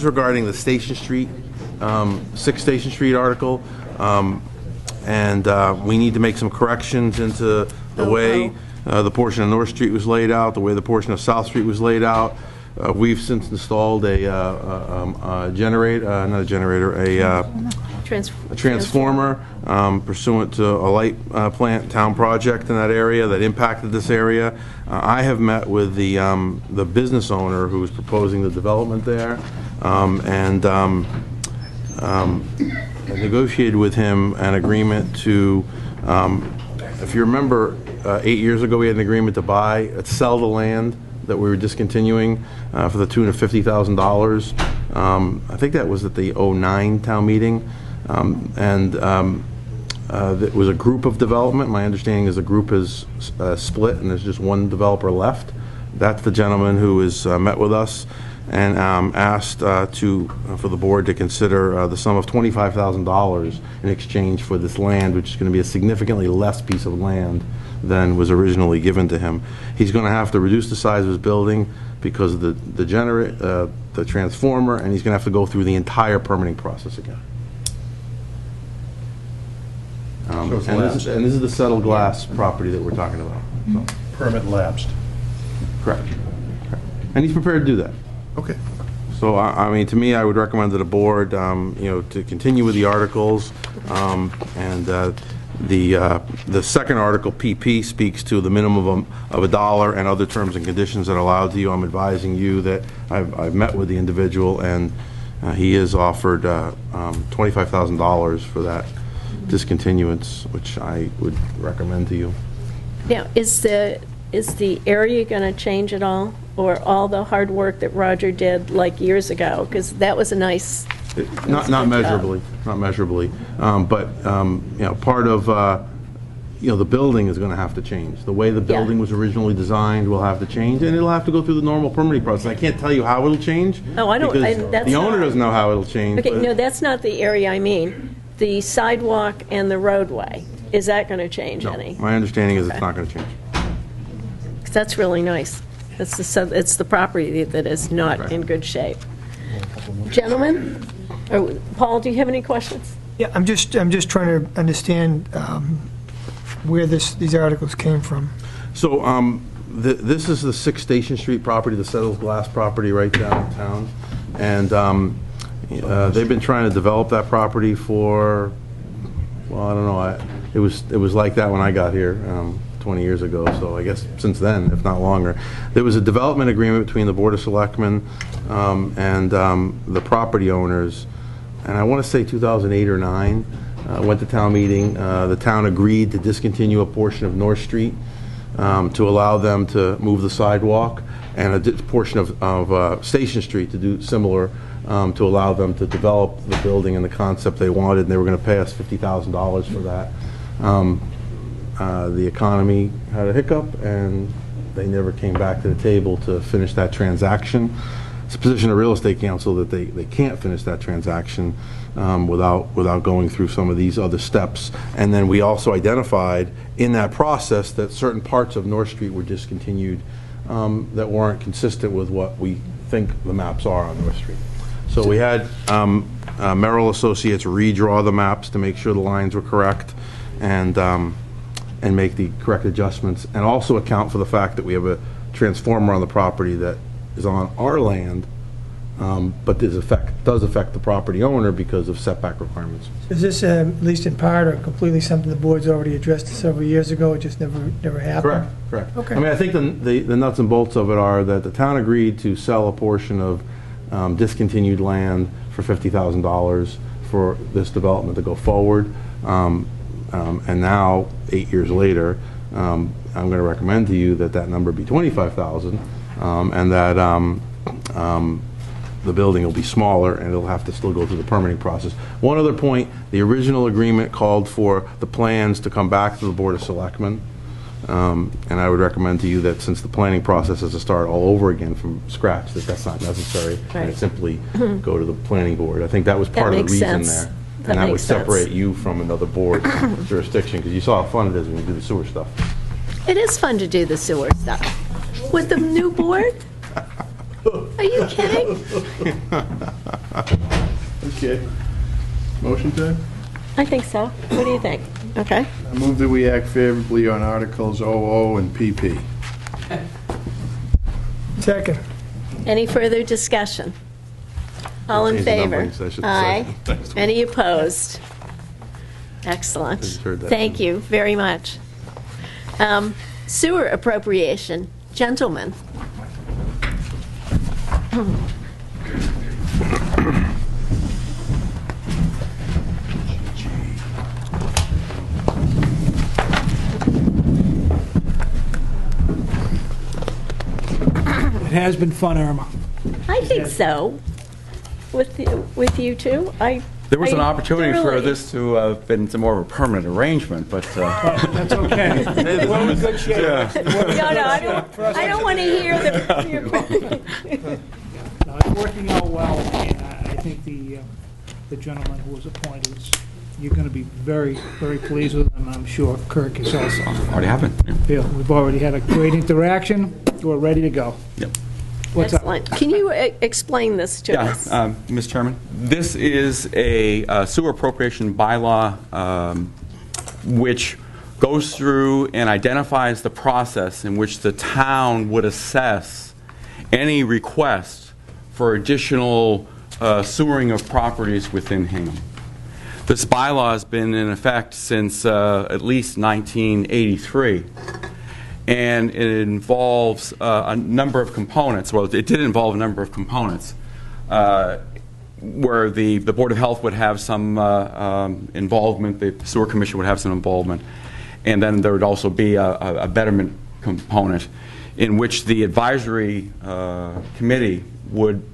regarding the Station Street, 6 Station Street article. We need to make some corrections into the way the portion of North Street was laid out, the way the portion of South Street was laid out. We've since installed a transformer pursuant to a light plant town project in that area that impacted this area. I have met with the business owner who is proposing the development there, and negotiated with him an agreement to, if you remember, 8 years ago we had an agreement to sell the land that we were discontinuing for the tune of $50,000. I think that was at the 09 town meeting. It was a group of development. My understanding is the group is split and there's just one developer left. That's the gentleman who has met with us and asked for the board to consider the sum of $25,000 in exchange for this land, which is going to be a significantly less piece of land than was originally given to him. He's going to have to reduce the size of his building because of the transformer, and he's going to have to go through the entire permitting process again. This is the settled glass property that we're talking about. So. Permit lapsed. Correct. And he's prepared to do that. Okay. So, I mean, to me, I would recommend to the board, to continue with the articles, the second article, PP, speaks to the minimum of $1 and other terms and conditions that are allowed to you. I'm advising you that I've met with the individual, and he has offered $25,000 for that discontinuance, which I would recommend to you. Now, is the area going to change at all the hard work that Roger did like years ago? Because that was a nice... Not measurably, not measurably, but part of the building is going to have to change. The way the building was originally designed will have to change, and it'll have to go through the normal permitting process. I can't tell you how it'll change. Oh, I don't. Because the owner doesn't know how it'll change. Okay, no, that's not the area I mean. The sidewalk and the roadway, is that going to change any? My understanding is it's not going to change. Because that's really nice. It's the property that is not in good shape. Gentlemen? Paul, do you have any questions? Yeah, I'm just trying to understand where these articles came from. So this is the 6 Station Street property, the settled glass property right downtown, and they've been trying to develop that property for, well, I don't know. It was like that when I got here 20 years ago, so I guess since then, if not longer. There was a development agreement between the Board of Selectmen and the property owners, and I want to say 2008 or 9, went to town meeting. The town agreed to discontinue a portion of North Street to allow them to move the sidewalk, and a portion of Station Street to do similar, to allow them to develop the building and the concept they wanted, and they were going to pay us $50,000 for that. The economy had a hiccup, and they never came back to the table to finish that transaction. it's a position of real estate counsel that they can't finish that transaction without going through some of these other steps. And then we also identified in that process that certain parts of North Street were discontinued that weren't consistent with what we think the maps are on North Street. So we had Merrill Associates redraw the maps to make sure the lines were correct and make the correct adjustments, and also account for the fact that we have a transformer on the property that is on our land, but does affect the property owner because of setback requirements. Is this, at least in part or completely, something the board's already addressed several years ago, it just never happened? Correct. Okay. I mean, I think the nuts and bolts of it are that the town agreed to sell a portion of discontinued land for $50,000 for this development to go forward. And now, 8 years later, I'm going to recommend to you that that number be $25,000, and that the building will be smaller and it'll have to still go through the permitting process. One other point, the original agreement called for the plans to come back to the Board of Selectmen, and I would recommend to you that since the planning process has to start all over again from scratch, that's not necessary, and it simply go to the planning board. I think that was part of the reason there. And that would separate you from another board's jurisdiction, because you saw how fun it is when you do the sewer stuff. It is fun to do the sewer stuff. With the new board? Are you kidding? Okay. Motion time? I think so. What do you think? Okay. I move that we act favorably on Articles 00 and PP. Second. Any further discussion? All in Change the favor? numbering, so I should Aye. say. Any opposed? Excellent. I just heard that. Thank you very much. Sewer appropriation. Gentlemen. It has been fun, Irma. I think so. With you two? There was an I opportunity for thoroughly- this to have been some more of a permanent arrangement, but... That's okay. We're in good shape. I don't want to hear the... No, it's working out well, and I think the gentleman who was appointed, you're going to be very, very pleased with him. I'm sure Kirk is also. Already happened. Yeah, we've already had a great interaction. We're ready to go. Yep. What's up? Excellent. Can you explain this to us? Mr. Chairman, this is a sewer appropriation bylaw which goes through and identifies the process in which the town would assess any request for additional sewering of properties within Hingham. This bylaw has been in effect since at least 1983. And it involves a number of components. Well, it did involve a number of components where the Board of Health would have some involvement, the Sewer Commission would have some involvement, and then there would also be a betterment component in which the advisory committee would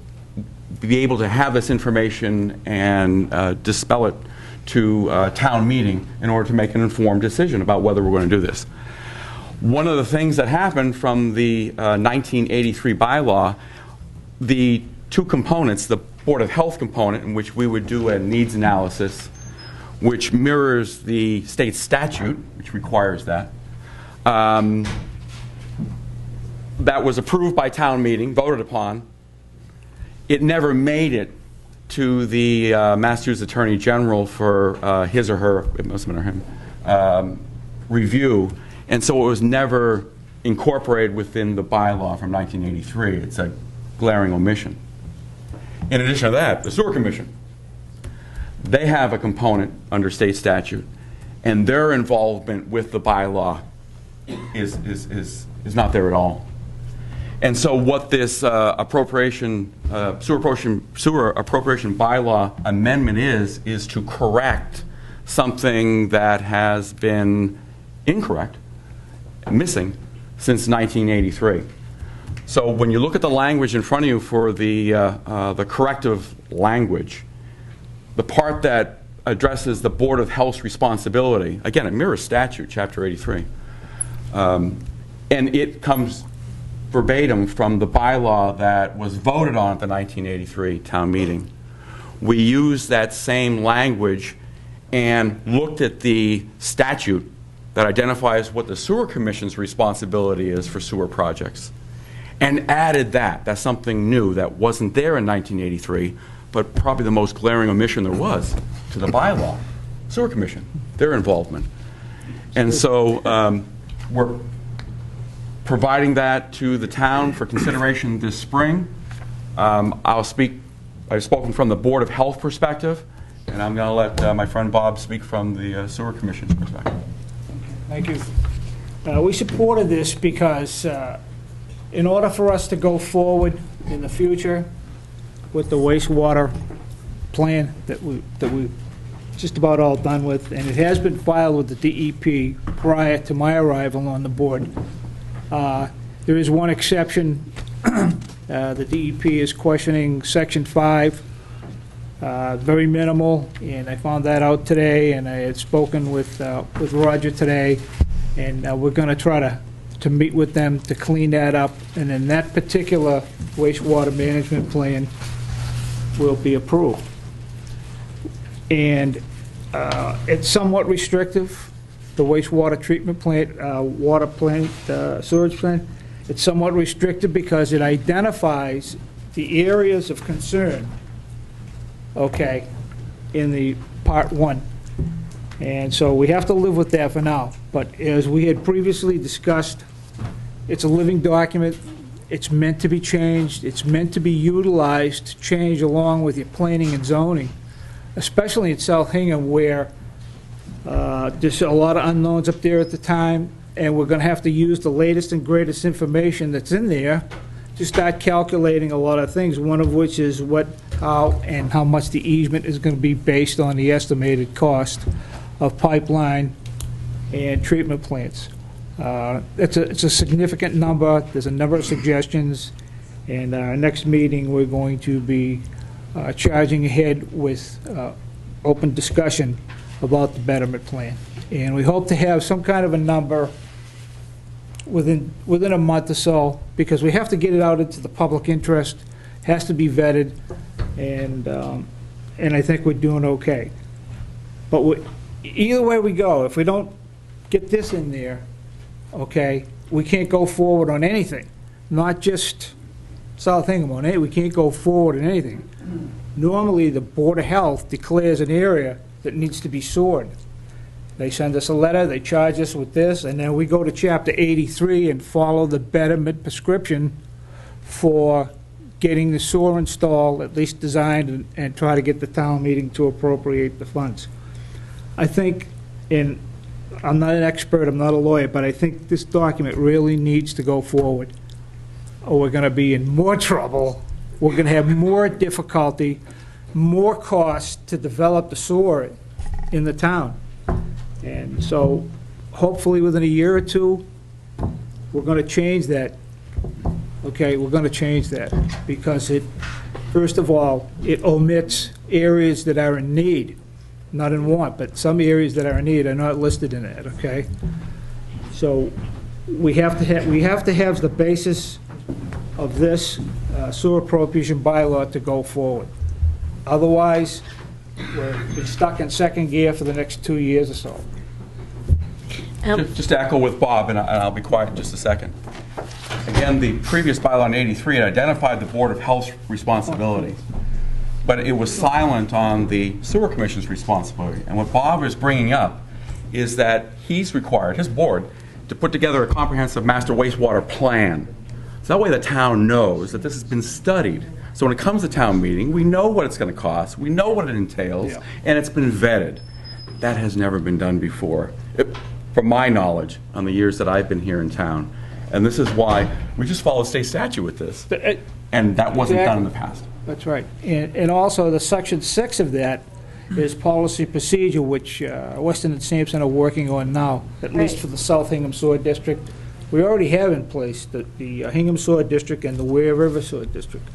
be able to have this information and dispel it to town meeting in order to make an informed decision about whether we're going to do this. One of the things that happened from the 1983 bylaw, the two components, the Board of Health component, in which we would do a needs analysis, which mirrors the state statute, which requires that. That was approved by town meeting, voted upon. It never made it to the Massachusetts Attorney General for his or her, it must have been him, review. And so it was never incorporated within the bylaw from 1983. It's a glaring omission. In addition to that, the Sewer Commission, they have a component under state statute, and their involvement with the bylaw is not there at all. And so what this sewer appropriation bylaw amendment is to correct something that has been incorrect, missing since 1983. So when you look at the language in front of you for the corrective language, the part that addresses the Board of Health's responsibility, again, it mirrors statute, Chapter 83, and it comes verbatim from the bylaw that was voted on at the 1983 town meeting. We used that same language and looked at the statute that identifies what the sewer commission's responsibility is for sewer projects and added that. That's something new that wasn't there in 1983, but probably the most glaring omission there was to the bylaw. Sewer commission, their involvement. And so we're providing that to the town for consideration this spring. I've spoken from the Board of Health perspective, and I'm going to let my friend Bob speak from the Sewer Commission's perspective. Thank you. We supported this because in order for us to go forward in the future with the wastewater plan that we're just about all done with, and it has been filed with the DEP prior to my arrival on the board. There is one exception. The DEP is questioning Section 5, very minimal, and I found that out today, and I had spoken with Roger today, and we're going to try to meet with them to clean that up, and then that particular wastewater management plan will be approved. And it's somewhat restrictive, the wastewater treatment plant, water plant, sewage plant. It's somewhat restrictive because it identifies the areas of concern, okay, in the Part 1. And so we have to live with that for now. But as we had previously discussed, it's a living document. It's meant to be changed. It's meant to be utilized to change along with your planning and zoning, especially in South Hingham, where there's a lot of unknowns up there at the time, and we're going to have to use the latest and greatest information that's in there to start calculating a lot of things, one of which is how much the easement is going to be based on the estimated cost of pipeline and treatment plants. It's a significant number. There's a number of suggestions, and our next meeting we're going to be charging ahead with open discussion about the betterment plan. And we hope to have some kind of a number within a month or so, because we have to get it out into the public interest, has to be vetted, and I think we're doing okay. But either way we go, if we don't get this in there, okay, we can't go forward on anything, not just South Hingham on it. We can't go forward on anything. Normally, the Board of Health declares an area that needs to be sewered. They send us a letter, they charge us with this, and then we go to Chapter 83 and follow the betterment prescription for getting the sewer installed, at least designed, and try to get the town meeting to appropriate the funds. I think, and I'm not an expert, I'm not a lawyer, but I think this document really needs to go forward, or we're going to be in more trouble. We're going to have more difficulty, more cost to develop the sewer in the town. And so hopefully within a year or two, we're going to change that. Okay, we're going to change that because first of all, it omits areas that are in need, not in want, but some areas that are in need are not listed in it, okay? So we have to have the basis of this sewer appropriation bylaw to go forward. Otherwise, we're stuck in second gear for the next 2 years or so. Just to echo with Bob, and I'll be quiet in just a second. Again, the previous bylaw in 83 had identified the Board of Health's responsibility, but it was silent on the Sewer Commission's responsibility. And what Bob is bringing up is that he's required, his board, to put together a comprehensive master wastewater plan. So that way the town knows that this has been studied. So when it comes to town meeting, we know what it's going to cost, we know what it entails, and it's been vetted. That has never been done before, from my knowledge, on the years that I've been here in town. And this is why we just follow state statute with this. And that wasn't done in the past. That's right. And also the Section 6 of that is policy procedure, which Weston and Sampson are working on now, at least for the South Hingham Sewer District. We already have in place the Hingham Sewer District and the Ware River Sewer District.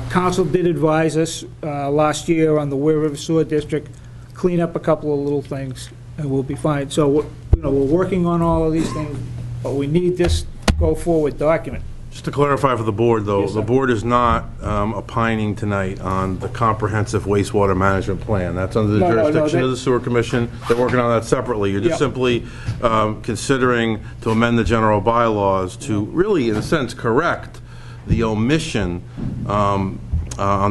Council did advise us last year on the Ware River Sewer District, clean up a couple of little things, and we'll be fine. So we're working on all of these things, but we need this go-forward document. Just to clarify for the board, though, the board is not opining tonight on the comprehensive wastewater management plan. That's under the jurisdiction of the sewer commission. They're working on that separately. You're just simply considering to amend the general bylaws to really, in a sense, correct the omission on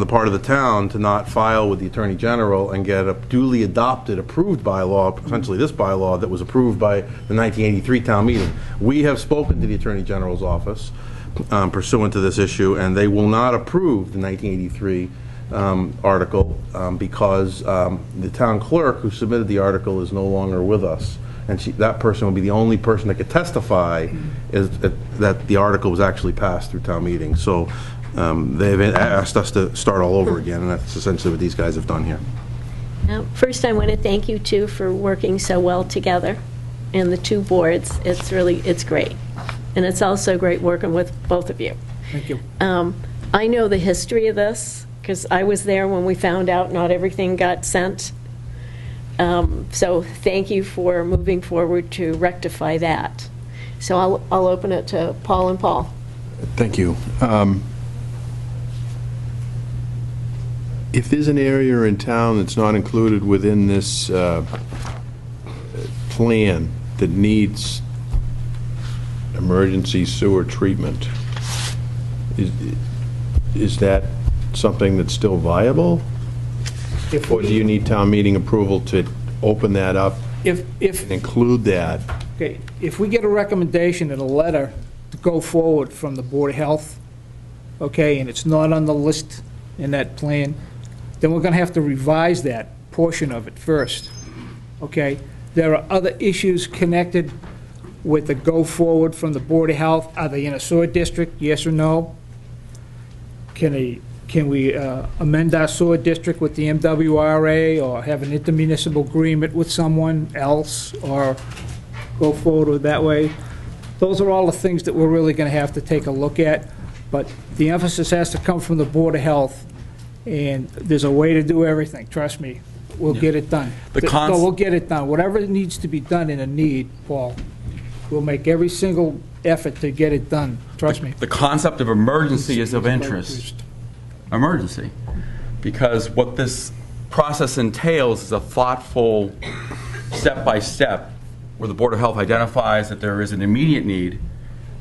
the part of the town to not file with the Attorney General and get a duly adopted, approved bylaw, essentially this bylaw that was approved by the 1983 town meeting. We have spoken to the Attorney General's office pursuant to this issue, and they will not approve the 1983 article because the town clerk who submitted the article is no longer with us. And that person will be the only person that could testify that the article was actually passed through town meeting. So they've asked us to start all over again, and that's essentially what these guys have done here. Now, first, I want to thank you two for working so well together, and the two boards. It's great, and it's also great working with both of you. Thank you. I know the history of this because I was there when we found out not everything got sent. So thank you for moving forward to rectify that. So I'll open it to Paul and Paul. Thank you. If there's an area in town that's not included within this plan that needs emergency sewer treatment, is that something that's still viable? Or do you need town meeting approval to open that up and include that? Okay, if we get a recommendation in a letter to go forward from the Board of Health, okay, and it's not on the list in that plan, then we're going to have to revise that portion of it first, okay? There are other issues connected with the go forward from the Board of Health. Are they in a sewer district, yes or no? Can we amend our sewer district with the MWRA or have an intermunicipal agreement with someone else or go forward with that way? Those are all the things that we're really going to have to take a look at, but the emphasis has to come from the Board of Health, and there's a way to do everything, trust me. We'll get it done. No, we'll get it done. Whatever needs to be done in a need, Paul, we'll make every single effort to get it done, trust me. The concept of emergency is of interest. Emergency. Because what this process entails is a thoughtful step-by-step where the Board of Health identifies that there is an immediate need.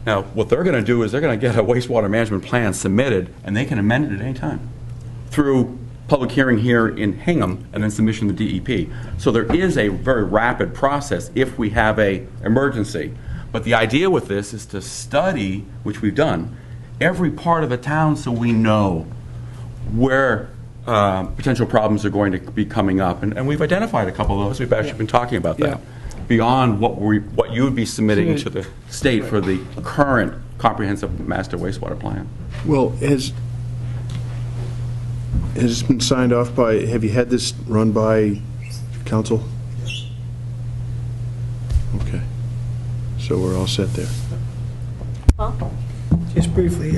Now, what they're going to do is they're going to get a wastewater management plan submitted, and they can amend it at any time through public hearing here in Hingham and then submission to DEP. So there is a very rapid process if we have a emergency. But the idea with this is to study, which we've done, every part of the town so we know where potential problems are going to be coming up. And we've identified a couple of those. We've actually been talking about that. Beyond what you would be submitting to the state for the current comprehensive master wastewater plan. Well, has this been signed off by, have you had this run by council? Okay. So we're all set there. Paul? Just briefly,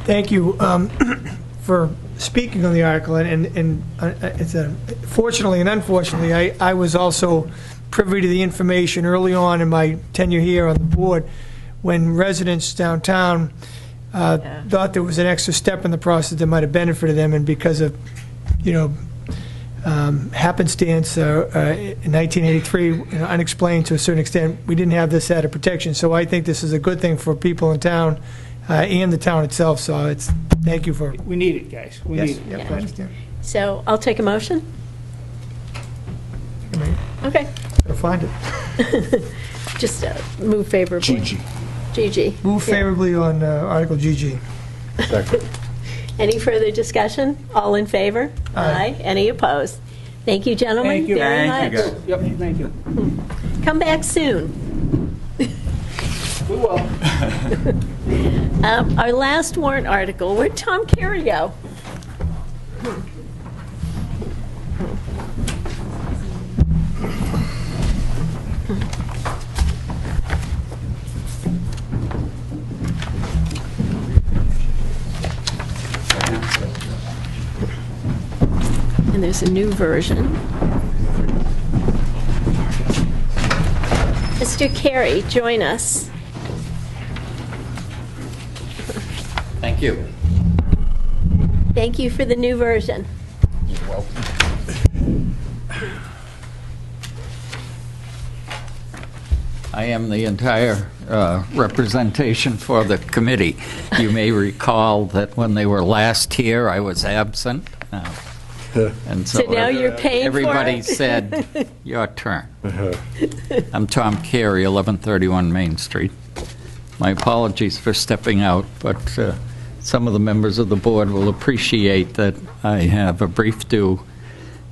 thank you for speaking on the article, and it's fortunately and unfortunately, I was also privy to the information early on in my tenure here on the board when residents downtown thought there was an extra step in the process that might have benefited them, and because of, happenstance in 1983, unexplained to a certain extent, we didn't have this added protection. So I think this is a good thing for people in town and the town itself. So thank you for. We need it, guys. We need it. Yep, I understand. So I'll take a motion. Okay. Gotta find it. Just move favorably. GG. Move favorably on Article GG. Second. Any further discussion? All in favor? Aye. Any opposed? Thank you, gentlemen. Thank you. Very Thank you, much. guys. Yep, thank you. Come back soon. We will. Our last warrant article, where'd Tom Carey go? And there's a new version. Mr. Carey, join us. Thank you. Thank you for the new version. You're welcome. I am the entire representation for the committee. You may recall that when they were last here, I was absent. And So now you're paying for everybody it? said, your turn. I'm Tom Carey, 1131 Main Street. My apologies for stepping out, but some of the members of the board will appreciate that I have a brief due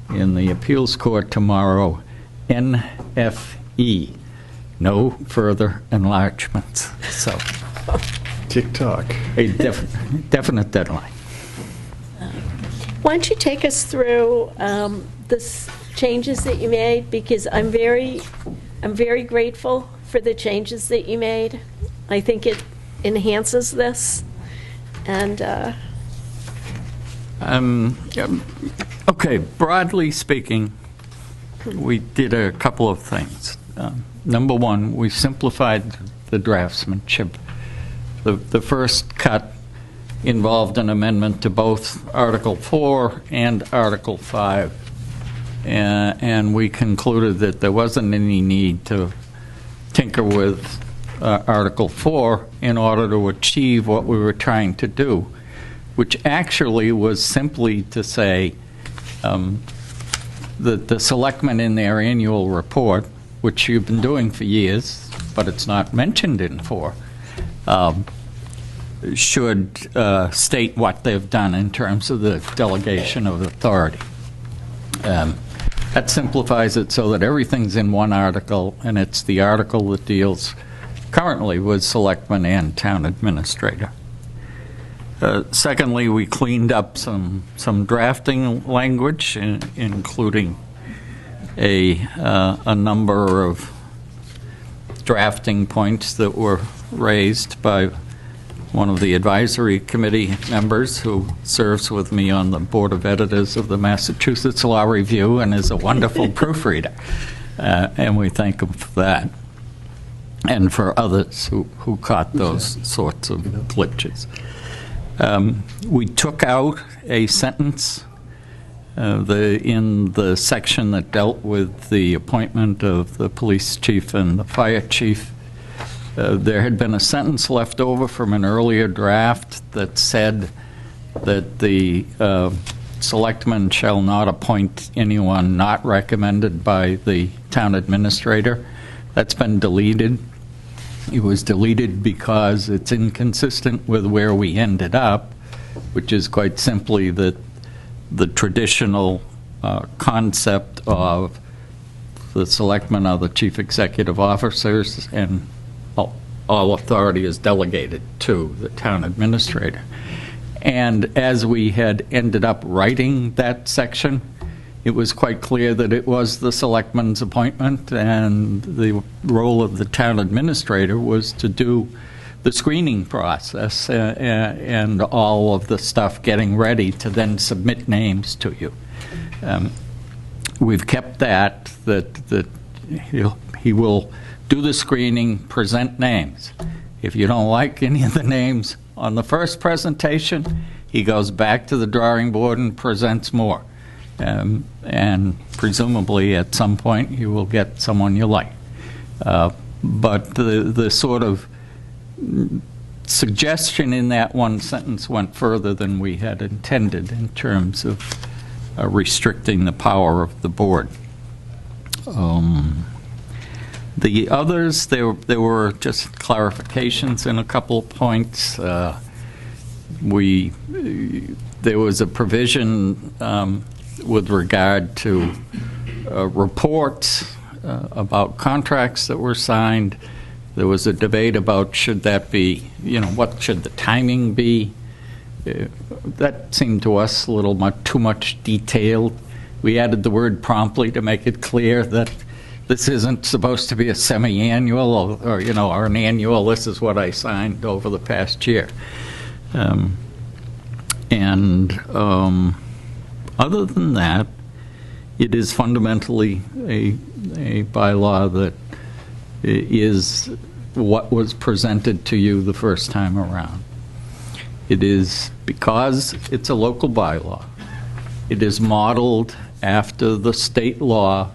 in the appeals court tomorrow, NFE, no further enlargements. So, TikTok. A definite deadline. Why don't you take us through the changes that you made, because I'm very grateful for the changes that you made. I think it enhances this, and okay, broadly speaking, we did a couple of things. Number one, we simplified the draftsmanship. The first cut involved an amendment to both Article 4 and Article 5, and we concluded that there wasn't any need to tinker with Article 4 in order to achieve what we were trying to do, which actually was simply to say that the selectmen in their annual report, which you've been doing for years, but it's not mentioned in 4, should state what they've done in terms of the delegation of authority. That simplifies it so that everything's in one article, and it's the article that deals currently with selectmen and town administrator. Secondly, we cleaned up some drafting language, including a number of drafting points that were raised by one of the advisory committee members who serves with me on the Board of Editors of the Massachusetts Law Review and is a wonderful proofreader. And we thank him for that. And for others who caught those sorts of glitches. We took out a sentence in the section that dealt with the appointment of the police chief and the fire chief. There had been a sentence left over from an earlier draft that said that the selectmen shall not appoint anyone not recommended by the town administrator. That's been deleted. It was deleted because it's inconsistent with where we ended up, which is quite simply that the traditional concept of the selectmen are the chief executive officers and all authority is delegated to the town administrator. And as we had ended up writing that section, it was quite clear that it was the selectman's appointment, and the role of the town administrator was to do the screening process and all of the stuff getting ready to then submit names to you. We've kept that he will do the screening, present names. If you don't like any of the names on the first presentation, he goes back to the drawing board and presents more. And presumably at some point you will get someone you like. But the sort of suggestion in that one sentence went further than we had intended in terms of restricting the power of the board. The others, there were just clarifications in a couple of points. There was a provision with regard to reports about contracts that were signed. There was a debate about should that be, what should the timing be? That seemed to us a little too much detailed. We added the word promptly to make it clear that this isn't supposed to be a semi-annual or an annual, this is what I signed over the past year. Other than that, it is fundamentally a bylaw that is what was presented to you the first time around. It is because it's a local bylaw. It is modeled after the state law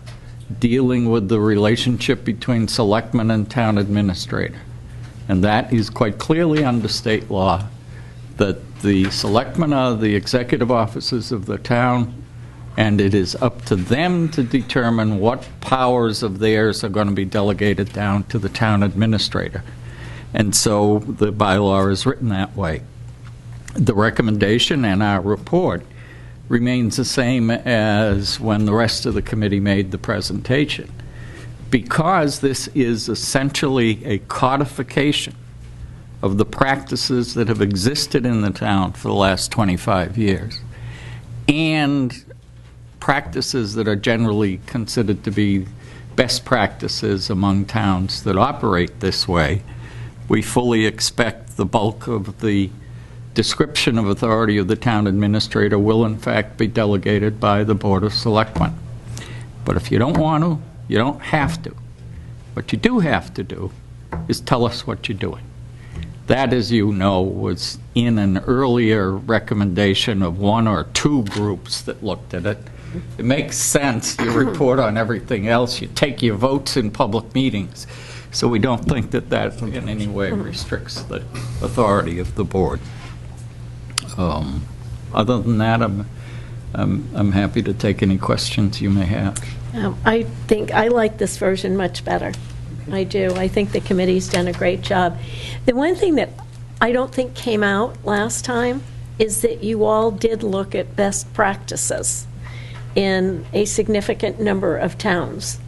dealing with the relationship between selectmen and town administrator. And that is quite clearly under state law, that the selectmen are the executive officers of the town, and it is up to them to determine what powers of theirs are going to be delegated down to the town administrator. And so the bylaw is written that way. The recommendation and our report remains the same as when the rest of the committee made the presentation, because this is essentially a codification of the practices that have existed in the town for the last 25 years, and practices that are generally considered to be best practices among towns that operate this way. We fully expect the bulk of the description of authority of the town administrator will in fact be delegated by the Board of Selectmen. But if you don't want to, you don't have to. What you do have to do is tell us what you're doing. That, as you know, was in an earlier recommendation of one or two groups that looked at it. It makes sense. You report on everything else. You take your votes in public meetings. So we don't think that that in any way restricts the authority of the board. Other than that, I'm happy to take any questions you may have. I think I like this version much better. I do. I think the committee's done a great job. The one thing that I don't think came out last time is that you all did look at best practices in a significant number of towns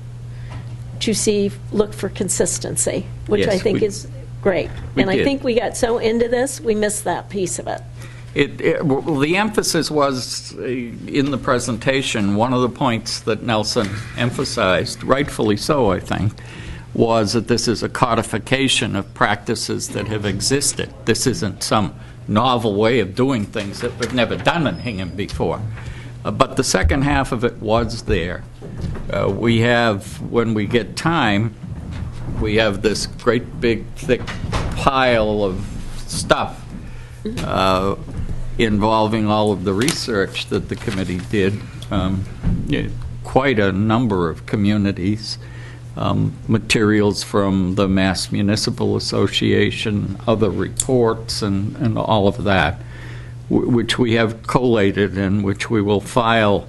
to look for consistency, which Yes, I think is great. we And I did. think we got so into this, we missed that piece of it. Well, the emphasis was in the presentation. One of the points that Nelson emphasized, rightfully so, I think, was that this is a codification of practices that have existed. This isn't some novel way of doing things that we've never done in Hingham before. But the second half of it was there. We have, when we get time, we have this great big thick pile of stuff involving all of the research that the committee did, quite a number of communities, materials from the Mass Municipal Association, other reports, and all of that, which we have collated and which we will file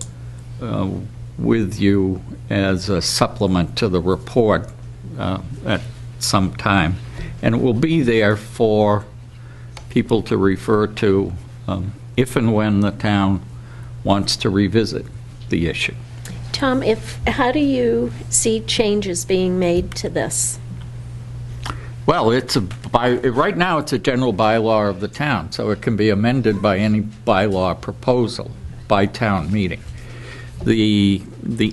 with you as a supplement to the report at some time. And it will be there for people to refer to if and when the town wants to revisit the issue. Tom, how do you see changes being made to this? Well, right now it's a general bylaw of the town, so it can be amended by any bylaw proposal by town meeting. The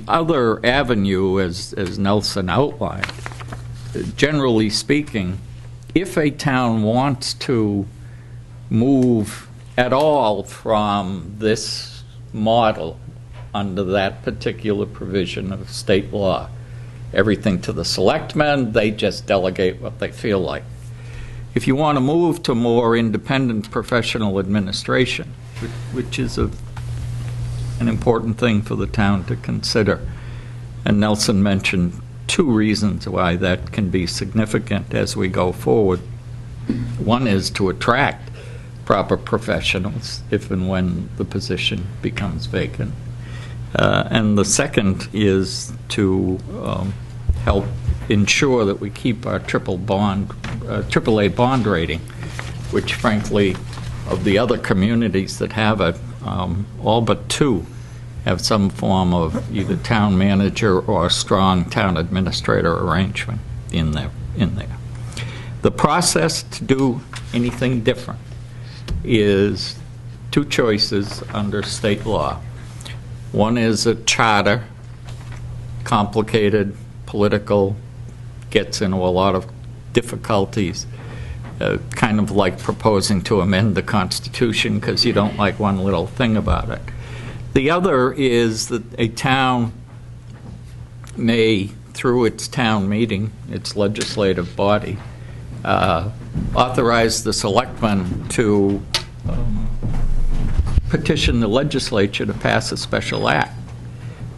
other avenue, as Nelson outlined, generally speaking, if a town wants to move at all from this model under that particular provision of state law, everything to the selectmen, they just delegate what they feel like. If you want to move to more independent professional administration, which is an important thing for the town to consider, and Nelson mentioned two reasons why that can be significant as we go forward. One is to attract proper professionals if and when the position becomes vacant. And the second is to help ensure that we keep our AAA bond rating, which frankly, of the other communities that have it, all but two have some form of either town manager or a strong town administrator arrangement in there. The process to do anything different is two choices under state law. One is a charter, complicated, political, gets into a lot of difficulties, kind of like proposing to amend the Constitution because you don't like one little thing about it. The other is that a town may, through its town meeting, its legislative body, authorize the selectmen to petition the legislature to pass a special act.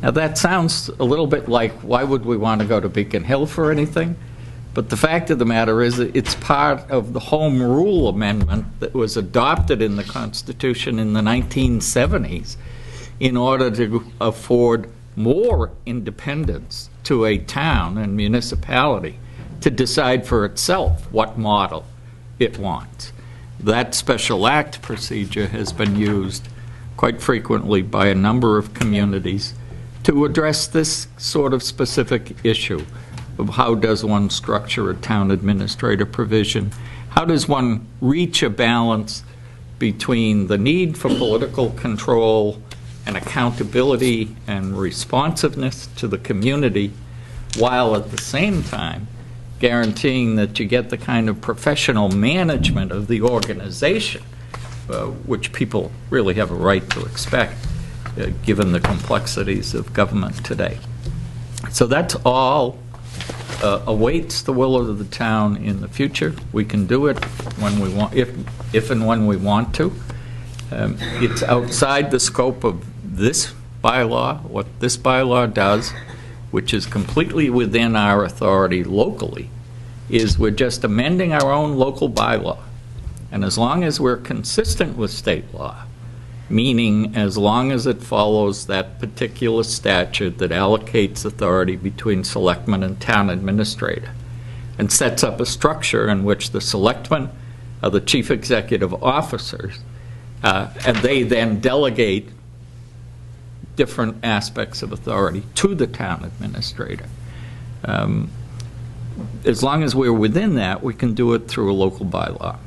Now, that sounds a little bit like, why would we want to go to Beacon Hill for anything? But the fact of the matter is that it's part of the Home Rule Amendment that was adopted in the Constitution in the 1970s in order to afford more independence to a town and municipality to decide for itself what model it wants. That special act procedure has been used quite frequently by a number of communities to address this sort of specific issue of how does one structure a town administrator provision, how does one reach a balance between the need for political control and accountability and responsiveness to the community, while at the same time guaranteeing that you get the kind of professional management of the organization which people really have a right to expect, given the complexities of government today. So that's all awaits the will of the town in the future. We can do it when we want, if and when we want to. It's outside the scope of this bylaw. What this bylaw does, which is completely within our authority locally, is we're just amending our own local bylaw. And as long as we're consistent with state law, meaning as long as it follows that particular statute that allocates authority between selectmen and town administrator, and sets up a structure in which the selectmen are the chief executive officers, and they then delegate different aspects of authority to the town administrator. As long as we're within that, we can do it through a local bylaw.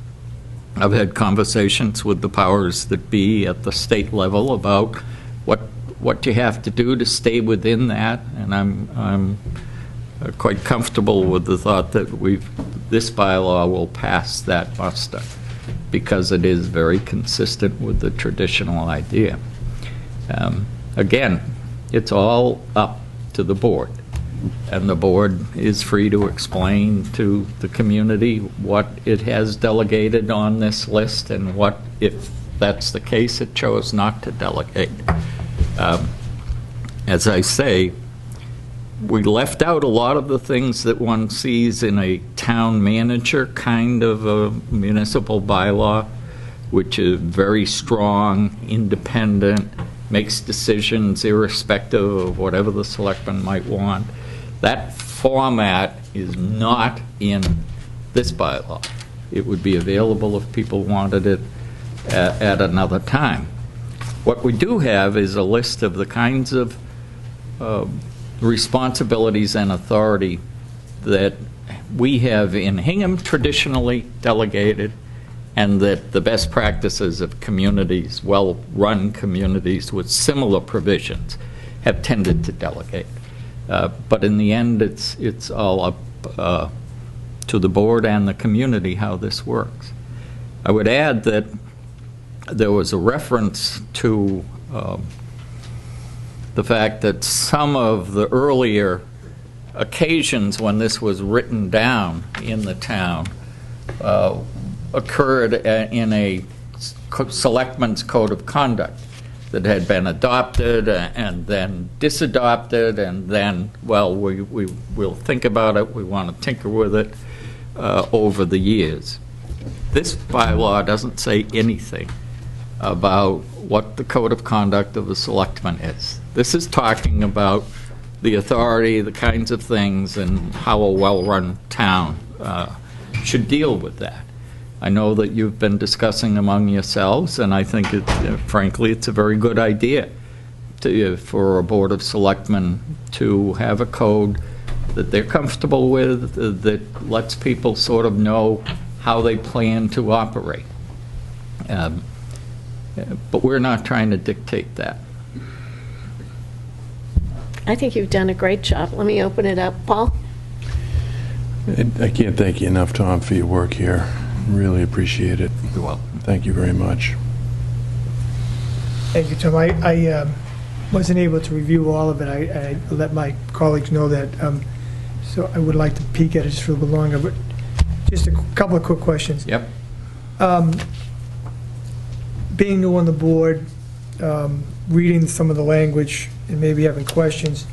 I've had conversations with the powers that be at the state level about what you have to do to stay within that, and I'm quite comfortable with the thought that this bylaw will pass that muster, because it is very consistent with the traditional idea. Again, it's all up to the board, and the board is free to explain to the community what it has delegated on this list and what, if that's the case, it chose not to delegate. As I say, we left out a lot of the things that one sees in a town manager kind of a municipal bylaw, which is very strong, independent, makes decisions irrespective of whatever the selectmen might want. That format is not in this bylaw. It would be available if people wanted it at another time. What we do have is a list of the kinds of responsibilities and authority that we have in Hingham traditionally delegated, and that the best practices of communities, well-run communities with similar provisions, have tended to delegate. But in the end, it's all up to the board and the community how this works. I would add that there was a reference to the fact that some of the earlier occasions when this was written down in the town occurred in a selectman's code of conduct that had been adopted and then disadopted, and then, well, we'll think about it, we want to tinker with it over the years. This bylaw doesn't say anything about what the code of conduct of the selectmen is. This is talking about the authority, the kinds of things, and how a well-run town should deal with that. I know that you've been discussing among yourselves, and I think, frankly, it's a very good idea for a Board of Selectmen to have a code that they're comfortable with, that lets people sort of know how they plan to operate. But we're not trying to dictate that. I think you've done a great job. Let me open it up. Paul? I can't thank you enough, Tom, for your work here. Really appreciate it. You're welcome. Thank you very much. Thank you, Tom. I wasn't able to review all of it. I let my colleagues know that, so I would like to peek at it just for a little longer. But just a couple of quick questions. Yep. being new on the board, reading some of the language and maybe having questions,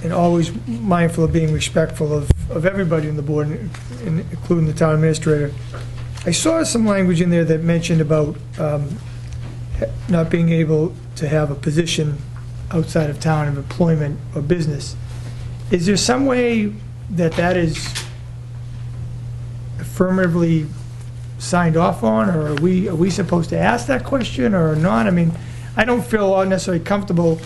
and always mindful of being respectful of everybody on the board, including the town administrator. I saw some language in there that mentioned about not being able to have a position outside of town of employment or business. Is there some way that is affirmatively signed off on, or are we supposed to ask that question or not? I mean, I don't feel necessarily comfortable,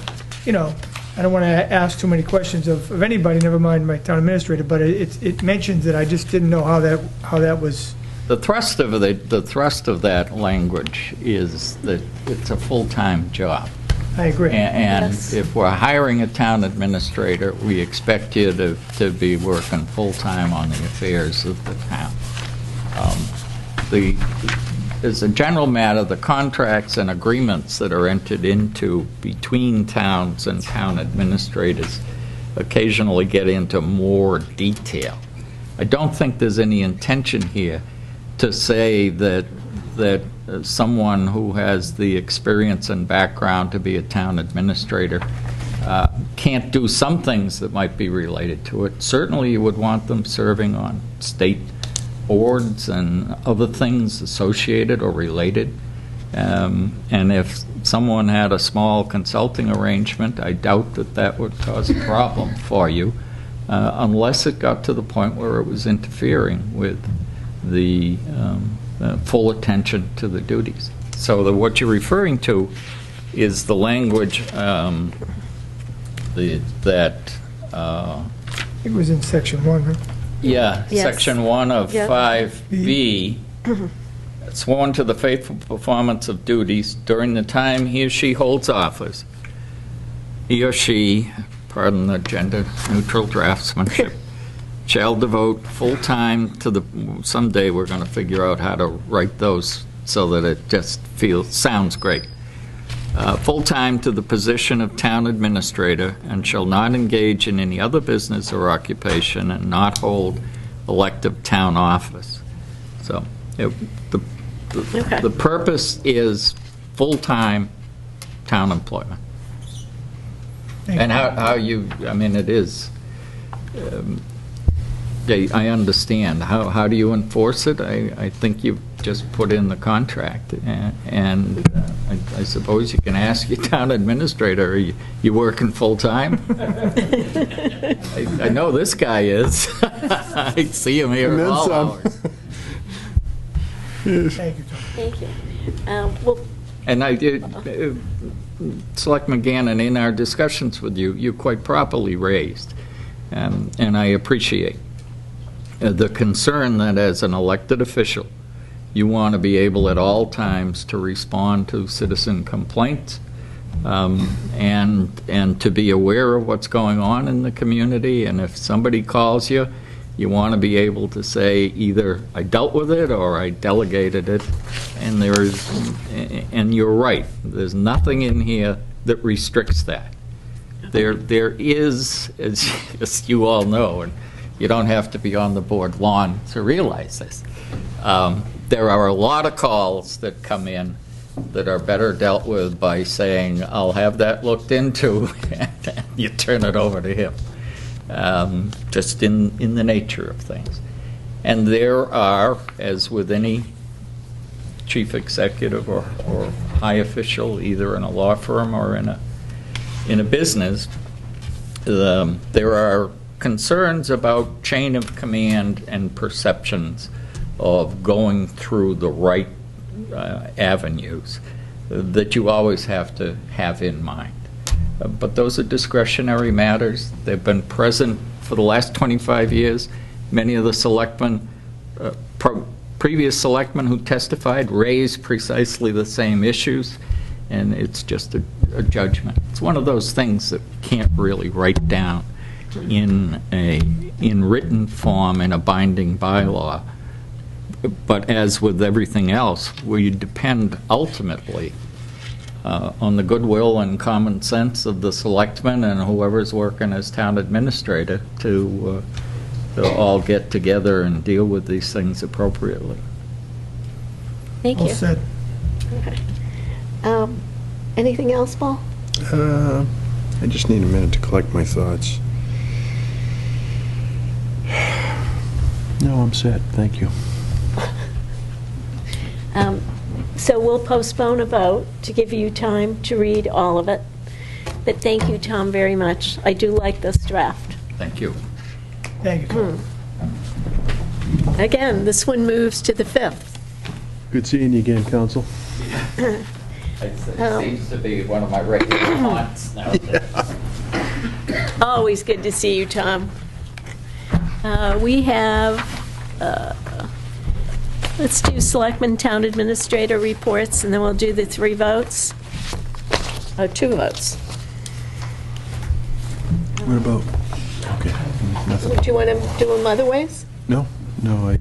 you know, I don't want to ask too many questions of anybody, never mind my town administrator, but it mentions that I just didn't know how that was. The thrust of that language is that it's a full-time job. I agree. And Yes. if we're hiring a town administrator, we expect you to be working full-time on the affairs of the town. As a general matter, the contracts and agreements that are entered into between towns and town administrators occasionally get into more detail. I don't think there's any intention here to say that someone who has the experience and background to be a town administrator can't do some things that might be related to it. Certainly you would want them serving on state boards and other things associated or related. And if someone had a small consulting arrangement, I doubt that would cause a problem for you, unless it got to the point where it was interfering with the full attention to the duties. So what you're referring to is the language that... It was in section 1, right? Yeah, Yes. section 1 of Yep. 5B, sworn to the faithful performance of duties during the time he or she holds office. He or she, pardon the gender-neutral draftsmanship, shall devote full time to the, someday we're going to figure out how to write those so that it just sounds great. Full time to the position of town administrator, and shall not engage in any other business or occupation and not hold elective town office. So the purpose is full-time town employment. And how you, I mean, it is, I understand. How do you enforce it? I think you've just put in the contract, and I suppose you can ask your town administrator, are you working full-time? I know this guy is. I see him here at all hours. Thank you, Tom. Thank you. Well, And I did, Selectman Gannon, in our discussions with you, you quite properly raised, and I appreciate the concern that as an elected official, you want to be able at all times to respond to citizen complaints, and to be aware of what's going on in the community. And if somebody calls you, you want to be able to say either I dealt with it or I delegated it. And you're right, there's nothing in here that restricts that. There is, as you all know, and you don't have to be on the board long to realize this, there are a lot of calls that come in that are better dealt with by saying, I'll have that looked into, and you turn it over to him, just in the nature of things. And there are, as with any chief executive or high official, either in a law firm or in a business, there are concerns about chain of command and perceptions of going through the right avenues that you always have to have in mind. But those are discretionary matters. They've been present for the last 25 years. Many of the selectmen, previous selectmen who testified, raised precisely the same issues, and it's just a judgment. It's one of those things that can't really write down in written form in a binding bylaw. But as with everything else, we depend ultimately on the goodwill and common sense of the selectmen and whoever's working as town administrator to all get together and deal with these things appropriately. thank you. All said. Okay. Anything else, Paul? I just need a minute to collect my thoughts. No, I'm set. Thank you. So we'll postpone a vote to give you time to read all of it. But thank you, Tom, very much. I do like this draft. Thank you. Thank you. Again, this one moves to the 5th. Good seeing you again, Council. It seems to be one of my regular haunts now. Always good to see you, Tom. We have, let's do Selectmen Town Administrator reports, and then we'll do the 3 votes. Oh, 2 votes. What about? Okay, nothing. Do you want to do them other ways? No, What?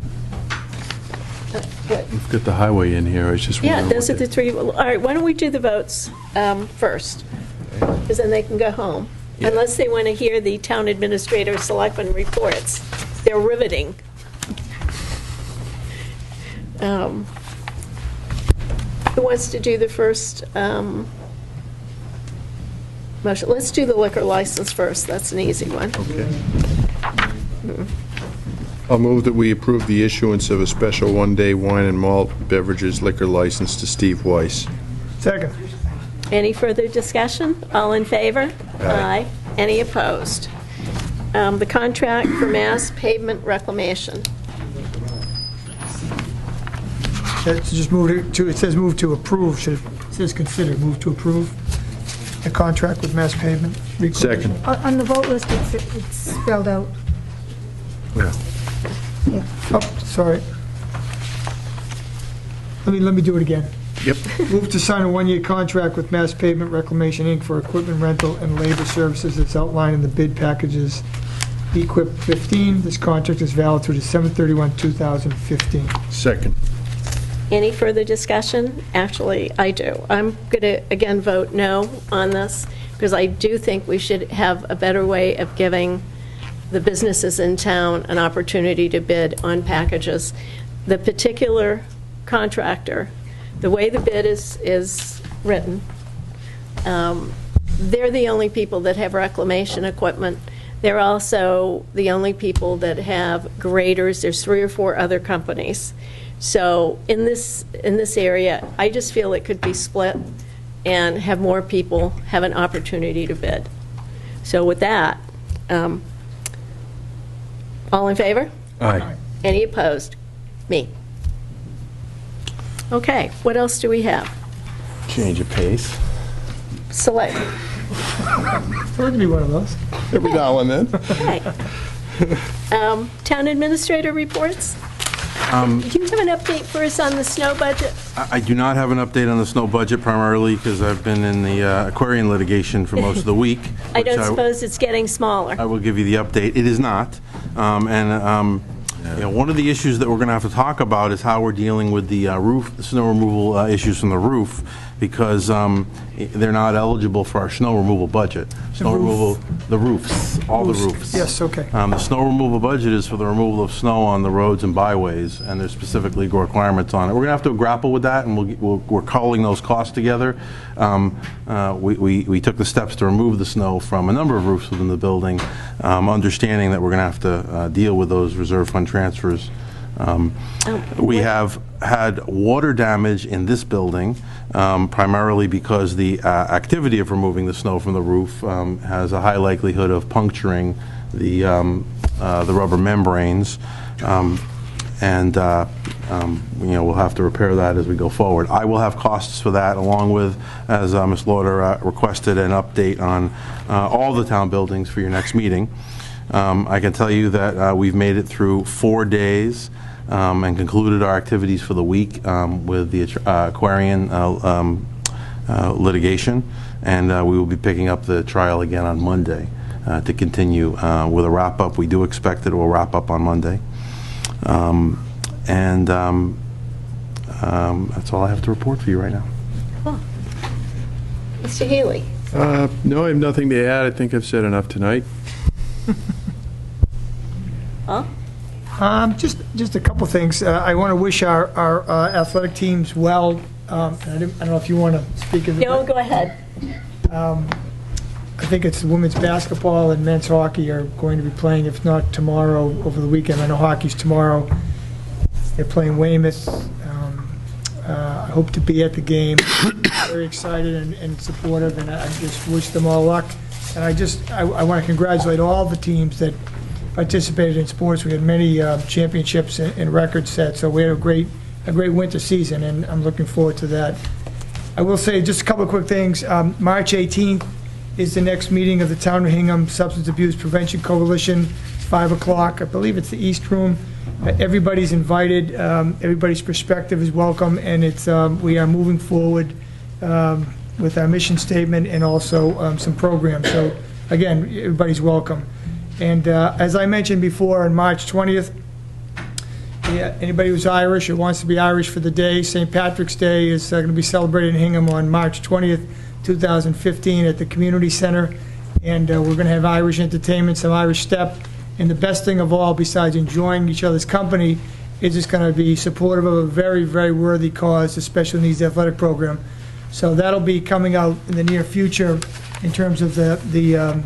we've got the highway in here. I was just Yeah, wondering those are what the 3. All right, why don't we do the votes first? Because then they can go home. Unless they want to hear the Town Administrator Selectmen reports. They're riveting. Who wants to do the first motion? Let's do the liquor license first. That's an easy one. Okay. I'll move that we approve the issuance of a special one-day wine and malt beverages liquor license to Steve Weiss. Second. Any further discussion? All in favor? Aye. Any opposed? The contract for mass pavement reclamation. Just move it to, it says move to approve, it says consider, move to approve the contract with Mass Pavement. Second. On the vote list, it's spelled out. Yeah. Yeah. Oh, sorry. Let me do it again. Yep. Move to sign a one-year contract with Mass Pavement Reclamation, Inc. for equipment rental and labor services as outlined in the bid packages Equip 15. This contract is valid through December 31, 2015. Second. Any further discussion? Actually, I do. I'm going to, again, vote no on this, because I do think we should have a better way of giving the businesses in town an opportunity to bid on packages. The particular contractor, the way the bid is written, they're the only people that have reclamation equipment. They're also the only people that have graders. There's 3 or 4 other companies. So in this area, I just feel it could be split and have more people have an opportunity to bid. So with that, all in favor? Aye. Any opposed? Me. Okay, what else do we have? Change of pace. Select. It's going to be one of those. Every now and then. Okay. Town administrator reports? Do you have an update for us on the snow budget? I do not have an update on the snow budget, primarily because I've been in the Aquarian litigation for most of the week. I don't suppose it's getting smaller. I will give you the update. It is not. You know, one of the issues that we're going to have to talk about is how we're dealing with the roof, the snow removal issues from the roof, because they're not eligible for our snow removal budget. Snow removal, the roofs, all the roofs. Yes, okay. The snow removal budget is for the removal of snow on the roads and byways, and there's specific legal requirements on it. We're going to have to grapple with that, and we're culling those costs together. We took the steps to remove the snow from a number of roofs within the building, understanding that we're going to have to deal with those reserve fund transfers. We have had water damage in this building, primarily because the activity of removing the snow from the roof has a high likelihood of puncturing the rubber membranes, and we'll have to repair that as we go forward. I will have costs for that, along with, as Ms. Lauder requested, an update on all the town buildings for your next meeting. I can tell you that we've made it through 4 days and concluded our activities for the week with the Aquarian litigation, and we will be picking up the trial again on Monday to continue with a wrap-up. We do expect it will wrap up on Monday. That's all I have to report for you right now. Cool. Mr. Healy? No, I have nothing to add. I think I've said enough tonight. Huh? Just a couple things. I want to wish our athletic teams well I don't know if you want to speak of it. No, go ahead. I think it's women's basketball and men's hockey are going to be playing, if not tomorrow, over the weekend. I know hockey's tomorrow. They're playing Weymouth. I hope to be at the game. Very excited and supportive, and I just wish them all luck. And I want to congratulate all the teams that participated in sports. We had many championships and records set, so we had a great winter season, and I'm looking forward to that. I will say just a couple of quick things. March 18th is the next meeting of the Town of Hingham Substance Abuse Prevention Coalition, 5 o'clock. I believe it's the East Room. Everybody's invited. Everybody's perspective is welcome, and we are moving forward with our mission statement and also some programs. So, again, everybody's welcome. And as I mentioned before, on March 20th, anybody who's Irish or wants to be Irish for the day, St. Patrick's Day is going to be celebrated in Hingham on March 20th, 2015 at the Community Center. And we're going to have Irish entertainment, some Irish step. And the best thing of all, besides enjoying each other's company, is it's going to be supportive of a very, very worthy cause, the Special Needs Athletic Program. So that'll be coming out in the near future in terms of the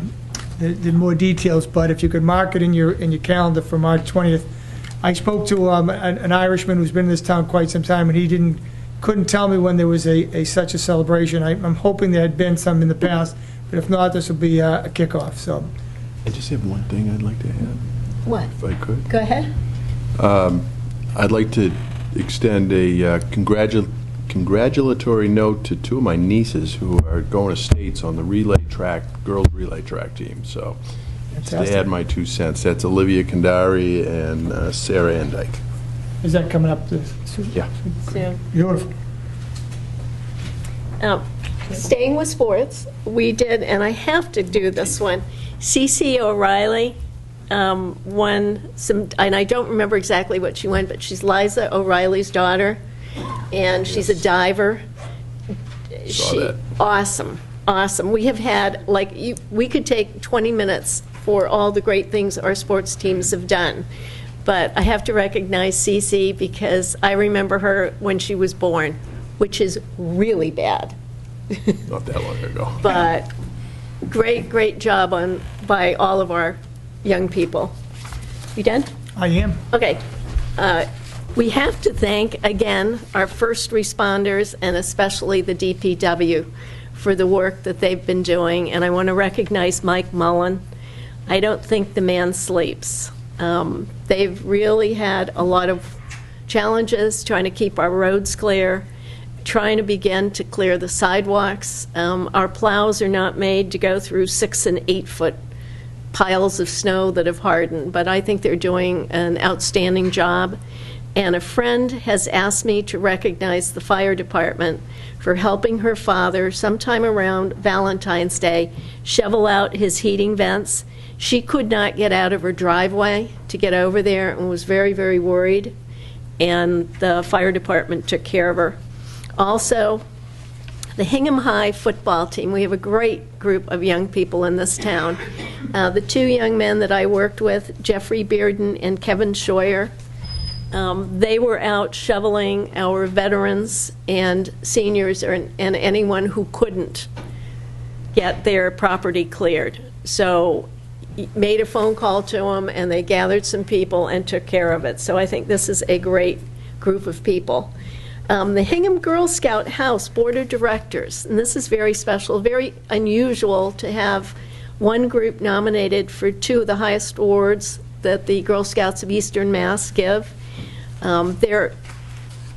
more details. But if you could mark it in your calendar for March 20th. I spoke to an Irishman who's been in this town quite some time, and he couldn't tell me when there was such a celebration. I'm hoping there had been some in the past, but if not, this will be a kickoff. So. I just have one thing I'd like to add. What? If I could. Go ahead. I'd like to extend a congratulatory note to two of my nieces who are going to states on the girls relay track team. So just to add my 2 cents. That's Olivia Kandari and Sarah Endike. Is that coming up soon? Yeah. Soon. Beautiful. Staying with sports, we did, and I have to do this one, CeCe O'Reilly won some, and I don't remember exactly what she won, but she's Liza O'Reilly's daughter, and she's a diver. Awesome. We have had, we could take 20 minutes for all the great things our sports teams have done. But I have to recognize CeCe because I remember her when she was born, which is really bad. Not that long ago. But great job by all of our young people. You done? I am. Okay. We have to thank, again, our first responders and especially the DPW for the work that they've been doing. And I want to recognize Mike Mullen. I don't think the man sleeps. They've really had a lot of challenges trying to keep our roads clear, trying to begin to clear the sidewalks. Our plows are not made to go through 6 and 8 foot piles of snow that have hardened, but I think they're doing an outstanding job. And a friend has asked me to recognize the fire department for helping her father sometime around Valentine's Day shovel out his heating vents. She could not get out of her driveway to get over there and was very, very worried, and the fire department took care of her. Also, the Hingham High football team, we have a great group of young people in this town. The 2 young men that I worked with, Jeffrey Bearden and Kevin Scheuer, they were out shoveling our veterans and seniors and anyone who couldn't get their property cleared. So made a phone call to them, and they gathered some people and took care of it. So I think this is a great group of people. The Hingham Girl Scout House Board of Directors, and this is very special, very unusual to have one group nominated for 2 of the highest awards that the Girl Scouts of Eastern Mass give. They're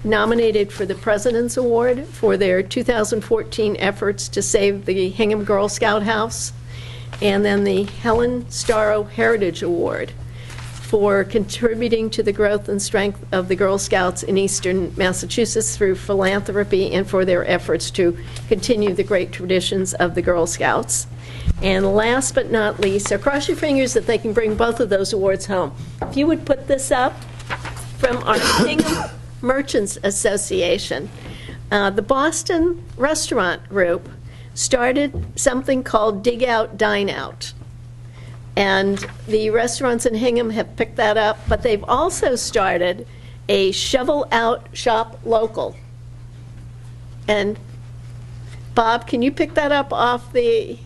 nominated for the President's Award for their 2014 efforts to save the Hingham Girl Scout House, and then the Helen Starrow Heritage Award for contributing to the growth and strength of the Girl Scouts in Eastern Massachusetts through philanthropy and for their efforts to continue the great traditions of the Girl Scouts. And last but not least, so cross your fingers that they can bring both of those awards home. If you would put this up from our Hingham Merchants Association. The Boston Restaurant Group started something called Dig Out, Dine Out. And the restaurants in Hingham have picked that up, but they've also started a Shovel Out Shop Local. And Bob, can you pick that up off the,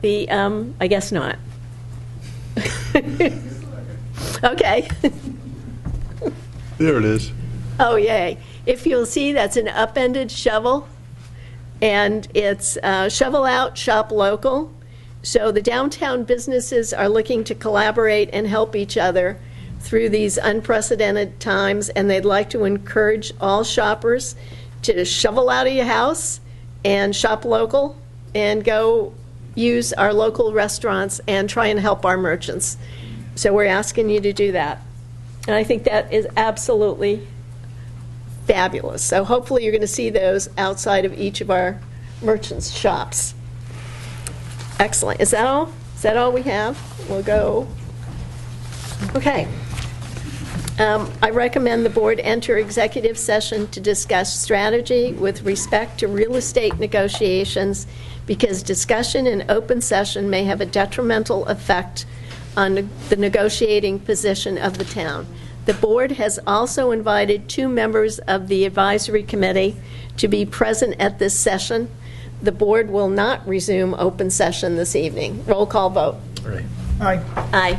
I guess not. Okay. There it is. Oh, yay. If you'll see, that's an upended shovel, and it's shovel out, shop local. So the downtown businesses are looking to collaborate and help each other through these unprecedented times, and they'd like to encourage all shoppers to shovel out of your house and shop local and go use our local restaurants and try and help our merchants. So we're asking you to do that. And I think that is absolutely fabulous. So hopefully you're going to see those outside of each of our merchants' shops. Excellent. Is that all? Is that all we have? We'll go. Okay. I recommend the board enter executive session to discuss strategy with respect to real estate negotiations, because discussion in open session may have a detrimental effect on the negotiating position of the town. The board has also invited 2 members of the advisory committee to be present at this session. The board will not resume open session this evening. Roll call vote. Aye. Aye.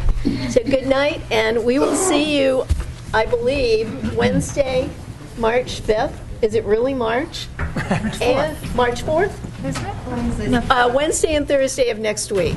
So good night, and we will see you, I believe, Wednesday, March 5th. Is it really March? And March 4th? Wednesday and Thursday of next week.